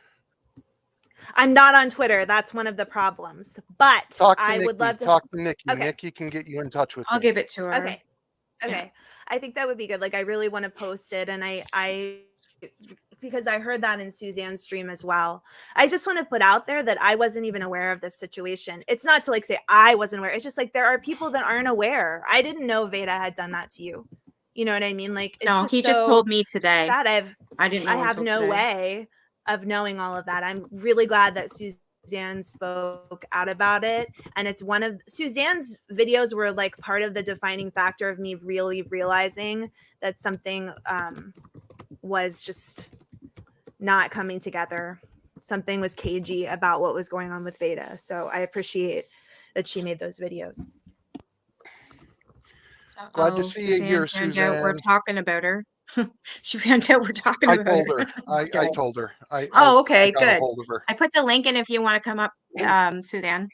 I'm not on Twitter. That's one of the problems. But
Talk to
I
Nikki.
would love to.
Talk to Nikki.
Okay.
Nikki can get you in touch with
I'll
me.
give it to her.
Okay. Okay. I think that would be good. Like I really want to post it, and I because I heard that in Suzanne's stream as well. I just want to put out there that I wasn't even aware of this situation. It's not to like say I wasn't aware. It's just like there are people that aren't aware. I didn't know VADA had done that to you. You know what I mean? Like it's
No,
just
he just
so
told me today.
sad.
I didn't know
I have
until
no
today.
way of knowing all of that. I'm really glad that Suzanne spoke out about it. And it's one of Suzanne's videos were like part of the defining factor of me really realizing that something was just not coming together. Something was cagey about what was going on with VADA. So I appreciate that she made those videos.
Glad to see you here,
Found out we're
Suzanne.
talking about her. She found out we're talking
I
about
told
her.
her. I told her.
Oh, okay,
I got a
good.
hold of her.
I put the link in if you want to come up, Suzanne.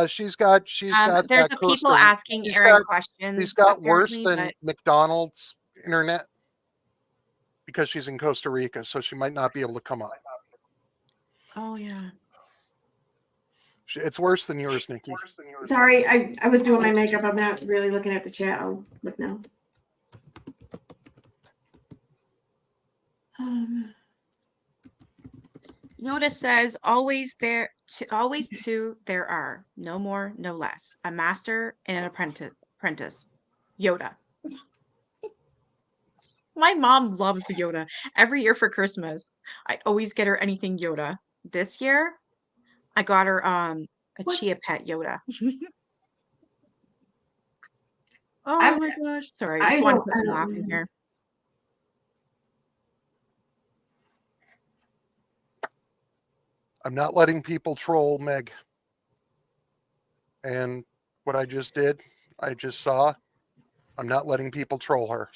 She's got
There's
that
the people
Costa.
asking
She's
Aaron
got
questions.
worse
apparently,
than
but
McDonald's internet because she's in Costa Rica, so she might not be able to come up.
oh yeah.
It's worse than yours, Nikki.
sorry, I was doing my makeup. I'm not really looking at the chat. I'll look now.
Notice says always two there are. No more, no less. A master and an apprentice. Yoda. My mom loves Yoda. Every year for Christmas, I always get her anything Yoda. This year, I got her a
What?
Chia Pet Yoda. Oh
I-
my gosh. Sorry, I
I
just want to
don't-
put
I
some
don't
laugh in
know.
here.
I'm not letting people troll Meg. And what I just did, I just saw. I'm not letting people troll her.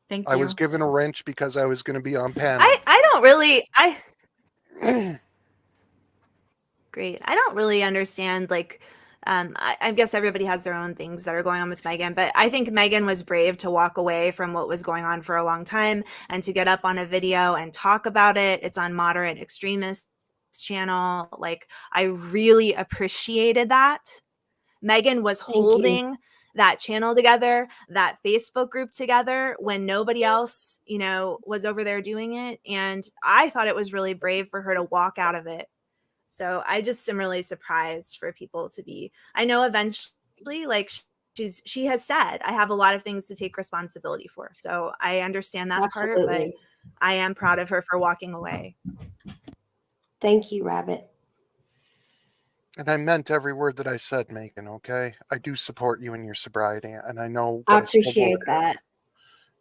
Thank
I
you.
was given a wrench because I was going to be on panel.
I don't really great. I don't really understand like I guess everybody has their own things that are going on with Megan, but I think Megan was brave to walk away from what was going on for a long time and to get up on a video and talk about it. It's on Moderate Extremists channel. Like I really appreciated that. Megan was
Thank you.
holding that channel together, that Facebook group together when nobody else, you know, was over there doing it. And I thought it was really brave for her to walk out of it. So I just am really surprised for people to be, I know eventually, like she has said, I have a lot of things to take responsibility for. So I understand that part, but
Absolutely.
I am proud of her for walking away.
Thank you, Rabbit.
And I meant every word that I said, Megan, okay? I do support you in your sobriety, and I know
I
what a struggle
appreciate
it is.
that.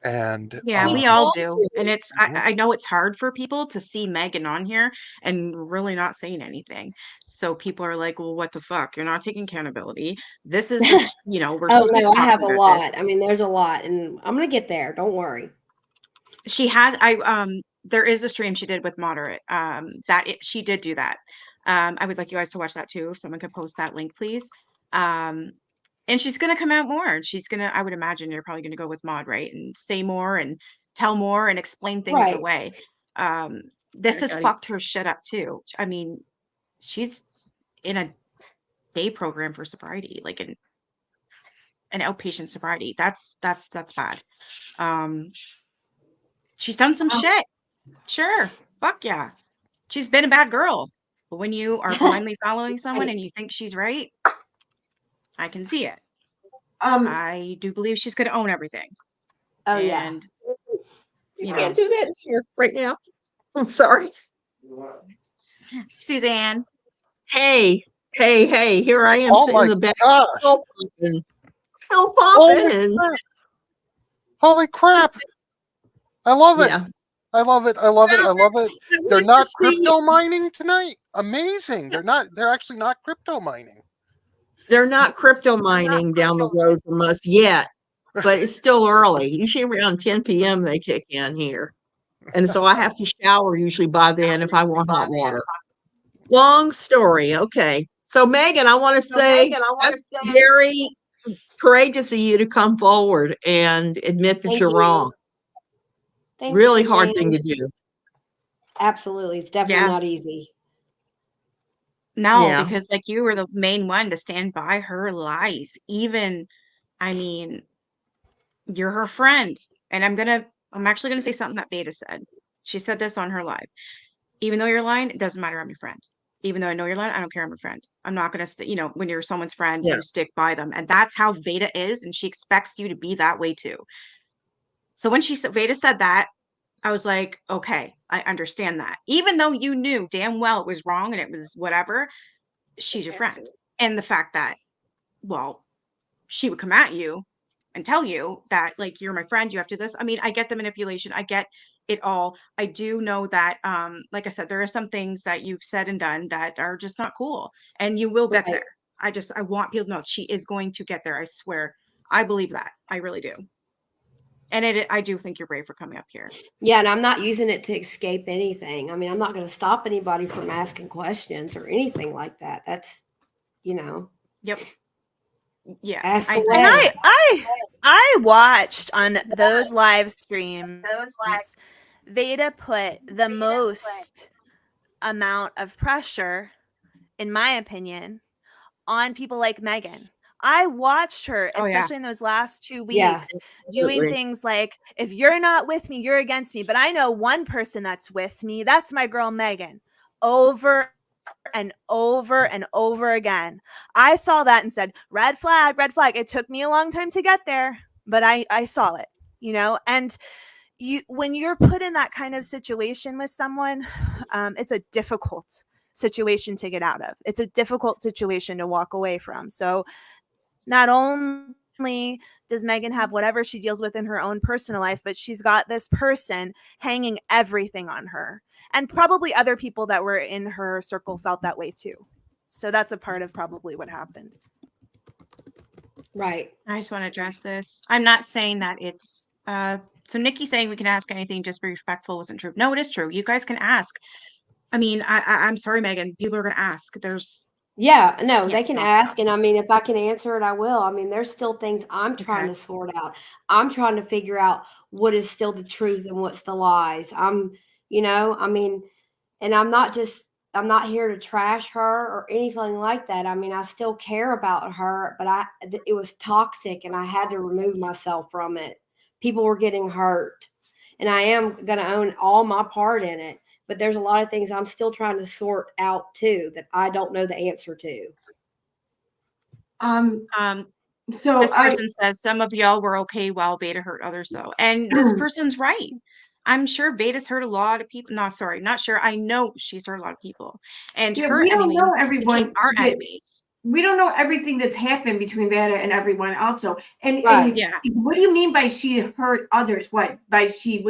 And
Yeah, we
Me
all
too.
do. And it's
Mhm.
I know it's hard for people to see Megan on here and really not saying anything. So people are like, well, what the fuck? You're not taking accountability. This is the, we're
Oh
supposed to be
no, I
talking
have a
about this.
lot. I mean, there's a lot, and I'm gonna get there. Don't worry.
She has there is a stream she did with Moderate. She did do that. I would like you guys to watch that too. If someone could post that link, please. And she's gonna come out more. I would imagine you're probably gonna go with Mod, right? And say more and tell more and explain things
Right.
away. This has fucked her shit up too. I mean, she's in a day program for sobriety, like an outpatient sobriety. That's bad. She's done some shit. Sure. Fuck yeah. She's been a bad girl. But when you are blindly following someone
Right.
and you think she's right, I can see it.
Um,
I do believe she's going to own everything.
Oh yeah.
And,
You
you
can't
know,
do that here right now. I'm sorry.
Suzanne.
Hey, hey, here I am
Oh
sitting in
my
the back,
gosh.
tail
Holy
popping, and
crap. Holy crap. I love it.
yeah.
I love it. I love it. I love it.
I
They're
want to
not
see.
crypto mining tonight. Amazing. They're actually not crypto mining.
They're not crypto mining down the road from us yet, but it's still early. Usually around 10 p.m. they kick in here. And so I have to shower usually by then if I want hot water. Long story. Okay. So Megan, I want to say that's very courageous of you to come forward and admit that
Thank
you're
you.
wrong.
Thanks,
Really hard
Suzanne.
thing to do.
Absolutely. It's definitely
Yeah.
not easy.
No,
Yeah.
because like you were the main one to stand by her lies. Even, I mean, you're her friend. And I'm actually gonna say something that Beta said. She said this on her live. Even though you're lying, it doesn't matter, I'm your friend. Even though I know you're lying, I don't care, I'm your friend. I'm not gonna when you're someone's friend,
Yeah.
you stick by them. And that's how Veda is, and she expects you to be that way too. So when Veda said that, I was like, okay, I understand that. Even though you knew damn well it was wrong and it was whatever, she's your friend. And the fact that, well, she would come at you and tell you that, like, you're my friend, you have to do this. I mean, I get the manipulation, I get it all. I do know that, like I said, there are some things that you've said and done that are just not cool, and you will get
Right.
there. I want people to know she is going to get there. I swear. I believe that. I really do. And I do think you're brave for coming up here.
Yeah, and I'm not using it to escape anything. I mean, I'm not going to stop anybody from asking questions or anything like that. That's,
Yep. Yeah.
ask
I
And
away.
I watched on those live streams, Veda put the most amount of pressure, in my opinion, on people like Megan. I watched her,
Oh yeah.
especially in those last 2
Yeah.
weeks, doing
Absolutely.
things like, if you're not with me, you're against me. But I know one person that's with me. That's my girl, Megan. Over and over and over again. I saw that and said, red flag, red flag. It took me a long time to get there, but I saw it, and when you're put in that kind of situation with someone, it's a difficult situation to get out of. It's a difficult situation to walk away from. So not only does Megan have whatever she deals with in her own personal life, but she's got this person hanging everything on her. And probably other people that were in her circle felt that way too. So that's a part of probably what happened.
Right.
I just want to address this. I'm not saying that it's so Nikki saying we can ask anything, just be respectful wasn't true. No, it is true. You guys can ask. I mean, I'm sorry, Megan. People are gonna ask.
Yeah, no,
Can't
they can
stop
ask. And I mean, if I can answer it, I will. I mean, there's still things I'm trying
Okay.
to sort out. I'm trying to figure out what is still the truth and what's the lies. I mean, and I'm not here to trash her or anything like that. I mean, I still care about her, but it was toxic and I had to remove myself from it. People were getting hurt, and I am going to own all my part in it. But there's a lot of things I'm still trying to sort out too that I don't know the answer to.
So
This person says some of y'all were okay while Beta hurt others though. And this person's right. I'm sure Beta's hurt a lot of people. No, sorry, not sure. I know she's hurt a lot of people. And
yeah,
her
we don't know
enemies became our enemies.
We don't know everything that's happened between VADA and everyone also. And
Right.
Yeah.
what do you mean by she hurt others? What, by she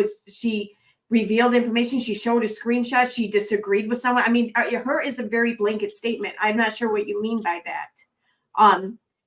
revealed information, she showed a screenshot, she disagreed with someone? I mean, her is a very blanket statement. I'm not sure what you mean by that.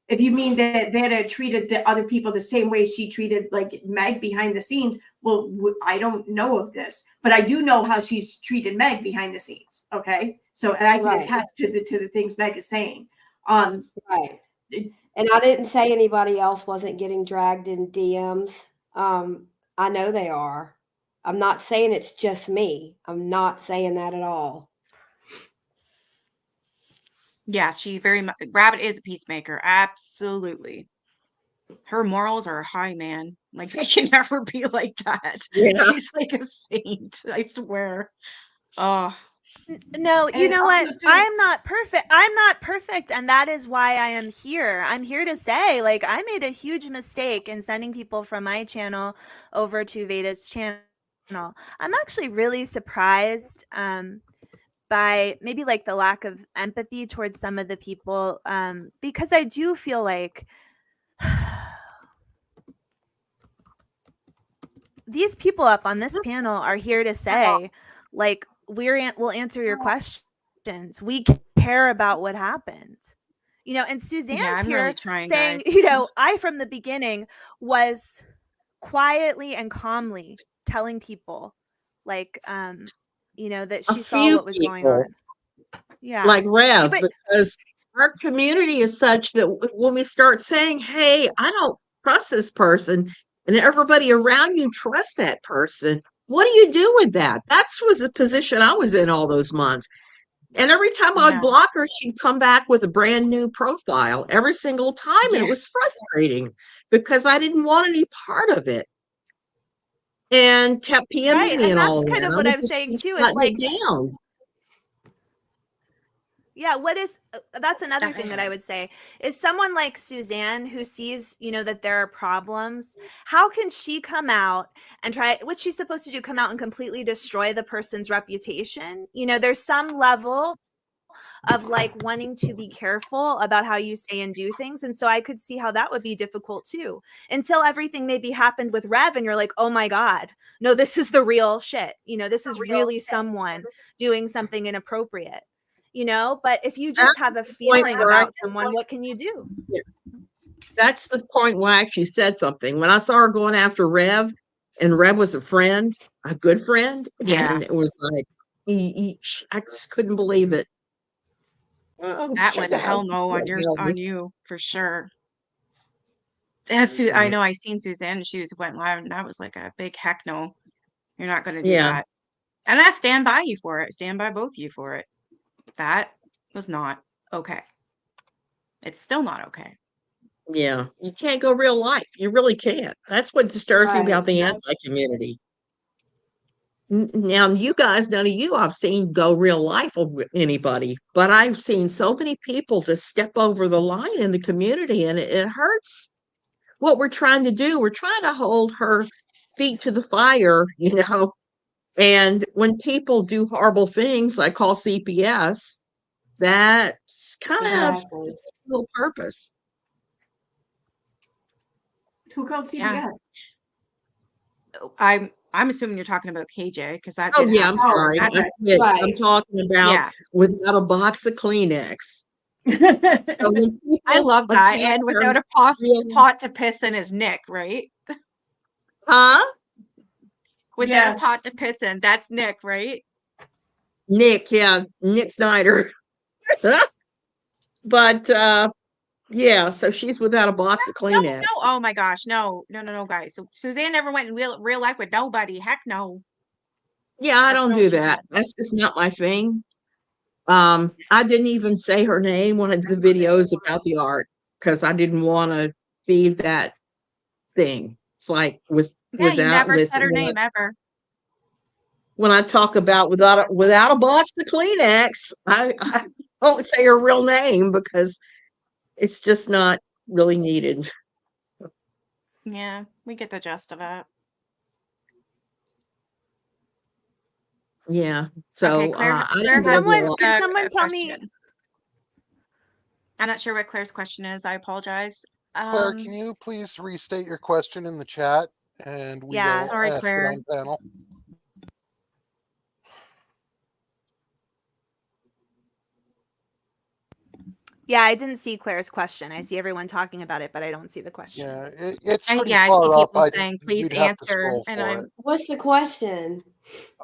If you mean that VADA treated the other people the same way she treated like Meg behind the scenes, well, I don't know of this, but I do know how she's treated Meg behind the scenes. Okay, so and I can
Right.
attest to the things Meg is saying.
Right. And I didn't say anybody else wasn't getting dragged in DMs. I know they are. I'm not saying it's just me. I'm not saying that at all.
Yeah, she very much Rabbit is a peacemaker. Absolutely. Her morals are high, man. Like they can never be like that.
Yeah.
She's like a saint, I swear. Oh.
No,
And
you
it's
know what?
also too-
I'm not perfect. I'm not perfect, and that is why I am here. I'm here to say, like, I made a huge mistake in sending people from my channel over to Veda's channel. I'm actually really surprised by maybe like the lack of empathy towards some of the people, because I do feel like these people up on this panel are here to say, like, we'll answer your questions. We care about what happened. You know, and
Yeah,
Suzanne's
I'm
here
really trying,
saying,
guys.
you know, I from the beginning was quietly and calmly telling people, like, you know, that
A
she saw
few
what was going
people
on. Yeah.
like Rev,
But
because our community is such that when we start saying, "Hey, I don't trust this person," and everybody around you trusts that person, what do you do with that? That was the position I was in all those months. And every time I'd
Yeah.
block her, she'd come back with a brand new profile every single time. And
Yeah.
it was frustrating because I didn't want any part of it and kept PMing
right,
me
and
and all
that's
of
kind
that.
of
I
what
would
I'm
just
saying
keep
too, is
shutting
like,
it down.
yeah, what is that's another thing that I would say is someone like Suzanne who sees, you know, that there are problems. How can she come out and try what she's supposed to do, come out and completely destroy the person's reputation? You know, there's some level of like wanting to be careful about how you say and do things. And so I could see how that would be difficult too, until everything maybe happened with Rev and you're like, oh my God, no, this is the real shit. You know, this is really someone doing something inappropriate, you know? But if you
That's
just have a
the point
feeling
where I
about someone, what can you do?
that's the point where I actually said something. When I saw her going after Rev, and Rev was a friend, a good friend,
Yeah.
and it was like, I just couldn't believe it. Oh,
That
she's
went hell no on
out.
you for sure. I know I seen Suzanne and she was went live and that was like a big heck no. You're not gonna do
Yeah,
that. And I stand by you for it. Stand by both of you for it. That was not okay. It's still not okay.
yeah. You can't go real life. You really can't. That's what disturbs me
Right.
about the anti-community. Now, you guys, none of you I've seen go real life with anybody, but I've seen so many people just step over the line in the community, and it hurts what we're trying to do. We're trying to hold her feet to the fire, and when people do horrible things like call CPS, that's kind of
Exactly.
little purpose.
Who called
Yeah.
CPS?
I'm assuming you're talking about KJ because that
Oh,
did
yeah, I'm
happen.
Oh,
sorry.
That
I
okay.
said I'm
Right.
talking about
yeah.
without a box of Kleenex. So when
I
people
love that.
attack
And
her,
without a
really,
pot to piss in is Nick, right?
huh?
Without a
Yeah.
pot to piss in, that's Nick, right?
Nick, yeah, Nick Snyder. But yeah, so she's without a box of
No,
Kleenex.
no. Oh my gosh. No, no, no, no, guys. So Suzanne never went in real life with nobody. Heck no.
Yeah, I
That's
don't
not what
do
she
that.
said.
That's just not my thing. I didn't even say her name one of the videos about the art because I didn't want to feed that thing. It's like
Yeah, you
without
never
with
said her name ever.
when I talk about without a box of Kleenex, I don't say her real name because it's just not really needed.
Yeah, we get the gist of it.
Yeah.
Okay,
So
Claire
I
Claire
didn't
Can
go
has
real
someone
long.
can
a,
someone
a
tell me?
question. I'm not sure what Claire's question is. I apologize.
Claire, can you please restate your question in the chat and we
Yeah.
will
Sorry,
ask it
Claire.
on panel?
Yeah, I didn't see Claire's question. I see everyone talking about it, but I don't see the question.
Yeah, it's pretty
I see
far up.
people saying, please
You'd have to
answer.
scroll
And
for it.
What's the question?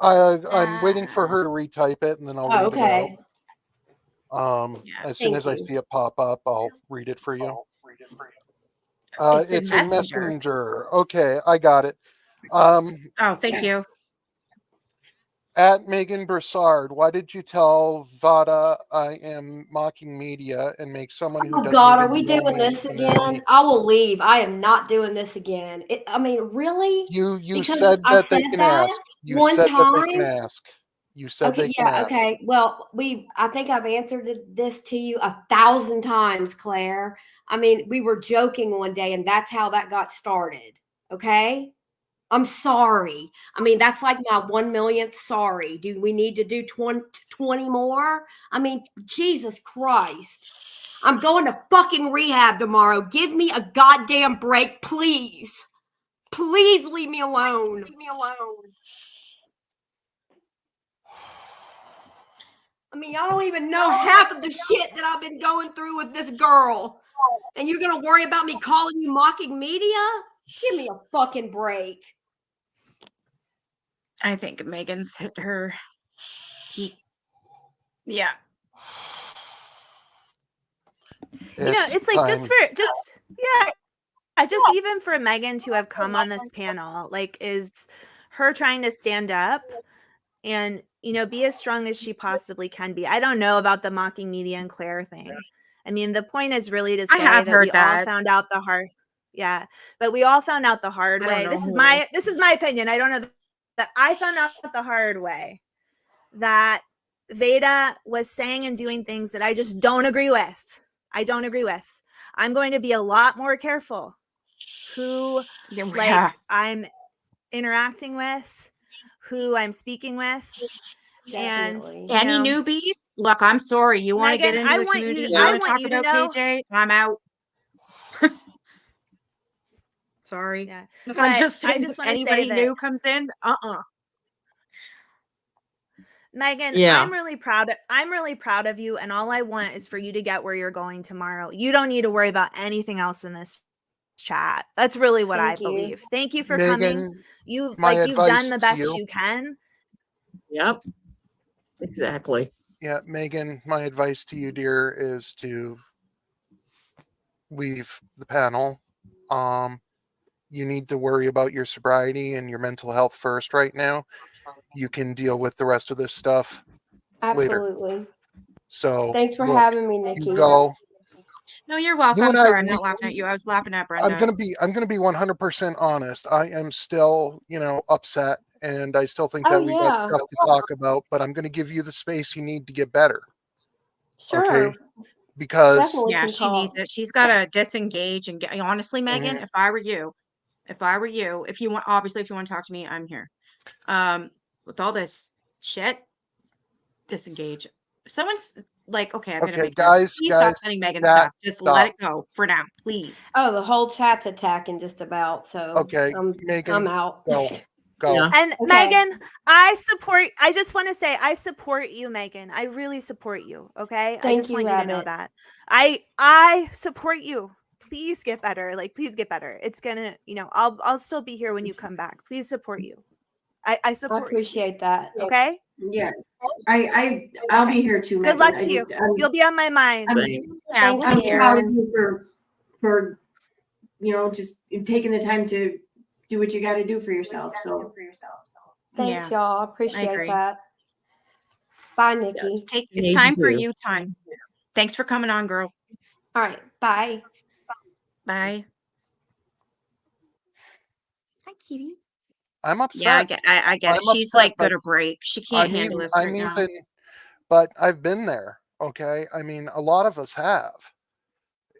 I'm waiting for her to retype it and then I'll
Oh,
read it out.
okay.
Yeah.
As soon
Thank
as I
you.
see it pop up, I'll read it for you.
It's in
In
Messenger.
Messenger. Okay, I got it.
Oh, thank you.
At Megan Broussard, why did you tell VADA I am mocking media and make someone who
Oh
doesn't
God, are
even
we
know
doing
me
this
deny me?
again? I will leave. I am not doing this again. I mean, really?
You
Because
said
I
that they
said
can
that
ask. You
one
said that they can
time.
ask. You said
Okay,
they can
yeah,
ask.
okay. Well, I think I've answered this to you 1,000 times, Claire. I mean, we were joking one day, and that's how that got started. Okay. I'm sorry. I mean, that's like my 1 millionth sorry. Do we need to do 20 more? I mean, Jesus Christ. I'm going to fucking rehab tomorrow. Give me a goddamn break, please. Please leave me alone. I mean, y'all don't even know half of the shit that I've been going through with this girl. And you're going to worry about me calling you mocking media? Give me a fucking break.
I think Megan's hit her peak. Yeah.
It's like just even for Megan to have come on this panel, like, is her trying to stand up and, be as strong as she possibly can be. I don't know about the mocking media and Claire thing. I mean, the point is really to say
have
that
heard
we all
that.
found out the hard, but we all found out the hard
I don't
way.
know
This is
who.
my opinion. I don't know that I found out the hard way that VADA was saying and doing things that I just don't agree with. I'm going to be a lot more careful who I'm interacting with, who I'm speaking with.
Definitely.
And
Any newbies? Look, I'm sorry. You want to get
Megan,
into
I
the
want
community?
you
You
I
want to
want
talk
you to
about
know.
KJ? I'm out. Sorry.
Yeah.
Look, I'm
But
just
I
saying,
just
if
want to say
anybody
that
new comes in,
Megan,
Yeah.
I'm really proud of you, and all I want is for you to get where you're going tomorrow. You don't need to worry about anything else in this chat. That's really what I
Thank you.
believe. Thank you for coming.
Megan,
You've
my
done
advice
the
to
best
you.
you can.
Yep. Exactly.
Yeah, Megan, my advice to you, dear, is to leave the panel. You need to worry about your sobriety and your mental health first right now. You can deal with the rest of this stuff later.
Absolutely.
So
Thanks for
look,
having me,
you
Nikki.
go.
no, you're
You
welcome.
and I,
Sorry, I'm not laughing at you. I was laughing at Brenda.
I'm gonna be 100% honest. I am still, upset, and I still think that
Oh,
we got
yeah.
stuff to talk about. But I'm gonna give you the space you need to get better.
Sure.
Okay, because
Definitely
Yeah,
can
she needs
talk.
it. She's got to disengage and get. Honestly, Megan,
Mhm.
if I were you, if you want, obviously, if you want to talk to me, I'm here. With all this shit, disengage. Someone's like, okay, I'm gonna
okay,
make this. Please stop
guys,
sending Megan
that
stuff. Just let
stop.
it go for now, please.
Oh, the whole chat's attacking just about. So
Okay,
I'm
Megan,
out.
go.
Yeah.
And
Okay.
Megan, I just want to say I support you, Megan. I really support you. Okay. I
Thank
just
you,
want you to know
Rabbit.
that. I support you. Please get better. Like, please get better. It's gonna, I'll still be here when you come back. Please support you. I
I
support
appreciate that.
you. Okay.
Yeah, I'll
Okay.
be here too,
Good
Megan.
luck to you. You'll be on my mind.
Same.
Yeah,
Thank
we'll
I'm
be
you.
here.
proud of you for just taking the time to do what you got to do for yourself. So
Thanks,
Yeah,
y'all. I
I
appreciate
agree.
that. Bye,
Yeah.
Nikki.
You
It's
need to
time for
do.
you time. Thanks for coming on, girl.
All right. Bye.
Bye. Hi, kitty.
I'm
Yeah, I
upset.
get it.
I'm
She's
upset,
like
but
gonna break. She can't handle this right now.
but I've been there. Okay, I mean, a lot of us have,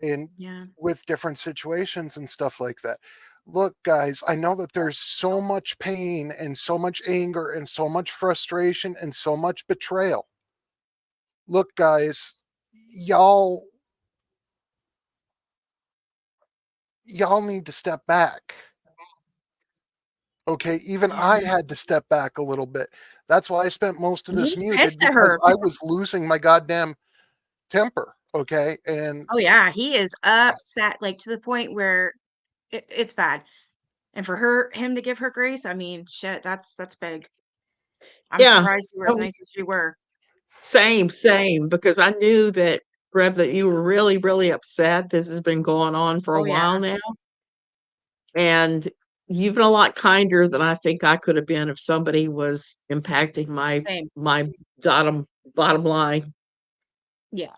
in
Yeah.
with different situations and stuff like that. Look, guys, I know that there's so much pain and so much anger and so much frustration and so much betrayal. Look, guys, y'all need to step back. Okay, even
Yeah.
I had to step back a little bit. That's why I spent most of this
He's
muted,
pissed at
because
her.
I was losing my goddamn temper. Okay, and
Oh yeah, he is upset, like to the point where it's bad. And for him to give her grace, I mean, shit, that's big. I'm
Yeah.
surprised you were as nice as you were.
Same, because I knew that, Reb, that you were really, really upset. This has been going on for a
Oh yeah,
while now. And you've been a lot kinder than I think I could have been if somebody was impacting
same.
my bottom line.
Yeah.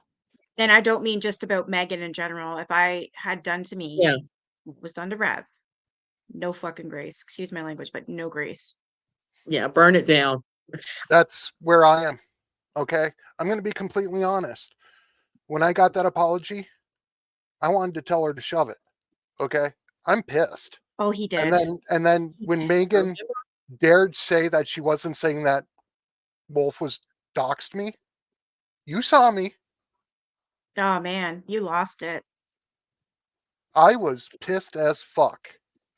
And I don't mean just about Megan in general. If I had done to me
Yeah.
what was done to Rev, no fucking grace. Excuse my language, but no grace.
Yeah. Burn it down.
That's where I am. Okay. I'm going to be completely honest. When I got that apology, I wanted to tell her to shove it. Okay. I'm pissed.
Oh, he
And
did.
then when Megan dared say that she wasn't saying that Wolf was doxed me, you saw me.
Oh man, you lost it.
I was pissed as fuck.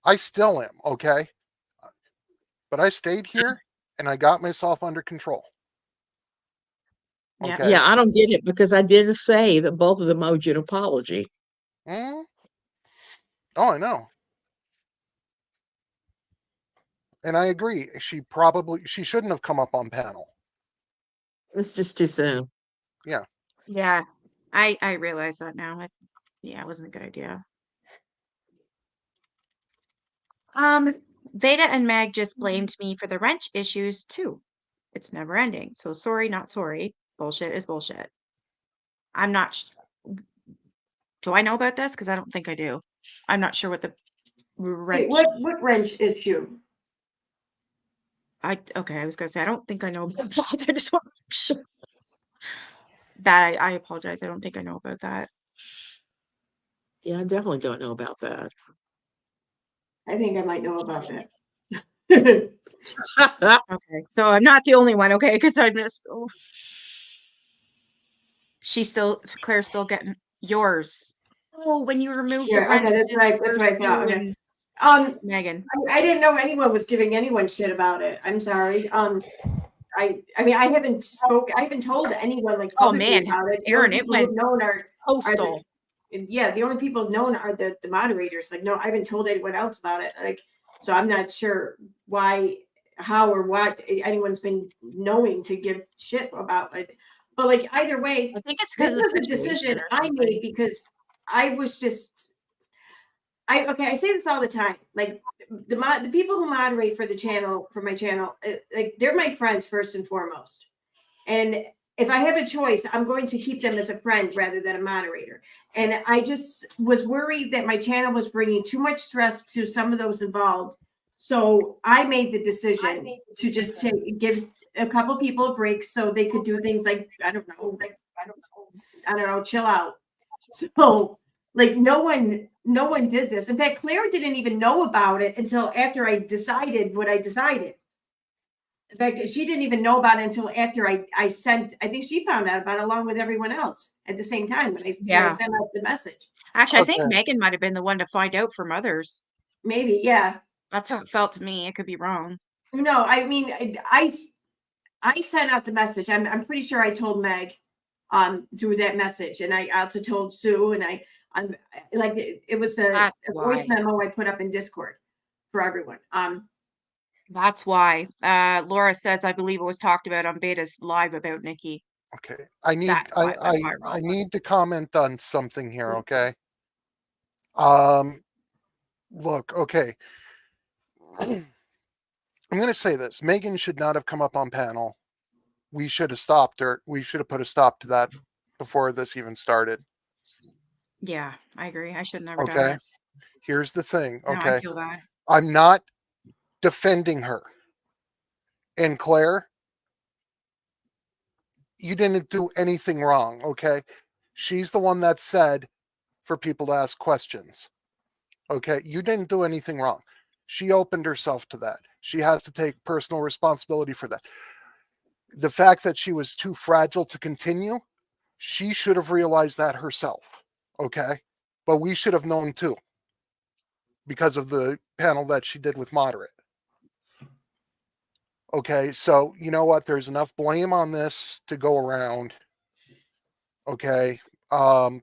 I still am, okay? But I stayed here and I got myself under control.
Yeah.
Okay.
Yeah, I don't get it because I did say that both of them owed you an apology.
Mm? Oh, I know. And I agree. She shouldn't have come up on panel.
It's just too soon.
Yeah.
Yeah. I realize that now. Yeah, it wasn't a good idea. Veda and Meg just blamed me for the wrench issues too. It's never ending. So sorry, not sorry. Bullshit is bullshit. I'm not. Do I know about this? Because I don't think I do. I'm not sure what the
Wait,
wrench.
what wrench issue?
Okay. I was gonna say I don't think I know about that. I just want to make sure that I apologize. I don't think I know about that.
Yeah, I definitely don't know about that.
I think I might know about that.
Okay, so I'm not the only one. Okay, because I missed. Oh. Claire's still getting yours. Oh, when you removed the
Yeah, okay,
wrenches
that's right.
for
That's what I thought.
Sue
Okay.
and Megan.
I didn't know anyone was giving anyone shit about it. I'm sorry. I mean, I haven't told anyone like
Oh
publicly
man,
about it. The
Aaron,
only
it
people
went
who've known are
postal.
the only people known are the moderators. Like, no, I haven't told anyone else about it. Like, so I'm not sure why, how, or what anyone's been knowing to give shit about it. But like either way,
I think it's
this
because of
was
the
a
situation
decision
or
I
something.
made because I was just I say this all the time. Like the people who moderate for the channel, for my channel, like they're my friends first and foremost. And if I have a choice, I'm going to keep them as a friend rather than a moderator. And I just was worried that my channel was bringing too much stress to some of those involved. So I made the decision to just give a couple people a break so they could do things like I don't know, chill out. So like no one did this. In fact, Claire didn't even know about it until after I decided what I decided. In fact, she didn't even know about it until after I sent. I think she found out about it along with everyone else at the same time when I sent out the message.
Actually, I think
Okay.
Megan might have been the one to find out from others.
Maybe, yeah.
That's how it felt to me. I could be wrong.
No, I mean, I sent out the message. I'm pretty sure I told Meg through that message, and I also told Sue, and I'm like it was a voice memo I put up in Discord for everyone.
That's why. Laura says I believe it was talked about on Beta's live about Nikki.
Okay. I need
That's why it went viral.
I need to comment on something here, okay? Look, okay. I'm going to say this. Megan should not have come up on panel. We should have stopped her. We should have put a stop to that before this even started.
Yeah, I agree. I should have never done
Okay.
it.
Here's the thing.
No, I
Okay.
feel bad.
I'm not defending her. And Claire, you didn't do anything wrong. Okay. She's the one that said for people to ask questions. Okay. You didn't do anything wrong. She opened herself to that. She has to take personal responsibility for that. The fact that she was too fragile to continue, she should have realized that herself. Okay. But we should have known too because of the panel that she did with Moderate. Okay. So, you know what? There's enough blame on this to go around. Okay. But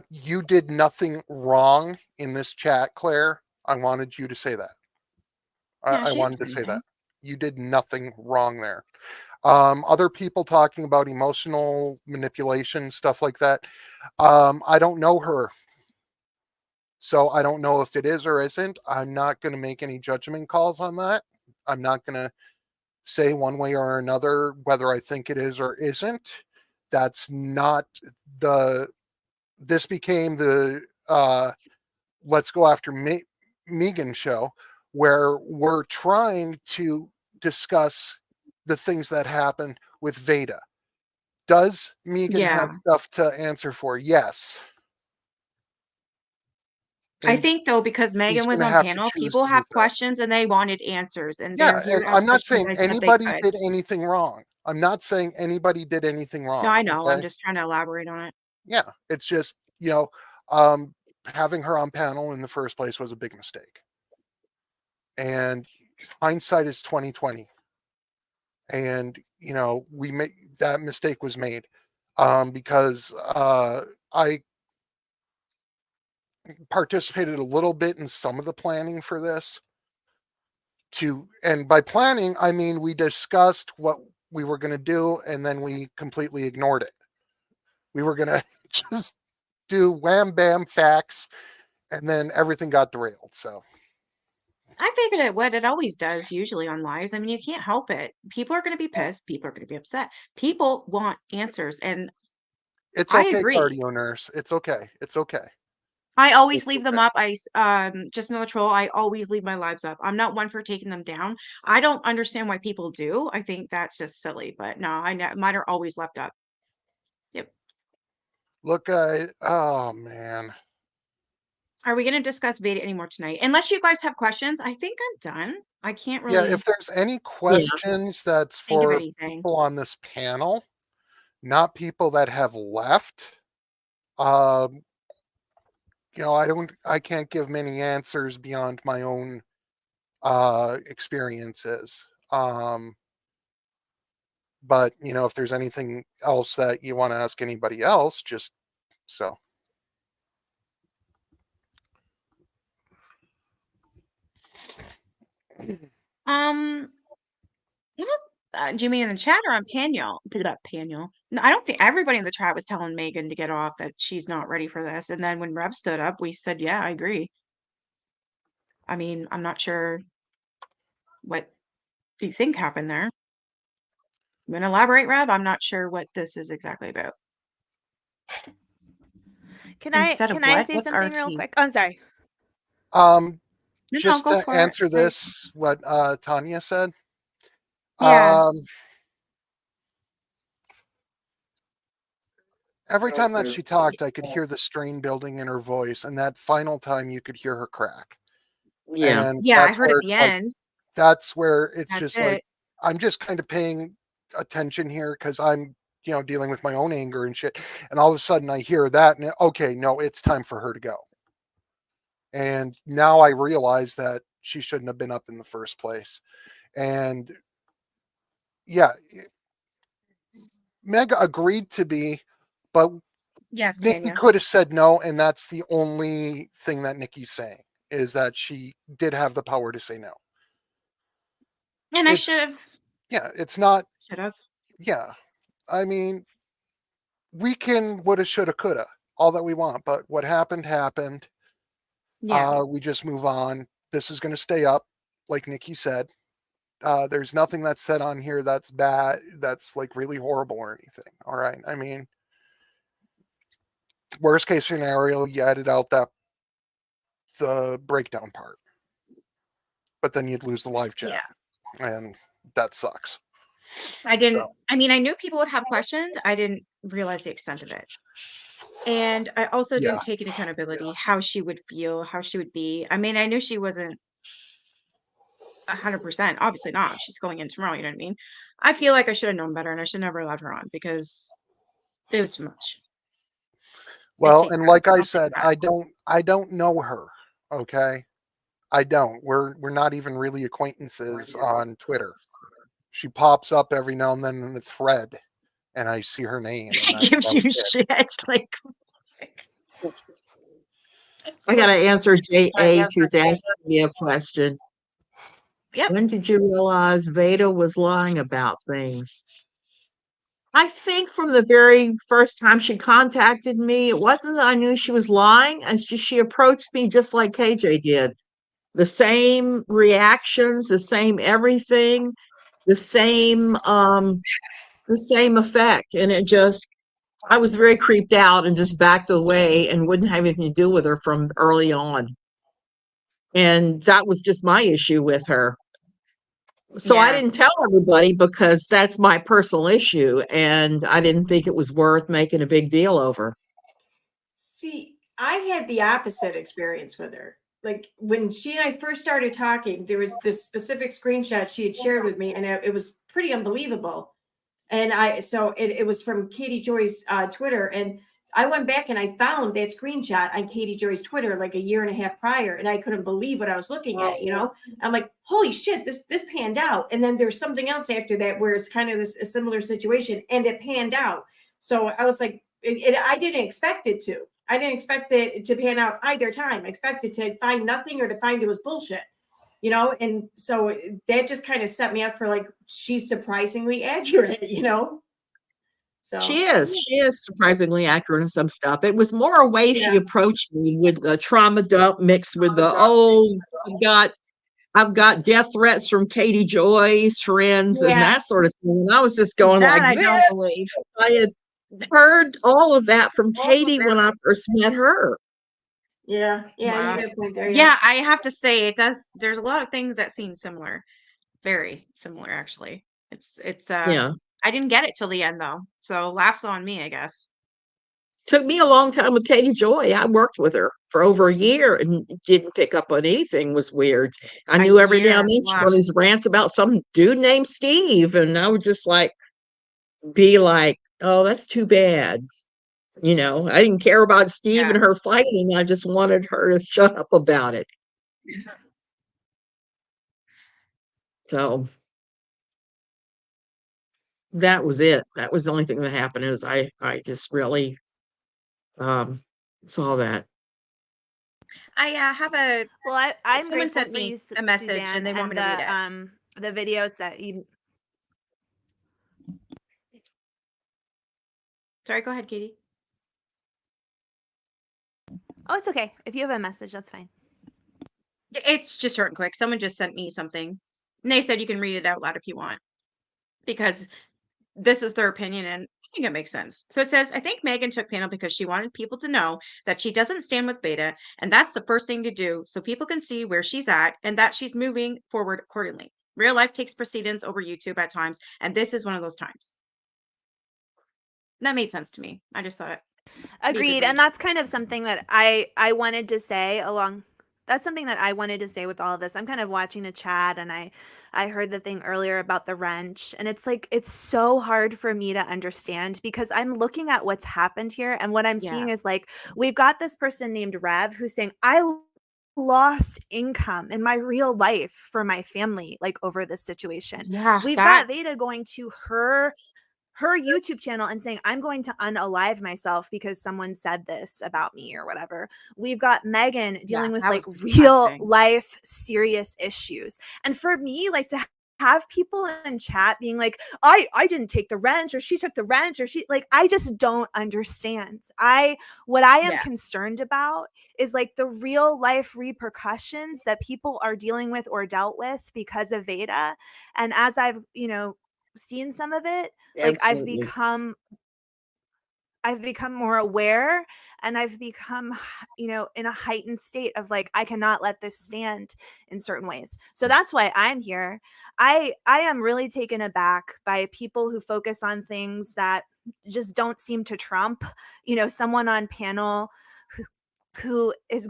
you did nothing wrong in this chat, Claire. I wanted you to say that. I wanted to say that. You did nothing wrong there. Other people talking about emotional manipulation, stuff like that. I don't know her. So I don't know if it is or isn't. I'm not going to make any judgment calls on that. I'm not going to say one way or another whether I think it is or isn't. That's not this became the let's go after Megan show where we're trying to discuss the things that happened with VADA. Does Megan have
Yeah.
stuff to answer for? Yes.
I
And
think though, because
she's
Megan was
gonna
on
have to
panel,
choose
people
to do
have
so.
questions and they wanted answers, and they're
Yeah,
here
and
to ask
I'm not
questions.
saying
I said they
anybody
could.
did anything wrong. I'm not saying anybody did anything
No,
wrong,
I know. I'm
okay?
just trying to elaborate on it.
Yeah, it's just, um, having her on panel in the first place was a big mistake. And hindsight is 2020. And, we made that mistake was made because I participated a little bit in some of the planning for this. And by planning, I mean we discussed what we were going to do, and then we completely ignored it. We were going to just do wham bam facts, and then everything got derailed. So
I figured it would. It always does, usually on lives. I mean, you can't help it. People are going to be pissed. People are going to be upset. People want answers, and
it's
I
okay,
agree.
cardio nurse. It's okay. It's okay.
I always
It's
leave them
okay.
up. Just another troll. I always leave my lives up. I'm not one for taking them down. I don't understand why people do. I think that's just silly. But no, mine are always left up. Yep.
Look, oh man.
Are we going to discuss beta anymore tonight? Unless you guys have questions, I think I'm done. I can't
Yeah,
really
if there's any
Yeah.
questions that's
think of
for
anything.
people on this panel, not people that have left, um, I can't give many answers beyond my own experiences. But if there's anything else that you want to ask anybody else, just so.
Um, you know, do you mean in the chat or on panel? Panel. No, I don't think everybody in the chat was telling Megan to get off, that she's not ready for this. And then when Rev stood up, we said, yeah, I agree. I mean, I'm not sure what you think happened there. You want to elaborate, Rev? I'm not sure what this is exactly about.
Can
Instead of
I
what?
say
What's
something real
RT?
quick? Oh, I'm sorry.
No,
Just
go
to
for it.
answer this, what Tanya said.
Yeah.
Every time that she talked, I could hear the strain building in her voice, and that final time you could hear her crack.
Yeah.
And
Yeah, I heard at the end.
that's where it's
That's
just like,
it.
I'm just kind of paying attention here because I'm, dealing with my own anger and shit. And all of a sudden I hear that, and okay, no, it's time for her to go. And now I realize that she shouldn't have been up in the first place. And yeah, Meg agreed to be, but
Yes,
Nikki
Tanya.
could have said no, and that's the only thing that Nikki's saying, is that she did have the power to say no.
And I should have.
Yeah, it's not.
Should have.
Yeah, I mean, we can woulda, shoulda, coulda, all that we want, but what happened happened.
Yeah.
We just move on. This is going to stay up, like Nikki said. There's nothing that's said on here that's bad, that's like really horrible or anything. All right, I mean, worst case scenario, you edit out the breakdown part, but then you'd lose the live chat, and that sucks.
I mean, I knew people would have questions. I didn't realize the extent of it. And I also didn't take into accountability how she would feel, how she would be. I mean, I knew she wasn't 100%. Obviously not. She's going in tomorrow. You know what I mean? I feel like I should have known better, and I should never allowed her on because it was too much.
Well, and like I said, I don't know her. Okay, I don't. We're not even really acquaintances on Twitter. She pops up every now and then in the thread, and I see her name. And
gives you shit. It's like
I got to answer JH, who's asking me a question.
Yep.
When did you realize VADA was lying about things? I think from the very first time she contacted me, it wasn't that I knew she was lying. It's just she approached me just like KJ did. The same reactions, the same everything, the same effect. And I was very creeped out and just backed away and wouldn't have anything to do with her from early on. And that was just my issue with her. So I
Yeah.
didn't tell everybody because that's my personal issue, and I didn't think it was worth making a big deal over.
See, I had the opposite experience with her. Like when she and I first started talking, there was this specific screenshot she had shared with me, and it was pretty unbelievable. And it was from Katie Joy's Twitter, and I went back and I found that screenshot on Katie Joy's Twitter like a year and a half prior, and I couldn't believe what I was looking at. I'm like, holy shit, this panned out. And then there's something else after that where it's kind of a similar situation, and it panned out. So I was like, I didn't expect it to. I didn't expect it to pan out either time. I expected to find nothing or to find it was bullshit. And so that just kind of set me up for like, she's surprisingly accurate. So
She is surprisingly accurate in some stuff. It was more a way she
yeah,
approached me with the trauma dump mixed with the, I've got death threats from Katie Joy's friends and
yeah,
that sort of thing. And I was just going
That
like
I don't
this.
believe.
I had heard all of that from Katie when I first met her.
yeah,
Wow.
you got a point there.
Yeah, I have to say there's a lot of things that seem similar. Very similar, actually. It's
Yeah.
I didn't get it till the end though. So laughs on me, I guess.
Took me a long time with Katie Joy. I worked with her for over a year and didn't pick up on anything was weird. I
A
knew every now
year.
and then she
Wow.
had these rants about some dude named Steve, and I would just like be like, "Oh, that's too bad." I didn't care about Steve
Yeah.
and her fighting. I just wanted her to shut up about it. So that was it. That was the only thing that happened is I just really saw that.
I have a
Well, I'm
someone
grateful
sent
for you,
me a message and
Suzanne,
they want
and
me to read it.
the videos that you.
Sorry, go ahead, Katie.
Oh, it's okay. If you have a message, that's fine.
It's just short and quick. Someone just sent me something. And they said you can read it out loud if you want. Because this is their opinion and I think it makes sense. So it says, I think Megan took panel because she wanted people to know that she doesn't stand with Beta, and that's the first thing to do so people can see where she's at and that she's moving forward accordingly. Real life takes precedence over YouTube at times, and this is one of those times. That made sense to me. I just thought it.
Agreed, and that's kind of something that I wanted to say along. That's something that I wanted to say with all of this. I'm kind of watching the chat, and I heard the thing earlier about the wrench, and it's like it's so hard for me to understand because I'm looking at what's happened here, and what I'm
Yeah.
seeing is like we've got this person named Rev who's saying I lost income in my real life for my family like over this situation.
Yeah.
We've got
That.
Veda going to her YouTube channel and saying, I'm going to unalive myself because someone said this about me or whatever. We've got Megan
Yeah.
dealing with
That
like
was
real
disgusting.
life serious issues. And for me, like to have people in chat being like, I didn't take the wrench or she took the wrench or she like, I just don't understand. What I am
Yeah.
concerned about is like the real life repercussions that people are dealing with or dealt with because of Veda. And as I've, seen some of it, like
Absolutely.
I've become more aware and I've become, in a heightened state of like I cannot let this stand in certain ways. So that's why I'm here. I am really taken aback by people who focus on things that just don't seem to trump, someone on panel who, who is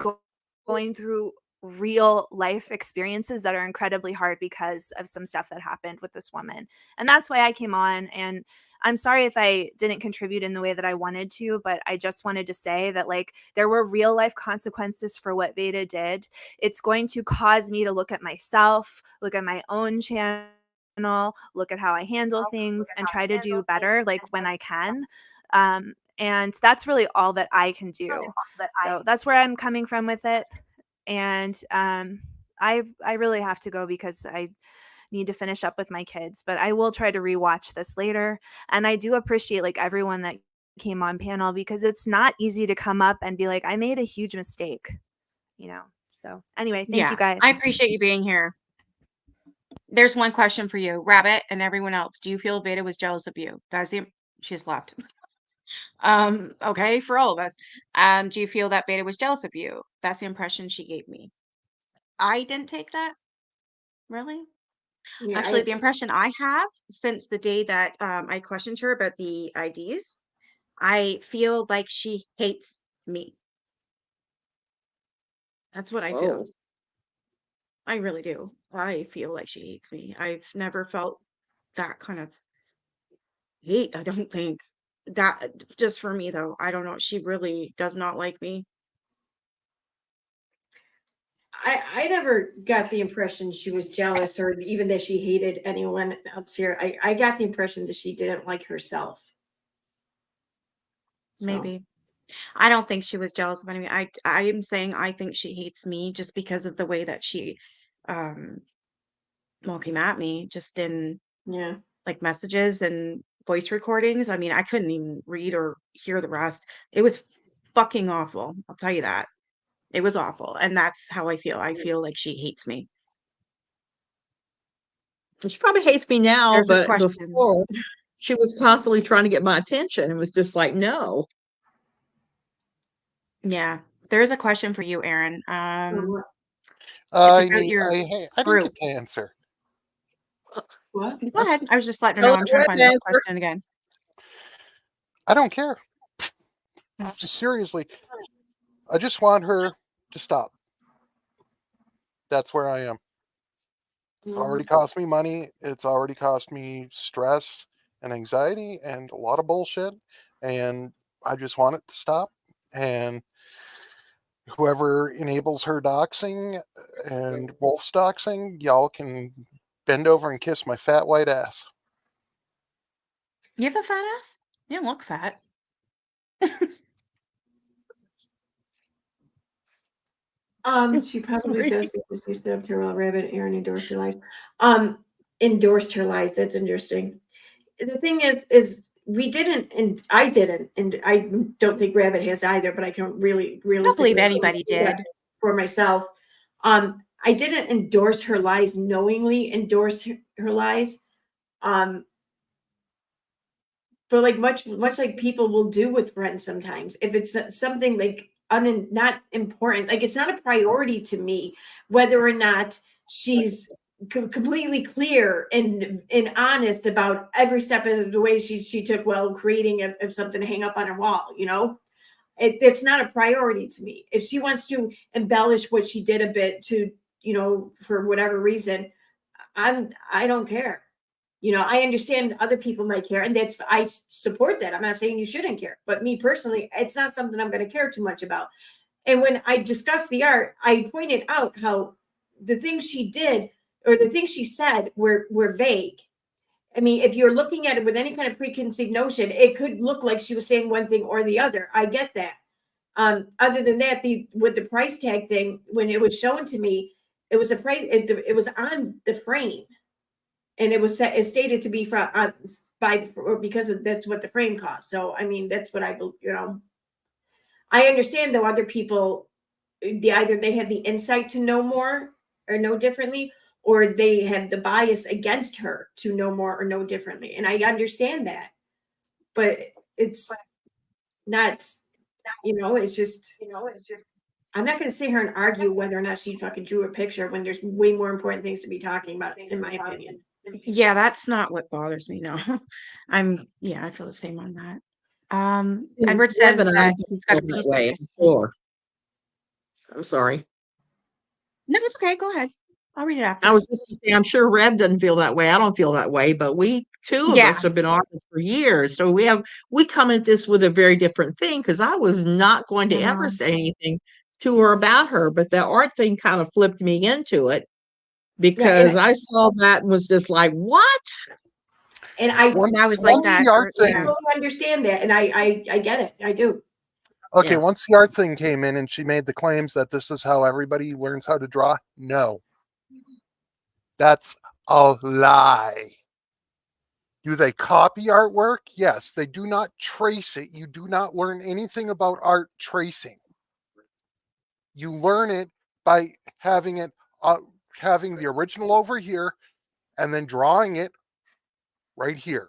going through real life experiences that are incredibly hard because of some stuff that happened with this woman. And that's why I came on, and I'm sorry if I didn't contribute in the way that I wanted to, but I just wanted to say that like there were real life consequences for what Veda did. It's going to cause me to look at myself, look at my own channel, look at how I handle things and try to do better like when I can. And that's really all that I can do. So that's where I'm coming from with it. And I really have to go because I need to finish up with my kids, but I will try to rewatch this later. And I do appreciate like everyone that came on panel because it's not easy to come up and be like, I made a huge mistake, So anyway, thank you
Yeah.
guys.
I appreciate you being here. There's one question for you, Rabbit, and everyone else. Do you feel Veda was jealous of you? That's the she's left. Okay, for all of us. Do you feel that Veda was jealous of you? That's the impression she gave me. I didn't take that. Really?
Yeah,
Actually, the impression I have since the day that I questioned her about the IDs, I feel like she hates me. That's what I feel.
Oh,
I really do. I feel like she hates me. I've never felt that kind of hate, I don't think. That just for me though, I don't know. She really does not like me.
I never got the impression she was jealous or even that she hated anyone else here. I got the impression that she didn't like herself. So,
Maybe. I don't think she was jealous of anyone. I am saying I think she hates me just because of the way that she um well came at me just in
yeah.
like messages and voice recordings. I mean, I couldn't even read or hear the rest. It was fucking awful. I'll tell you that. It was awful. And that's how I feel. I feel like she hates me.
she probably hates me now,
There's a
but
question.
before she was constantly trying to get my attention and was just like, no.
Yeah. There's a question for you, Aaron.
What?
It's
I
about
need.
your
I didn't
group.
get to answer.
What?
Go ahead. I was just letting her
I'll
know
let
I'm trying to
Reb
find this
answer.
question again.
I don't care. Seriously, I just want her to stop. That's where I am. It's already cost me money. It's already cost me stress and anxiety and a lot of bullshit. And I just want it to stop. And whoever enables her doxing and Wolf's doxing, y'all can bend over and kiss my fat white ass.
You have a fat ass? You don't look fat.
She probably
Sorry.
does because she stabbed her while Rabbit Aaron endorsed her lies. Endorsed her lies. That's interesting. The thing is we didn't, and I didn't, and I don't think Rabbit has either, but I can really
I don't believe
realistically
anybody
say that
did.
for myself. I didn't endorse her lies, knowingly endorse her lies. Um, but like much like people will do with friends sometimes, if it's something like not important, like it's not a priority to me whether or not she's completely clear and honest about every step of the way she took while creating something to hang up on her wall, it's not a priority to me. If she wants to embellish what she did a bit to, for whatever reason, I don't care. I understand other people might care, and I support that. I'm not saying you shouldn't care, but me personally, it's not something I'm going to care too much about. And when I discussed the art, I pointed out how the things she did or the things she said were vague. I mean, if you're looking at it with any kind of preconceived notion, it could look like she was saying one thing or the other. I get that. Other than that, with the price tag thing, when it was shown to me, it was a price. It was on the frame, and it stated to be from because that's what the frame costs. So I mean, that's what I understand though other people, either they have the insight to know more or know differently, or they have the bias against her to know more or know differently, and I understand that, but it's not, it's just, I'm not going to sit here and argue whether or not she fucking drew a picture when there's way more important things to be talking about, in my opinion.
Yeah, that's not what bothers me, no. Yeah, I feel the same on that.
And
Edward
Reb
says
and I
that
don't
he's got
feel
a
that
piece of
way,
his.
I'm sure. I'm sorry.
No, it's okay, go ahead. I'll read it
I
after.
was just gonna say, I'm sure Reb doesn't feel that way. I don't feel that way, but we two of us
Yeah.
have been artists for years. So we come at this with a very different thing because I was not going to
I
ever
know.
say anything to her about her, but the art thing kind of flipped me into it
Yeah, and
because I saw that and was just like, what?
and I
And I
Once
was like
once
that
the art
or
I
yeah.
thing,
totally understand that, and I get it. I do.
okay,
Yeah.
once the art thing came in and she made the claims that this is how everybody learns how to draw, no, that's a lie. Do they copy artwork? Yes. They do not trace it. You do not learn anything about art tracing. You learn it by having having the original over here and then drawing it right here.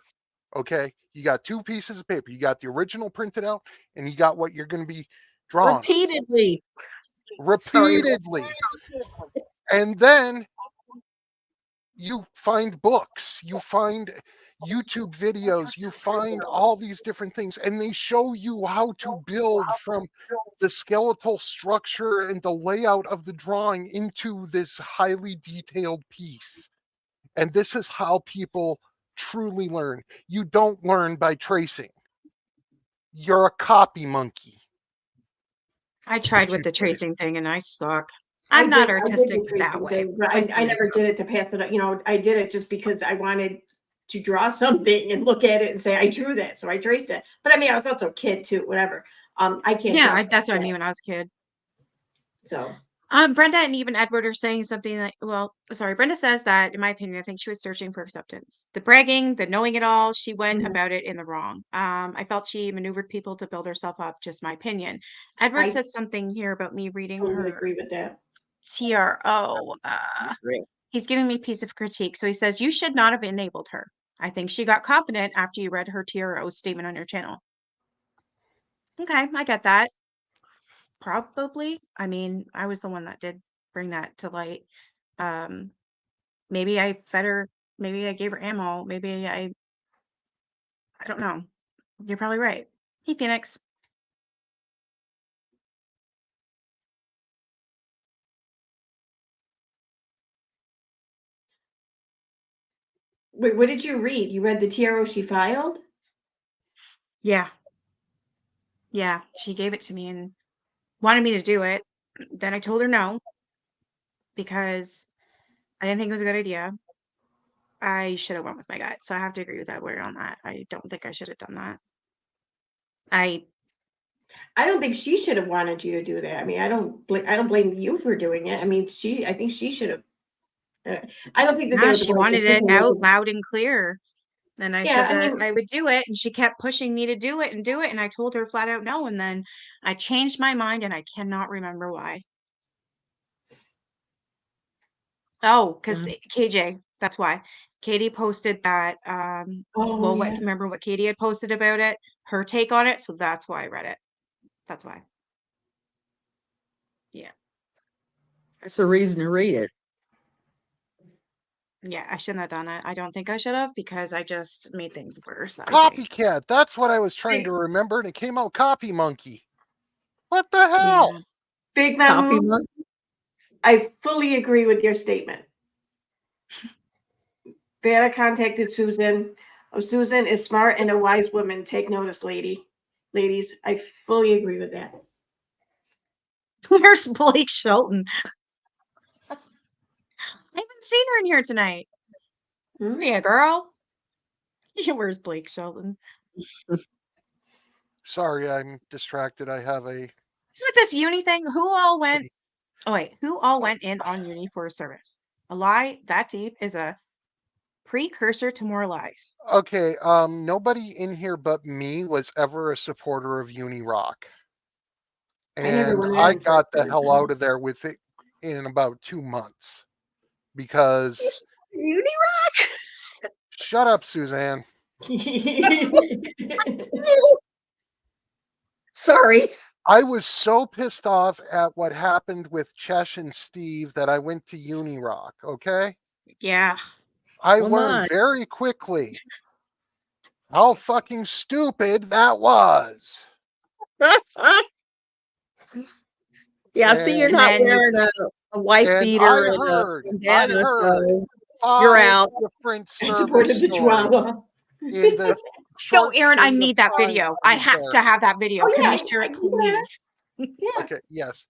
Okay, you got two pieces of paper. You got the original printed out, and you got what you're going to be drawing
Repeatedly. Sorry.
repeatedly. And then you find books, you find YouTube videos, you find all these different things, and they show you how to build from the skeletal structure and the layout of the drawing into this highly detailed piece. And this is how people truly learn. You don't learn by tracing. You're a copy monkey.
I tried with the tracing thing and I suck. I'm
I
not
did
artistic
the
that
tracing
way.
thing, but I never did it to pass it up. You know, I did it just because I wanted to draw something and look at it and say, I drew that. So I traced it. But I mean, I was also a kid too, whatever. I can't draw.
Yeah, that's what I mean when I was a kid.
So
Brenda and even Edward are saying something like, well, sorry, Brenda says that, in my opinion, I think she was searching for acceptance. The bragging, the knowing it all, she went about it in the wrong. I felt she maneuvered people to build herself up, just my opinion. Edward
I
says something here about me reading
totally
her
agree with that.
TRO. He's giving me piece of critique. So he says, you should not have enabled her. I think she got confident after you read her TRO statement on your channel. Okay, I get that. Probably. I mean, I was the one that did bring that to light. Maybe I fed her, maybe I gave her ammo, maybe I don't know. You're probably right. Hey, Phoenix.
Wait, what did you read? You read the TRO she filed?
Yeah. Yeah, she gave it to me and wanted me to do it. Then I told her no because I didn't think it was a good idea. I should have went with my gut. So I have to agree with Edward on that. I don't think I should have done that.
I don't think she should have wanted you to do that. I mean, I don't blame you for doing it. I mean, I think she should have. I don't think that there was
she
a
wanted it
decision
out
making.
loud and clear. And I
Yeah,
said
I
that
mean,
I would do it, and she kept pushing me to do it and do it, and I told her flat out no, and then I changed my mind, and I cannot remember why. Oh, because KJ, that's why. Katie posted that, well,
yeah.
remember what Katie had posted about it, her take on it, so that's why I read it. That's why. Yeah.
That's the reason to read it.
Yeah, I shouldn't have done it. I don't think I should have because I just made things worse, I think.
Copycat. That's what I was trying to remember, and it came out copy monkey. What the hell?
Yeah.
Big
Copy
Mamu,
monkey.
I fully agree with your statement. VADA contacted Susan. Oh, Susan is smart and a wise woman. Take notice, ladies. I fully agree with that.
Where's Blake Shelton? I haven't seen her in here tonight. Yeah, girl. Where's Blake Shelton?
Sorry, I'm distracted. I have a.
So with this uni thing, who all went? Oh wait, who all went in on uni for a service? A lie that deep is a precursor to more lies.
Okay, nobody in here but me was ever a supporter of Uni Rock. And I got the hell out of there with it in about 2 months because
Uni Rock.
Shut up, Suzanne.
Sorry.
I was so pissed off at what happened with Chesh and Steve that I went to Uni Rock, okay?
Yeah.
I learned very quickly how fucking stupid that was.
Yeah, see, you're not wearing a white beater and a bandana, so you're out.
Different service stories in the
No, Aaron, I need that video. I have to have that video.
Oh,
Can
yeah,
we share it, please?
Yeah.
Okay, yes.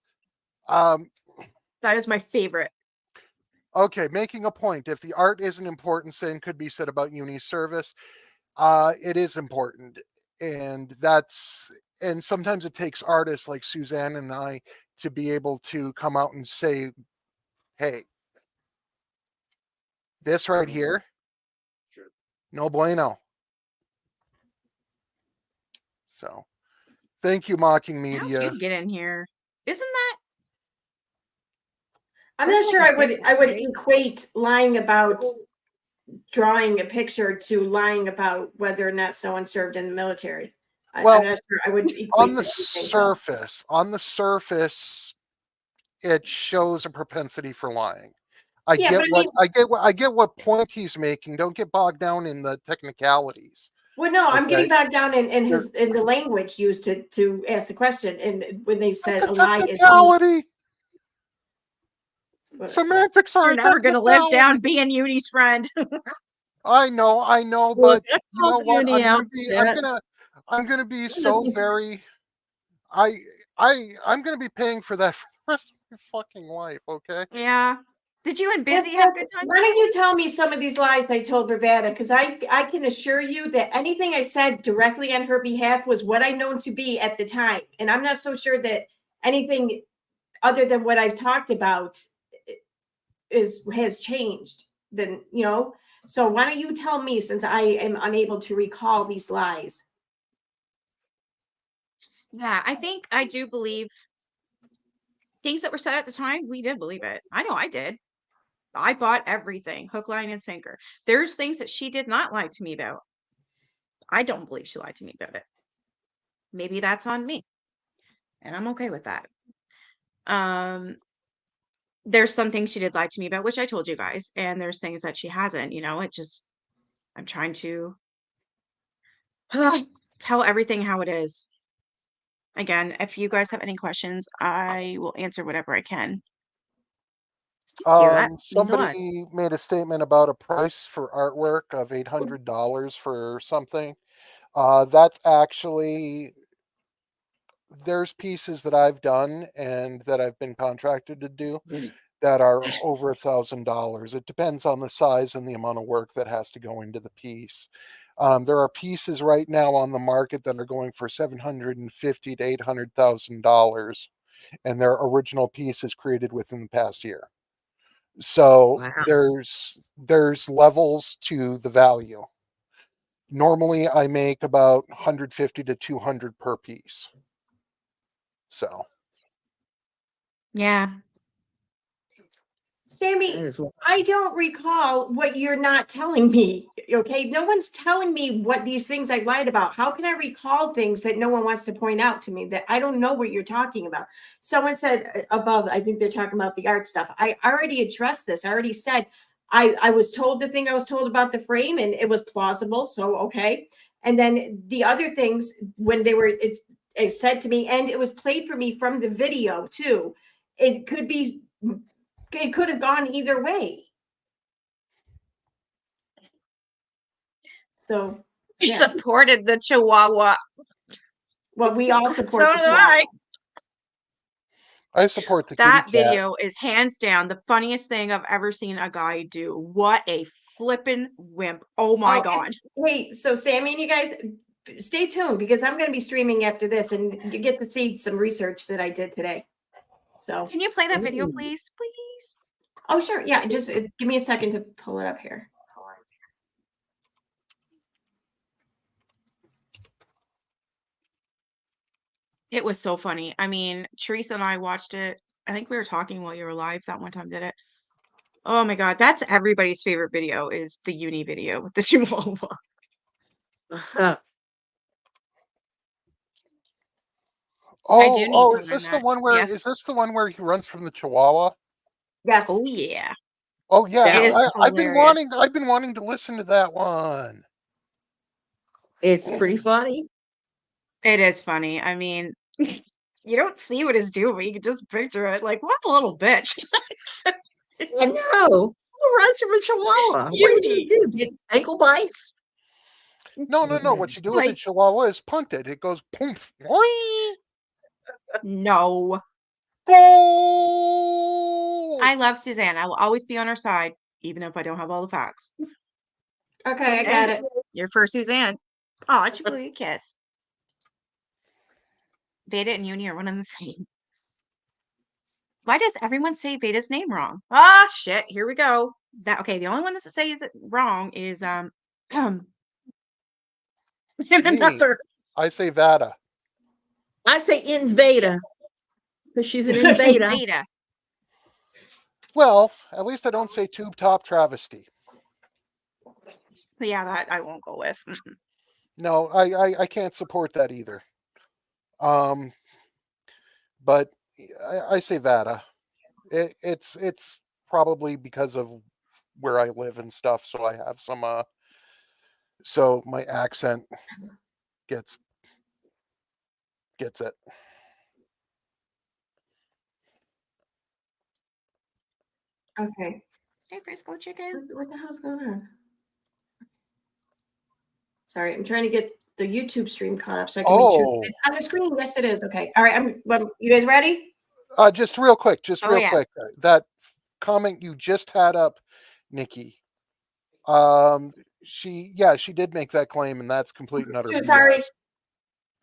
That is my favorite.
Okay, making a point. If the art isn't important, same could be said about Uni's service. It is important. And sometimes it takes artists like Suzanne and I to be able to come out and say, hey, this right here, no bueno. So thank you, Mocking Media.
How'd you get in here? Isn't that?
I'm not sure I would equate lying about drawing a picture to lying about whether or not someone served in the military.
Well,
I'm not sure I would equate
on the surface, it shows a propensity for lying. I
Yeah,
get
but I
what
mean,
I get what point he's making. Don't get bogged down in the technicalities.
well, no, I'm getting
Okay,
bogged down in
There-
the language used to ask the question, and when they
that's
said
a
a lie is being.
technicality. Semantics are
You're
a
never going to live
technicality.
down being Uni's friend.
I know,
Well,
but
that
you
calls
know what?
Uni out.
I'm gonna be
That is
so very. I I'm gonna be paying for that for the rest of my fucking life. Okay.
Yeah. Did you and
Well,
Busy have a good time
why don't
tonight?
you tell me some of these lies I told Ravada? Because I can assure you that anything I said directly on her behalf was what I known to be at the time, and I'm not so sure that anything other than what I've talked about has changed. Then So why don't you tell me, since I am unable to recall these lies?
Yeah, I think I do believe things that were said at the time. We did believe it. I know I did. I bought everything, hook, line, and sinker. There's things that she did not lie to me about. I don't believe she lied to me about it. Maybe that's on me, and I'm okay with that. Um, there's some things she did lie to me about, which I told you guys, and there's things that she hasn't. It just I'm trying to tell everything how it is. Again, if you guys have any questions, I will answer whatever I can. Thank you. That means a lot.
Somebody made a statement about a price for artwork of $800 for something. That's actually there's pieces that I've done and that I've been contracted to do that are over $1,000. It depends on the size and the amount of work that has to go into the piece. There are pieces right now on the market that are going for $750 to $800,000, and they're original pieces created within the past year. So
Wow.
there's levels to the value. Normally, I make about 150 to 200 per piece. So
Yeah.
Sammy,
That is wild.
I don't recall what you're not telling me. Okay. No one's telling me what these things I lied about. How can I recall things that no one wants to point out to me that I don't know what you're talking about? Someone said above, I think they're talking about the art stuff. I already addressed this. I already said I was told the thing I was told about the frame and it was plausible. So, okay. And then the other things when it said to me, and it was played for me from the video too. It could have gone either way. So,
You
yeah.
supported the Chihuahua.
Well, we all
So
support the
did I.
I support the kitty
That
cat.
video is hands down the funniest thing I've ever seen a guy do. What a flippin' wimp. Oh my God.
Hey, so Sammy and you guys, stay tuned because I'm going to be streaming after this and you get to see some research that I did today. So,
Can you play that video,
Ooh.
please? Please.
oh, sure. Yeah. Just give me a second to pull it up here.
It was so funny. I mean, Teresa and I watched it. I think we were talking while you were live that one time, did it? Oh my God. That's everybody's favorite video is the uni video with the Chihuahua.
Uh-huh.
I do need to
Is
learn
this the
that.
one where
Yes.
is this the one where he runs from the Chihuahua?
Yes.
Oh yeah.
Oh yeah,
It is
I've been
hilarious.
wanting to listen to that one.
It's pretty funny.
It is funny. I mean, you don't see what he's doing, but you can just picture it. Like, what a little bitch.
I know. Who runs from a chihuahua? What are you
Uni.
going to do? Get ankle bites?
No. What you do with a
Like,
Chihuahua is punt it. It goes poof. Boing,
no.
goal.
I love Suzanne. I will always be on her side, even if I don't have all the facts.
Okay. I
There's
got it.
your first Suzanne. Oh, I should blow you a kiss. Veda and Uni are one and the same. Why does everyone say Veda's name wrong? Ah, shit. Here we go. Okay. The only one that says it wrong is and
Me,
another.
I say VADA.
I say Invada because she's an invader.
Veda.
Well, at least I don't say tube top travesty.
Yeah, that I won't go with. Mm-mm.
No, I can't support that either. But I say VADA. It's probably because of where I live and stuff. So I have some, so my accent gets it.
Okay.
Hey, Frisco chicken.
What the hell's going on? Sorry, I'm trying to get the YouTube stream caught up so I can make sure
Oh,
it's on the screen. Yes, it is. Okay. All right. You guys ready?
just real quick,
Oh, yeah.
that comment you just had up, Nikki. She did make that claim, and that's complete and utter BS.
Sorry.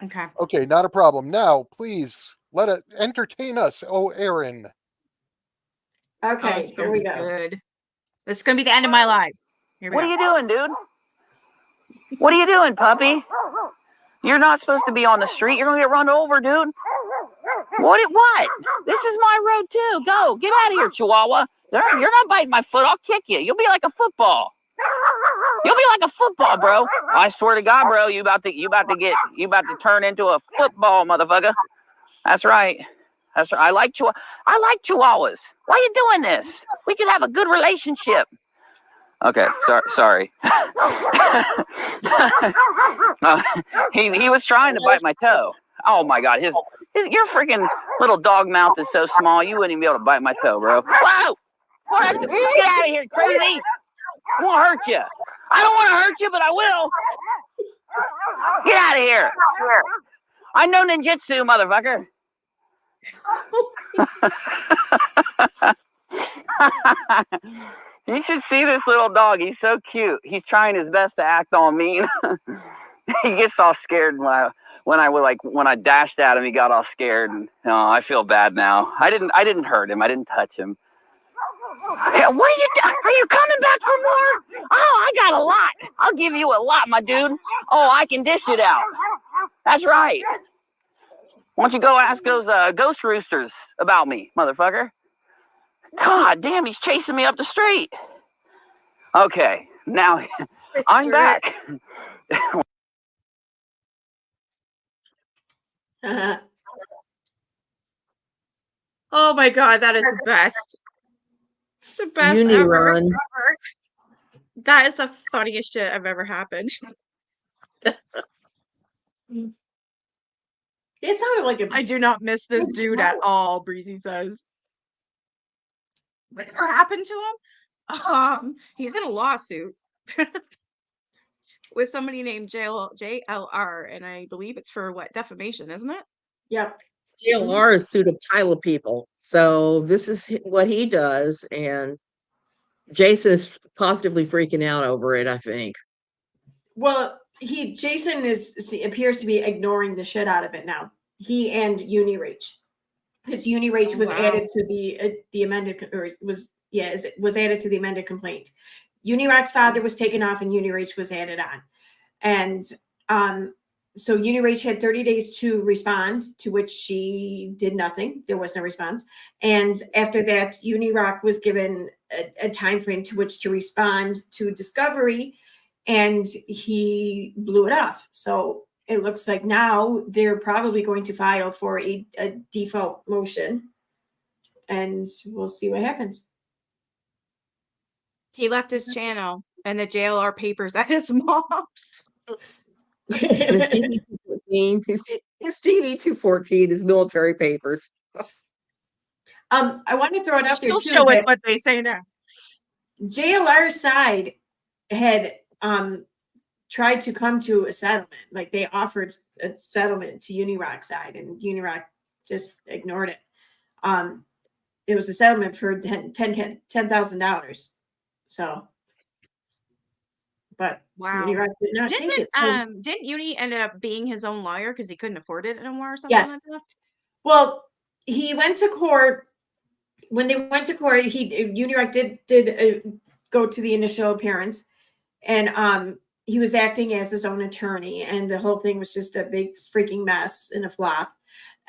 Okay.
Okay, not a problem. Now, please let it entertain us, oh Aaron.
Okay, here we go.
Good. This is gonna be the end of my life. Here we
What
go.
are you doing, dude? What are you doing, puppy? You're not supposed to be on the street. You're gonna get run over, dude. What? This is my road too. Go, get out of here, Chihuahua. You're not biting my foot. I'll kick you. You'll be like a football. You'll be like a football, bro. I swear to God, bro, you about to turn into a football, motherfucker. That's right. That's right. I like Chihuahuas. Why are you doing this? We could have a good relationship. Okay, sorry. He was trying to bite my toe. Oh my God, your freaking little dog mouth is so small you wouldn't even be able to bite my toe, bro. Whoa! Get out of here, crazy! I won't hurt you. I don't want to hurt you, but I will. Get out of here. I know ninjutsu, motherfucker. You should see this little dog. He's so cute. He's trying his best to act all mean. He gets all scared when I dashed at him. He got all scared. And, oh, I feel bad now. I didn't hurt him. I didn't touch him. Hey, what are you doing? Are you coming back for more? Oh, I got a lot. I'll give you a lot, my dude. Oh, I can dish it out. That's right. Why don't you go ask those ghost roosters about me, motherfucker? God damn, he's chasing me up the street. Okay, now I'm back.
Oh my God, that is the best. The best
Unirun.
ever. That is the funniest shit I've ever happened.
It sounded like a.
I do not miss this dude at all, Breezy says. Whatever happened to him? He's in a lawsuit with somebody named JLR, and I believe it's for what, defamation, isn't it?
Yep.
JLR has sued a pile of people. So this is what he does. And Jason is positively freaking out over it, I think.
Well, Jason appears to be ignoring the shit out of it now. He and UniRage. Because UniRage was added to the amended, or was added to the amended complaint. Unirock's father was taken off and UniRage was added on. And so UniRage had 30 days to respond, to which she did nothing. There was no response. And after that, Unirock was given a time frame to which to respond to discovery, and he blew it off. So it looks like now they're probably going to file for a default motion, and we'll see what happens.
He left his channel and the JLR papers at his mom's.
And his DD-214, his military papers.
I want to throw it out there
He'll
too.
show us what they say now.
JLR's side had tried to come to a settlement. Like they offered a settlement to Unirock's side, and Unirock just ignored it. It was a settlement for $10,000. So, but
wow,
Unirock did not take it. So,
didn't Uni end up being his own lawyer because he couldn't afford it anymore or something like that?
Well, he went to court. When they went to court, Unirock did go to the initial appearance, and he was acting as his own attorney, and the whole thing was just a big freaking mess and a flop.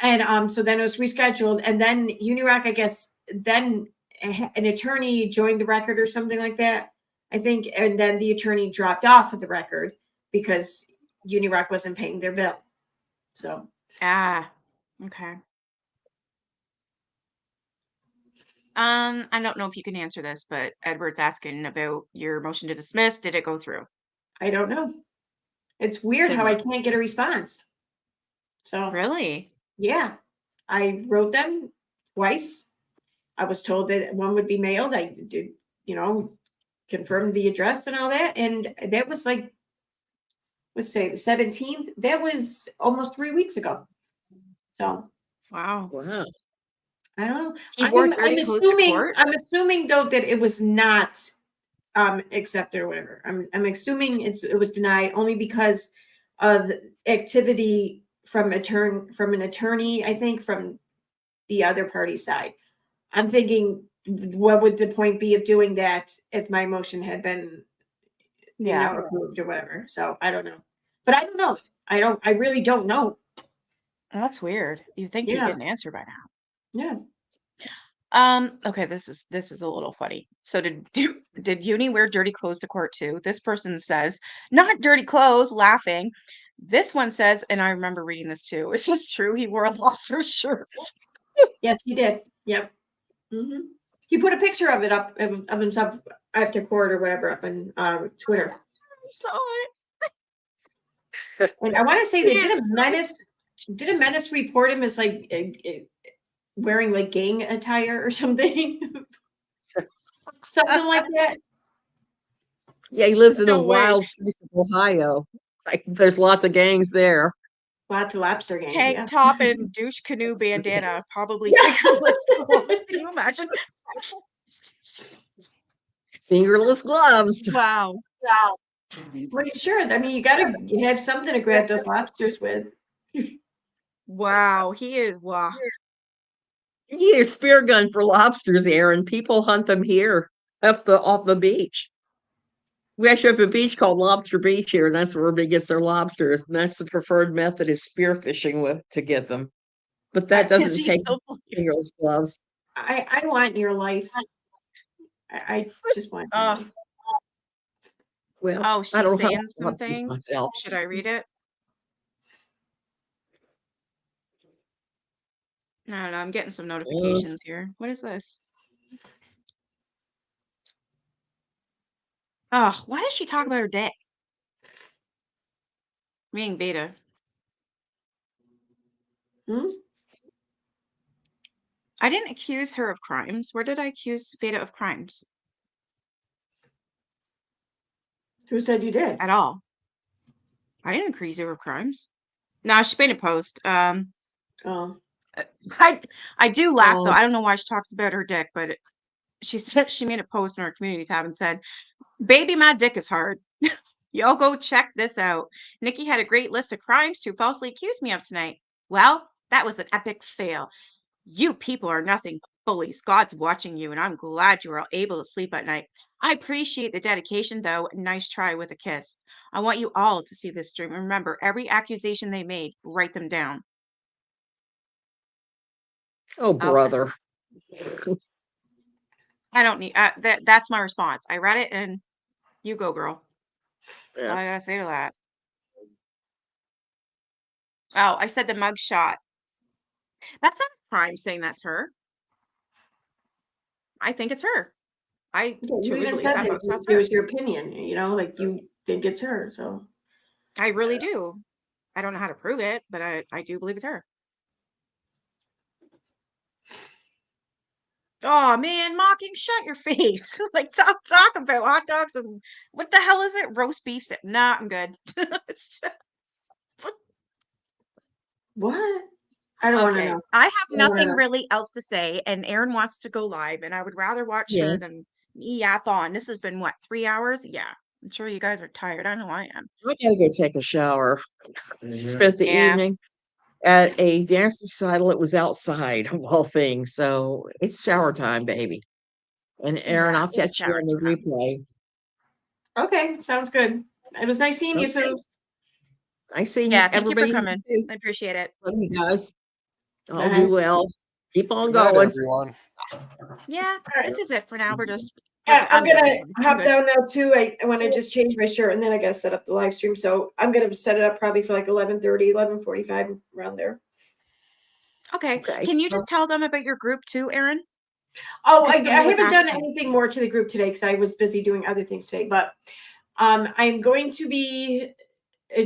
And so then it was rescheduled, and then Unirock, I guess, then an attorney joined the record or something like that, I think, and then the attorney dropped off of the record because Unirock wasn't paying their bill. So
okay. I don't know if you can answer this, but Edward's asking about your motion to dismiss. Did it go through?
I don't know. It's weird how I can't get a response. So
Really?
yeah, I wrote them twice. I was told that one would be mailed. I did, confirm the address and all that. And that was like, let's say the 17th. That was almost 3 weeks ago. So
Wow.
Wow.
I don't know.
He wore dirty clothes to court?
I'm assuming though that it was not accepted or whatever. I'm assuming it was denied only because of activity from an attorney, I think, from the other party side. I'm thinking, what would the point be of doing that if my motion had been approved or whatever? So I don't know. But I don't know. I really don't know.
That's weird. You think you'd get an answer by now.
Yeah.
Okay, this is a little funny. So did Uni wear dirty clothes to court too? This person says, not dirty clothes, laughing. This one says, and I remember reading this too. Is this true? He wore a lobster shirt.
Yes, he did. Yep. Mm-hmm. He put a picture of it up of himself after court or whatever up on Twitter.
I saw it.
And I want to say they did a menace report him as like wearing like gang attire or something. Something like that.
Yeah, he lives in the wild streets of Ohio. Like there's lots of gangs there.
Lots of lobster gangs.
Tank top and douche canoe bandana. Probably fingerless gloves. Can you imagine?
Fingerless gloves.
Wow.
Well, sure. I mean, you have something to grab those lobsters with.
Wow, he is wow.
You need a spear gun for lobsters, Aaron. People hunt them here off the beach. We actually have a beach called Lobster Beach here, and that's where everybody gets their lobsters, and that's the preferred method of spearfishing to get them. But that doesn't take fingerless gloves.
I want your life. I just want your life.
Well,
oh, she's
I don't
saying
know how
something.
myself.
Should I read it? No, I'm getting some notifications here. What is this? Oh, why does she talk about her dick? Being Beta. I didn't accuse her of crimes. Where did I accuse Beta of crimes?
Who said you did?
At all. I didn't accuse her of crimes. No, she made a post. I do laugh though. I don't know why she talks about her dick, but she said she made a post in our community tab and said, "Baby, my dick is hard. Y'all go check this out. Nikki had a great list of crimes to falsely accuse me of tonight. Well, that was an epic fail. You people are nothing but bullies. God's watching you, and I'm glad you are able to sleep at night. I appreciate the dedication, though. Nice try with a kiss. I want you all to see this stream. Remember, every accusation they made, write them down."
Oh, brother.
I don't need that's my response. I read it and you go, girl.
Yeah.
All I gotta say to that. Oh, I said the mug shot. That's not a crime saying that's her. I think it's her. I
You
truly
even
believe
said
that
that
mugshot's
it
her.
was your opinion, like you think it's her. So
I really do. I don't know how to prove it, but I do believe it's her. Oh man, mocking, shut your face. Like talk about hot dogs and what the hell is it? Roast beef. Nah, I'm good.
what? I don't want to know.
I have nothing really else to say, and Aaron wants to go live, and I would rather watch her than me yap on. This has been what, 3 hours? Yeah, I'm sure you guys are tired. I know I am.
I gotta go take a shower. Spent the evening at a dance recital. It was outside of all things, so it's shower time, baby. And Aaron, I'll catch you on the replay.
Okay, sounds good. It was nice seeing you, Sue.
Nice seeing
Thank
everybody.
you for coming. I appreciate it.
Love you guys. I'll do well. Keep on
Good night,
going.
everyone.
Yeah, this is it for now. We're just.
I'm gonna hop down now too. I want to just change my shirt and then I gotta set up the live stream. So I'm gonna set it up probably for like 11:30, 11:45 around there.
Okay. Can you just tell them about your group too, Aaron?
Oh, I
'Cause somebody was
haven't done
asking.
anything more to the group today because I was busy doing other things today. But I'm going to be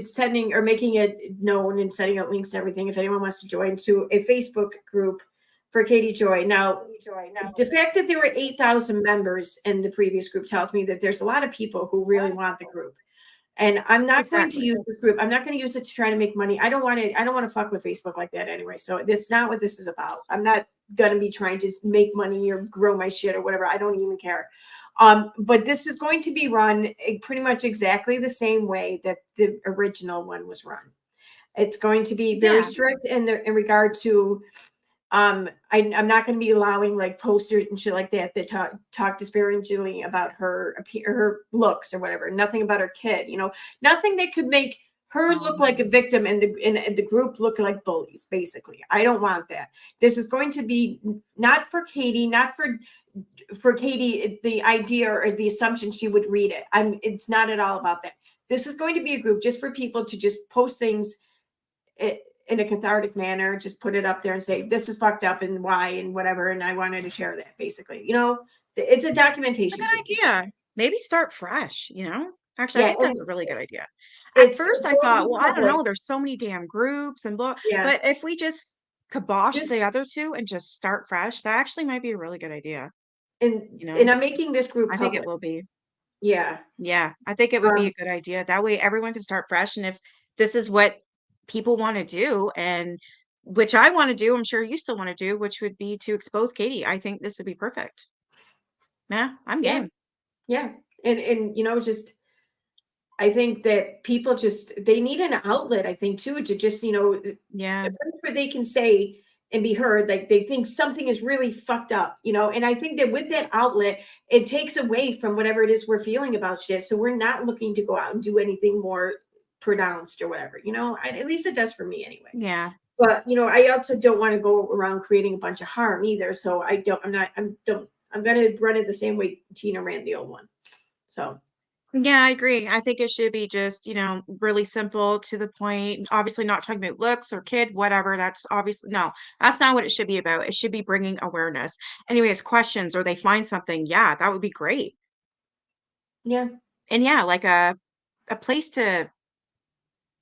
sending or making it known and setting up links and everything if anyone wants to join to a Facebook group for Katie Joy. Now, the fact that there were 8,000 members in the previous group tells me that there's a lot of people who really want the group. And I'm not going to
Exactly.
use this group. I'm not going to use it to try to make money. I don't want to fuck with Facebook like that anyway. So that's not what this is about. I'm not going to be trying to make money or grow my shit or whatever. I don't even care. But this is going to be run pretty much exactly the same way that the original one was run. It's going to be very
Yeah.
strict in regard to I'm not going to be allowing like posters and shit like that that talk disparagingly about her looks or whatever. Nothing about her kid, nothing that could make her look like a victim and the group look like bullies. Basically, I don't want that. This is going to be not for Katie, not for Katie, the idea or the assumption she would read it. It's not at all about that. This is going to be a group just for people to just post things in a cathartic manner, just put it up there and say, this is fucked up and why and whatever. And I wanted to share that basically, it's a documentation.
It's a good idea. Maybe start fresh, Actually, I
Yeah,
think that's a really good idea. At
it's
first, I
going to
thought,
be
well, I don't
public.
know. There's so many damn groups and blah.
Yeah.
But if we just kibosh
This-
the other two and just start fresh, that actually might be a really good idea.
And I'm making this group
I
public.
think it will be.
Yeah.
Yeah, I think it would be a good idea. That way everyone can start fresh. And if this is what people want to do, and which I want to do, I'm sure you still want to do, which would be to expose Katie. I think this would be perfect. Yeah, I'm
Yeah.
game.
Yeah. And just I think that people they need an outlet, I think, too, to just,
Yeah.
a place where they can say and be heard, like they think something is really fucked up, and I think that with that outlet, it takes away from whatever it is we're feeling about shit. So we're not looking to go out and do anything more pronounced or whatever, at least it does for me anyway.
Yeah.
But, I also don't want to go around creating a bunch of harm either. So I'm going to run it the same way Tina ran the old one. So.
Yeah, I agree. I think it should be just, really simple to the point. Obviously, not talking about looks or kid, whatever. That's obviously no, that's not what it should be about. It should be bringing awareness. Anyways, questions or they find something. Yeah, that would be great.
Yeah.
And yeah, like a place to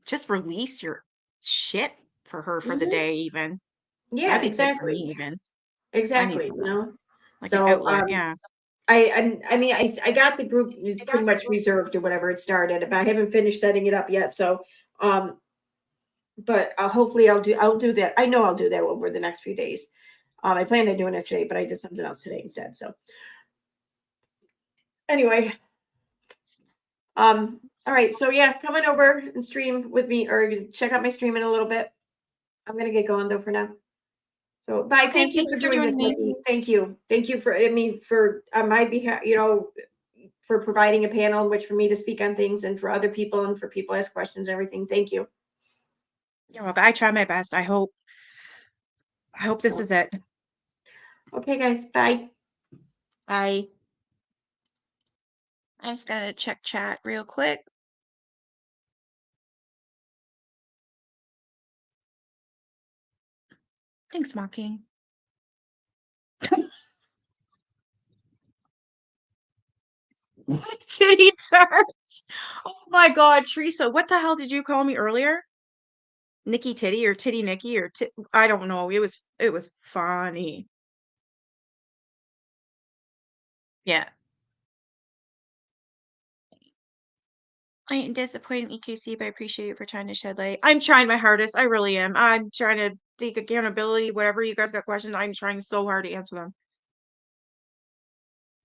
just release your shit for her for the day, even.
Yeah,
That'd be good for me,
exactly.
even. I need
Exactly.
something like an
So,
outlet. Yeah.
I got the group pretty much reserved or whatever it started, but I haven't finished setting it up yet. So, but hopefully I'll do that. I know I'll do that over the next few days. I planned on doing it today, but I did something else today instead. So anyway, all right. So yeah, come on over and stream with me or check out my stream in a little bit. I'm going to get going though for now. So bye.
Okay,
Thank you for doing this, Nikki. Thank you. Thank you for on my behalf, for providing a panel in which for me to speak on things and for other people and for people to ask questions and everything. Thank you.
You're welcome. I try my best. I hope this is it.
Okay, guys. Bye.
Bye. I just gotta check chat real quick. Thanks, Mocking. Titty tarts. Oh my God, Teresa, what the hell did you call me earlier? Nikki Titty or Titty Nikki or I don't know. It was funny. Yeah. I ain't disappointing EKC, but I appreciate you for trying to shed light. I'm trying my hardest. I really am. I'm trying to take accountability. Whatever you guys got questions, I'm trying so hard to answer them.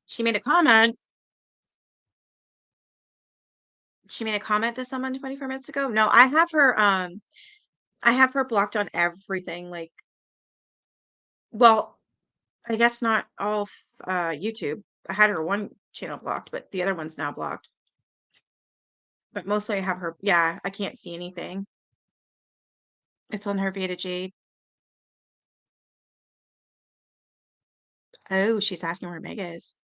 She made a comment. She made a comment to someone 24 minutes ago. No, I have her blocked on everything. Like, well, I guess not all YouTube. I had her one channel blocked, but the other one's now blocked. But mostly I have her, yeah, I can't see anything. It's on her VADA Jade. Oh, she's asking where Meg is.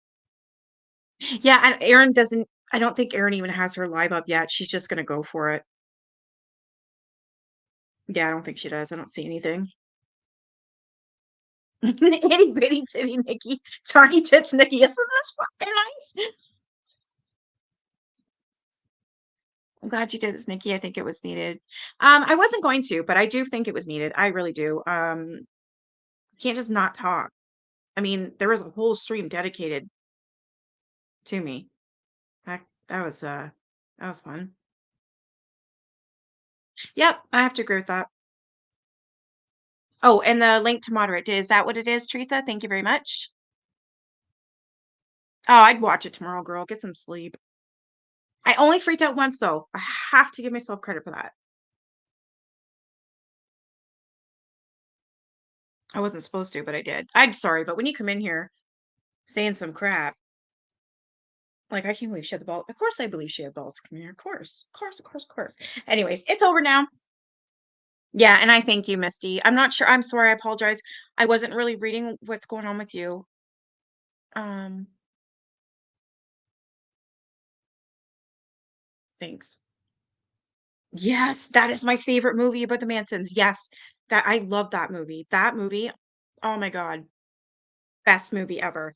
Yeah, and Erin doesn't, I don't think Erin even has her live up yet. She's just gonna go for it. Yeah, I don't think she does. I don't see anything. Itty bitty titty Nikki. Tiny tits Nikki. Isn't this fucking nice? I'm glad you did this, Nikki. I think it was needed. I wasn't going to, but I do think it was needed. I really do. You can't just not talk. I mean, there was a whole stream dedicated to me. That was fun. Yep, I have to agree with that. Oh, and the link to moderate, is that what it is, Teresa? Thank you very much. Oh, I'd watch it tomorrow, girl. Get some sleep. I only freaked out once though. I have to give myself credit for that. I wasn't supposed to, but I did. I'm sorry, but when you come in here saying some crap, like I can't believe she had the ball. Of course I believe she had balls to come here. Of course. Of course, of course, of course. Anyways, it's over now. Yeah, and I thank you, Misty. I'm not sure. I'm sorry. I apologize. I wasn't really reading what's going on with you. Thanks. Yes, that is my favorite movie about the Mansons. Yes, that I love that movie. That movie, oh my God, best movie ever.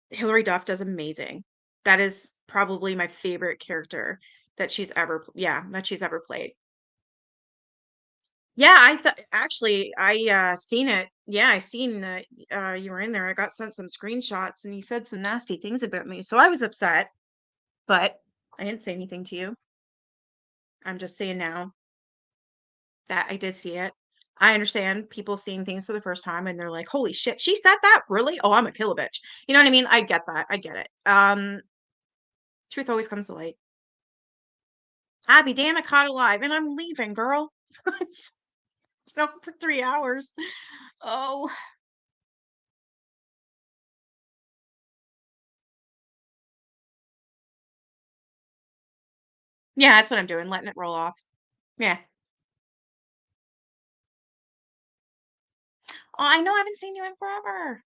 Hilary Duff does amazing. That is probably my favorite character that she's ever, yeah, that she's ever played. Yeah, I thought actually I seen it. Yeah, I seen that you were in there. I got sent some screenshots and he said some nasty things about me. So I was upset, but I didn't say anything to you. I'm just saying now that I did see it. I understand people seeing things for the first time and they're like, "Holy shit, she said that? Really? Oh, I'm a kill a bitch." You know what I mean? I get that. I get it. Truth always comes to light. I'd be damn it caught alive and I'm leaving, girl. It's been for 3 hours. Oh. Yeah, that's what I'm doing, letting it roll off. Yeah. Oh, I know I haven't seen you in forever.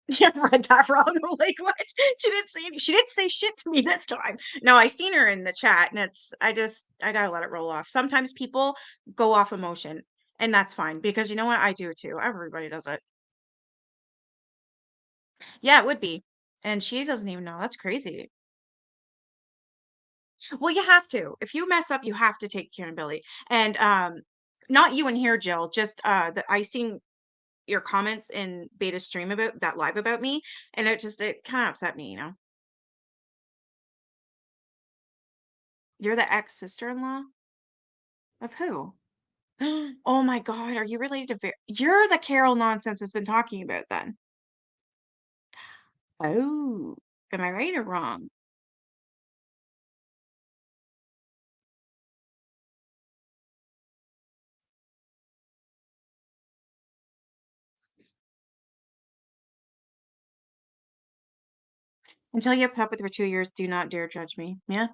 Yeah, I read that wrong. I'm like, what? She didn't say shit to me this time. No, I seen her in the chat and I gotta let it roll off. Sometimes people go off emotion and that's fine because you know what? I do too. Everybody does it. Yeah, it would be. And she doesn't even know. That's crazy. Well, you have to. If you mess up, you have to take accountability. And not you in here, Jill, just that I seen your comments in Beta stream about that live about me, and it kind of upset me, you know. You're the ex sister-in-law of who? Oh my God, are you related to you're the Carol nonsense has been talking about then. Oh, am I right or wrong? Until you have pep with for 2 years, do not dare judge me. Yeah.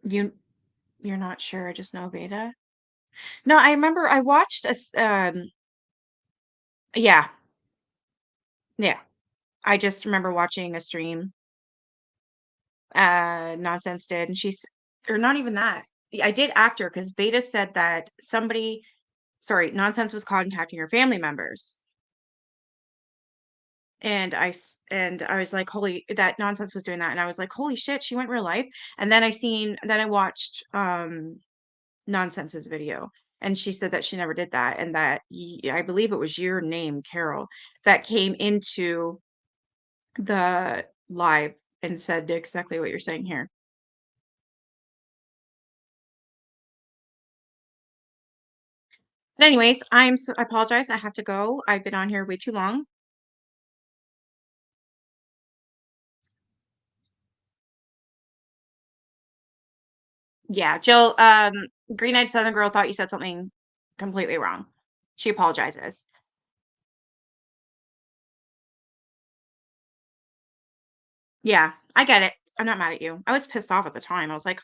You you're not sure, I just know Beta. No, I remember I watched yeah, yeah. I just remember watching a stream nonsense did and she's or not even that. I did after because Beta said that somebody sorry, nonsense was contacting her family members. And I was like, holy that nonsense was doing that. And I was like, holy shit, she went real life. And then I watched nonsense's video and she said that she never did that and that I believe it was your name, Carol, that came into the live and said exactly what you're saying here. But anyways, I apologize. I have to go. I've been on here way too long. Yeah, Jill, Green-Eyed Southern Girl thought you said something completely wrong. She apologizes. Yeah, I get it. I'm not mad at you. I was pissed off at the time. I was like,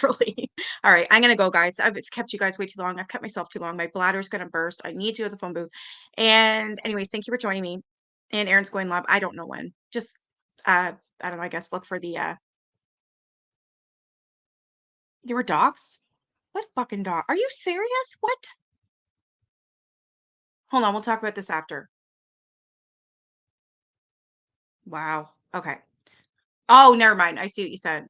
really? All right, I'm gonna go, guys. I've kept you guys way too long. I've kept myself too long. My bladder's gonna burst. I need to go to the phone booth. And anyways, thank you for joining me. And Aaron's going live. I don't know when. Just I don't know, I guess look for the, you were doxxed? What fucking dog? Are you serious? What? Hold on, we'll talk about this after. Wow. Okay. Oh, never mind. I see what you said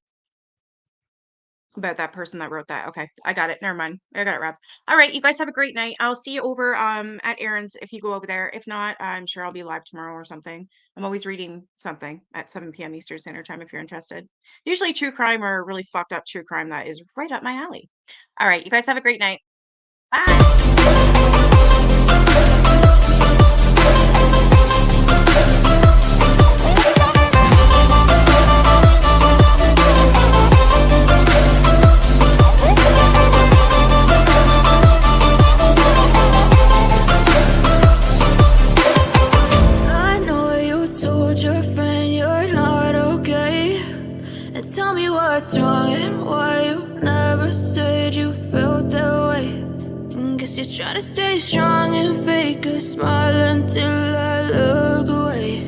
about that person that wrote that. Okay, I got it. Never mind. I got it wrapped. All right, you guys have a great night. I'll see you over at Aaron's if you go over there. If not, I'm sure I'll be live tomorrow or something. I'm always reading something at 7 p.m. Eastern Standard Time if you're interested. Usually true crime or really fucked up true crime that is right up my alley. All right, you guys have a great night. Bye.
I know you told your friend you're not okay. And tell me what's wrong and why you never said you felt that way. And guess you're trying to stay strong and fake a smile until I look away.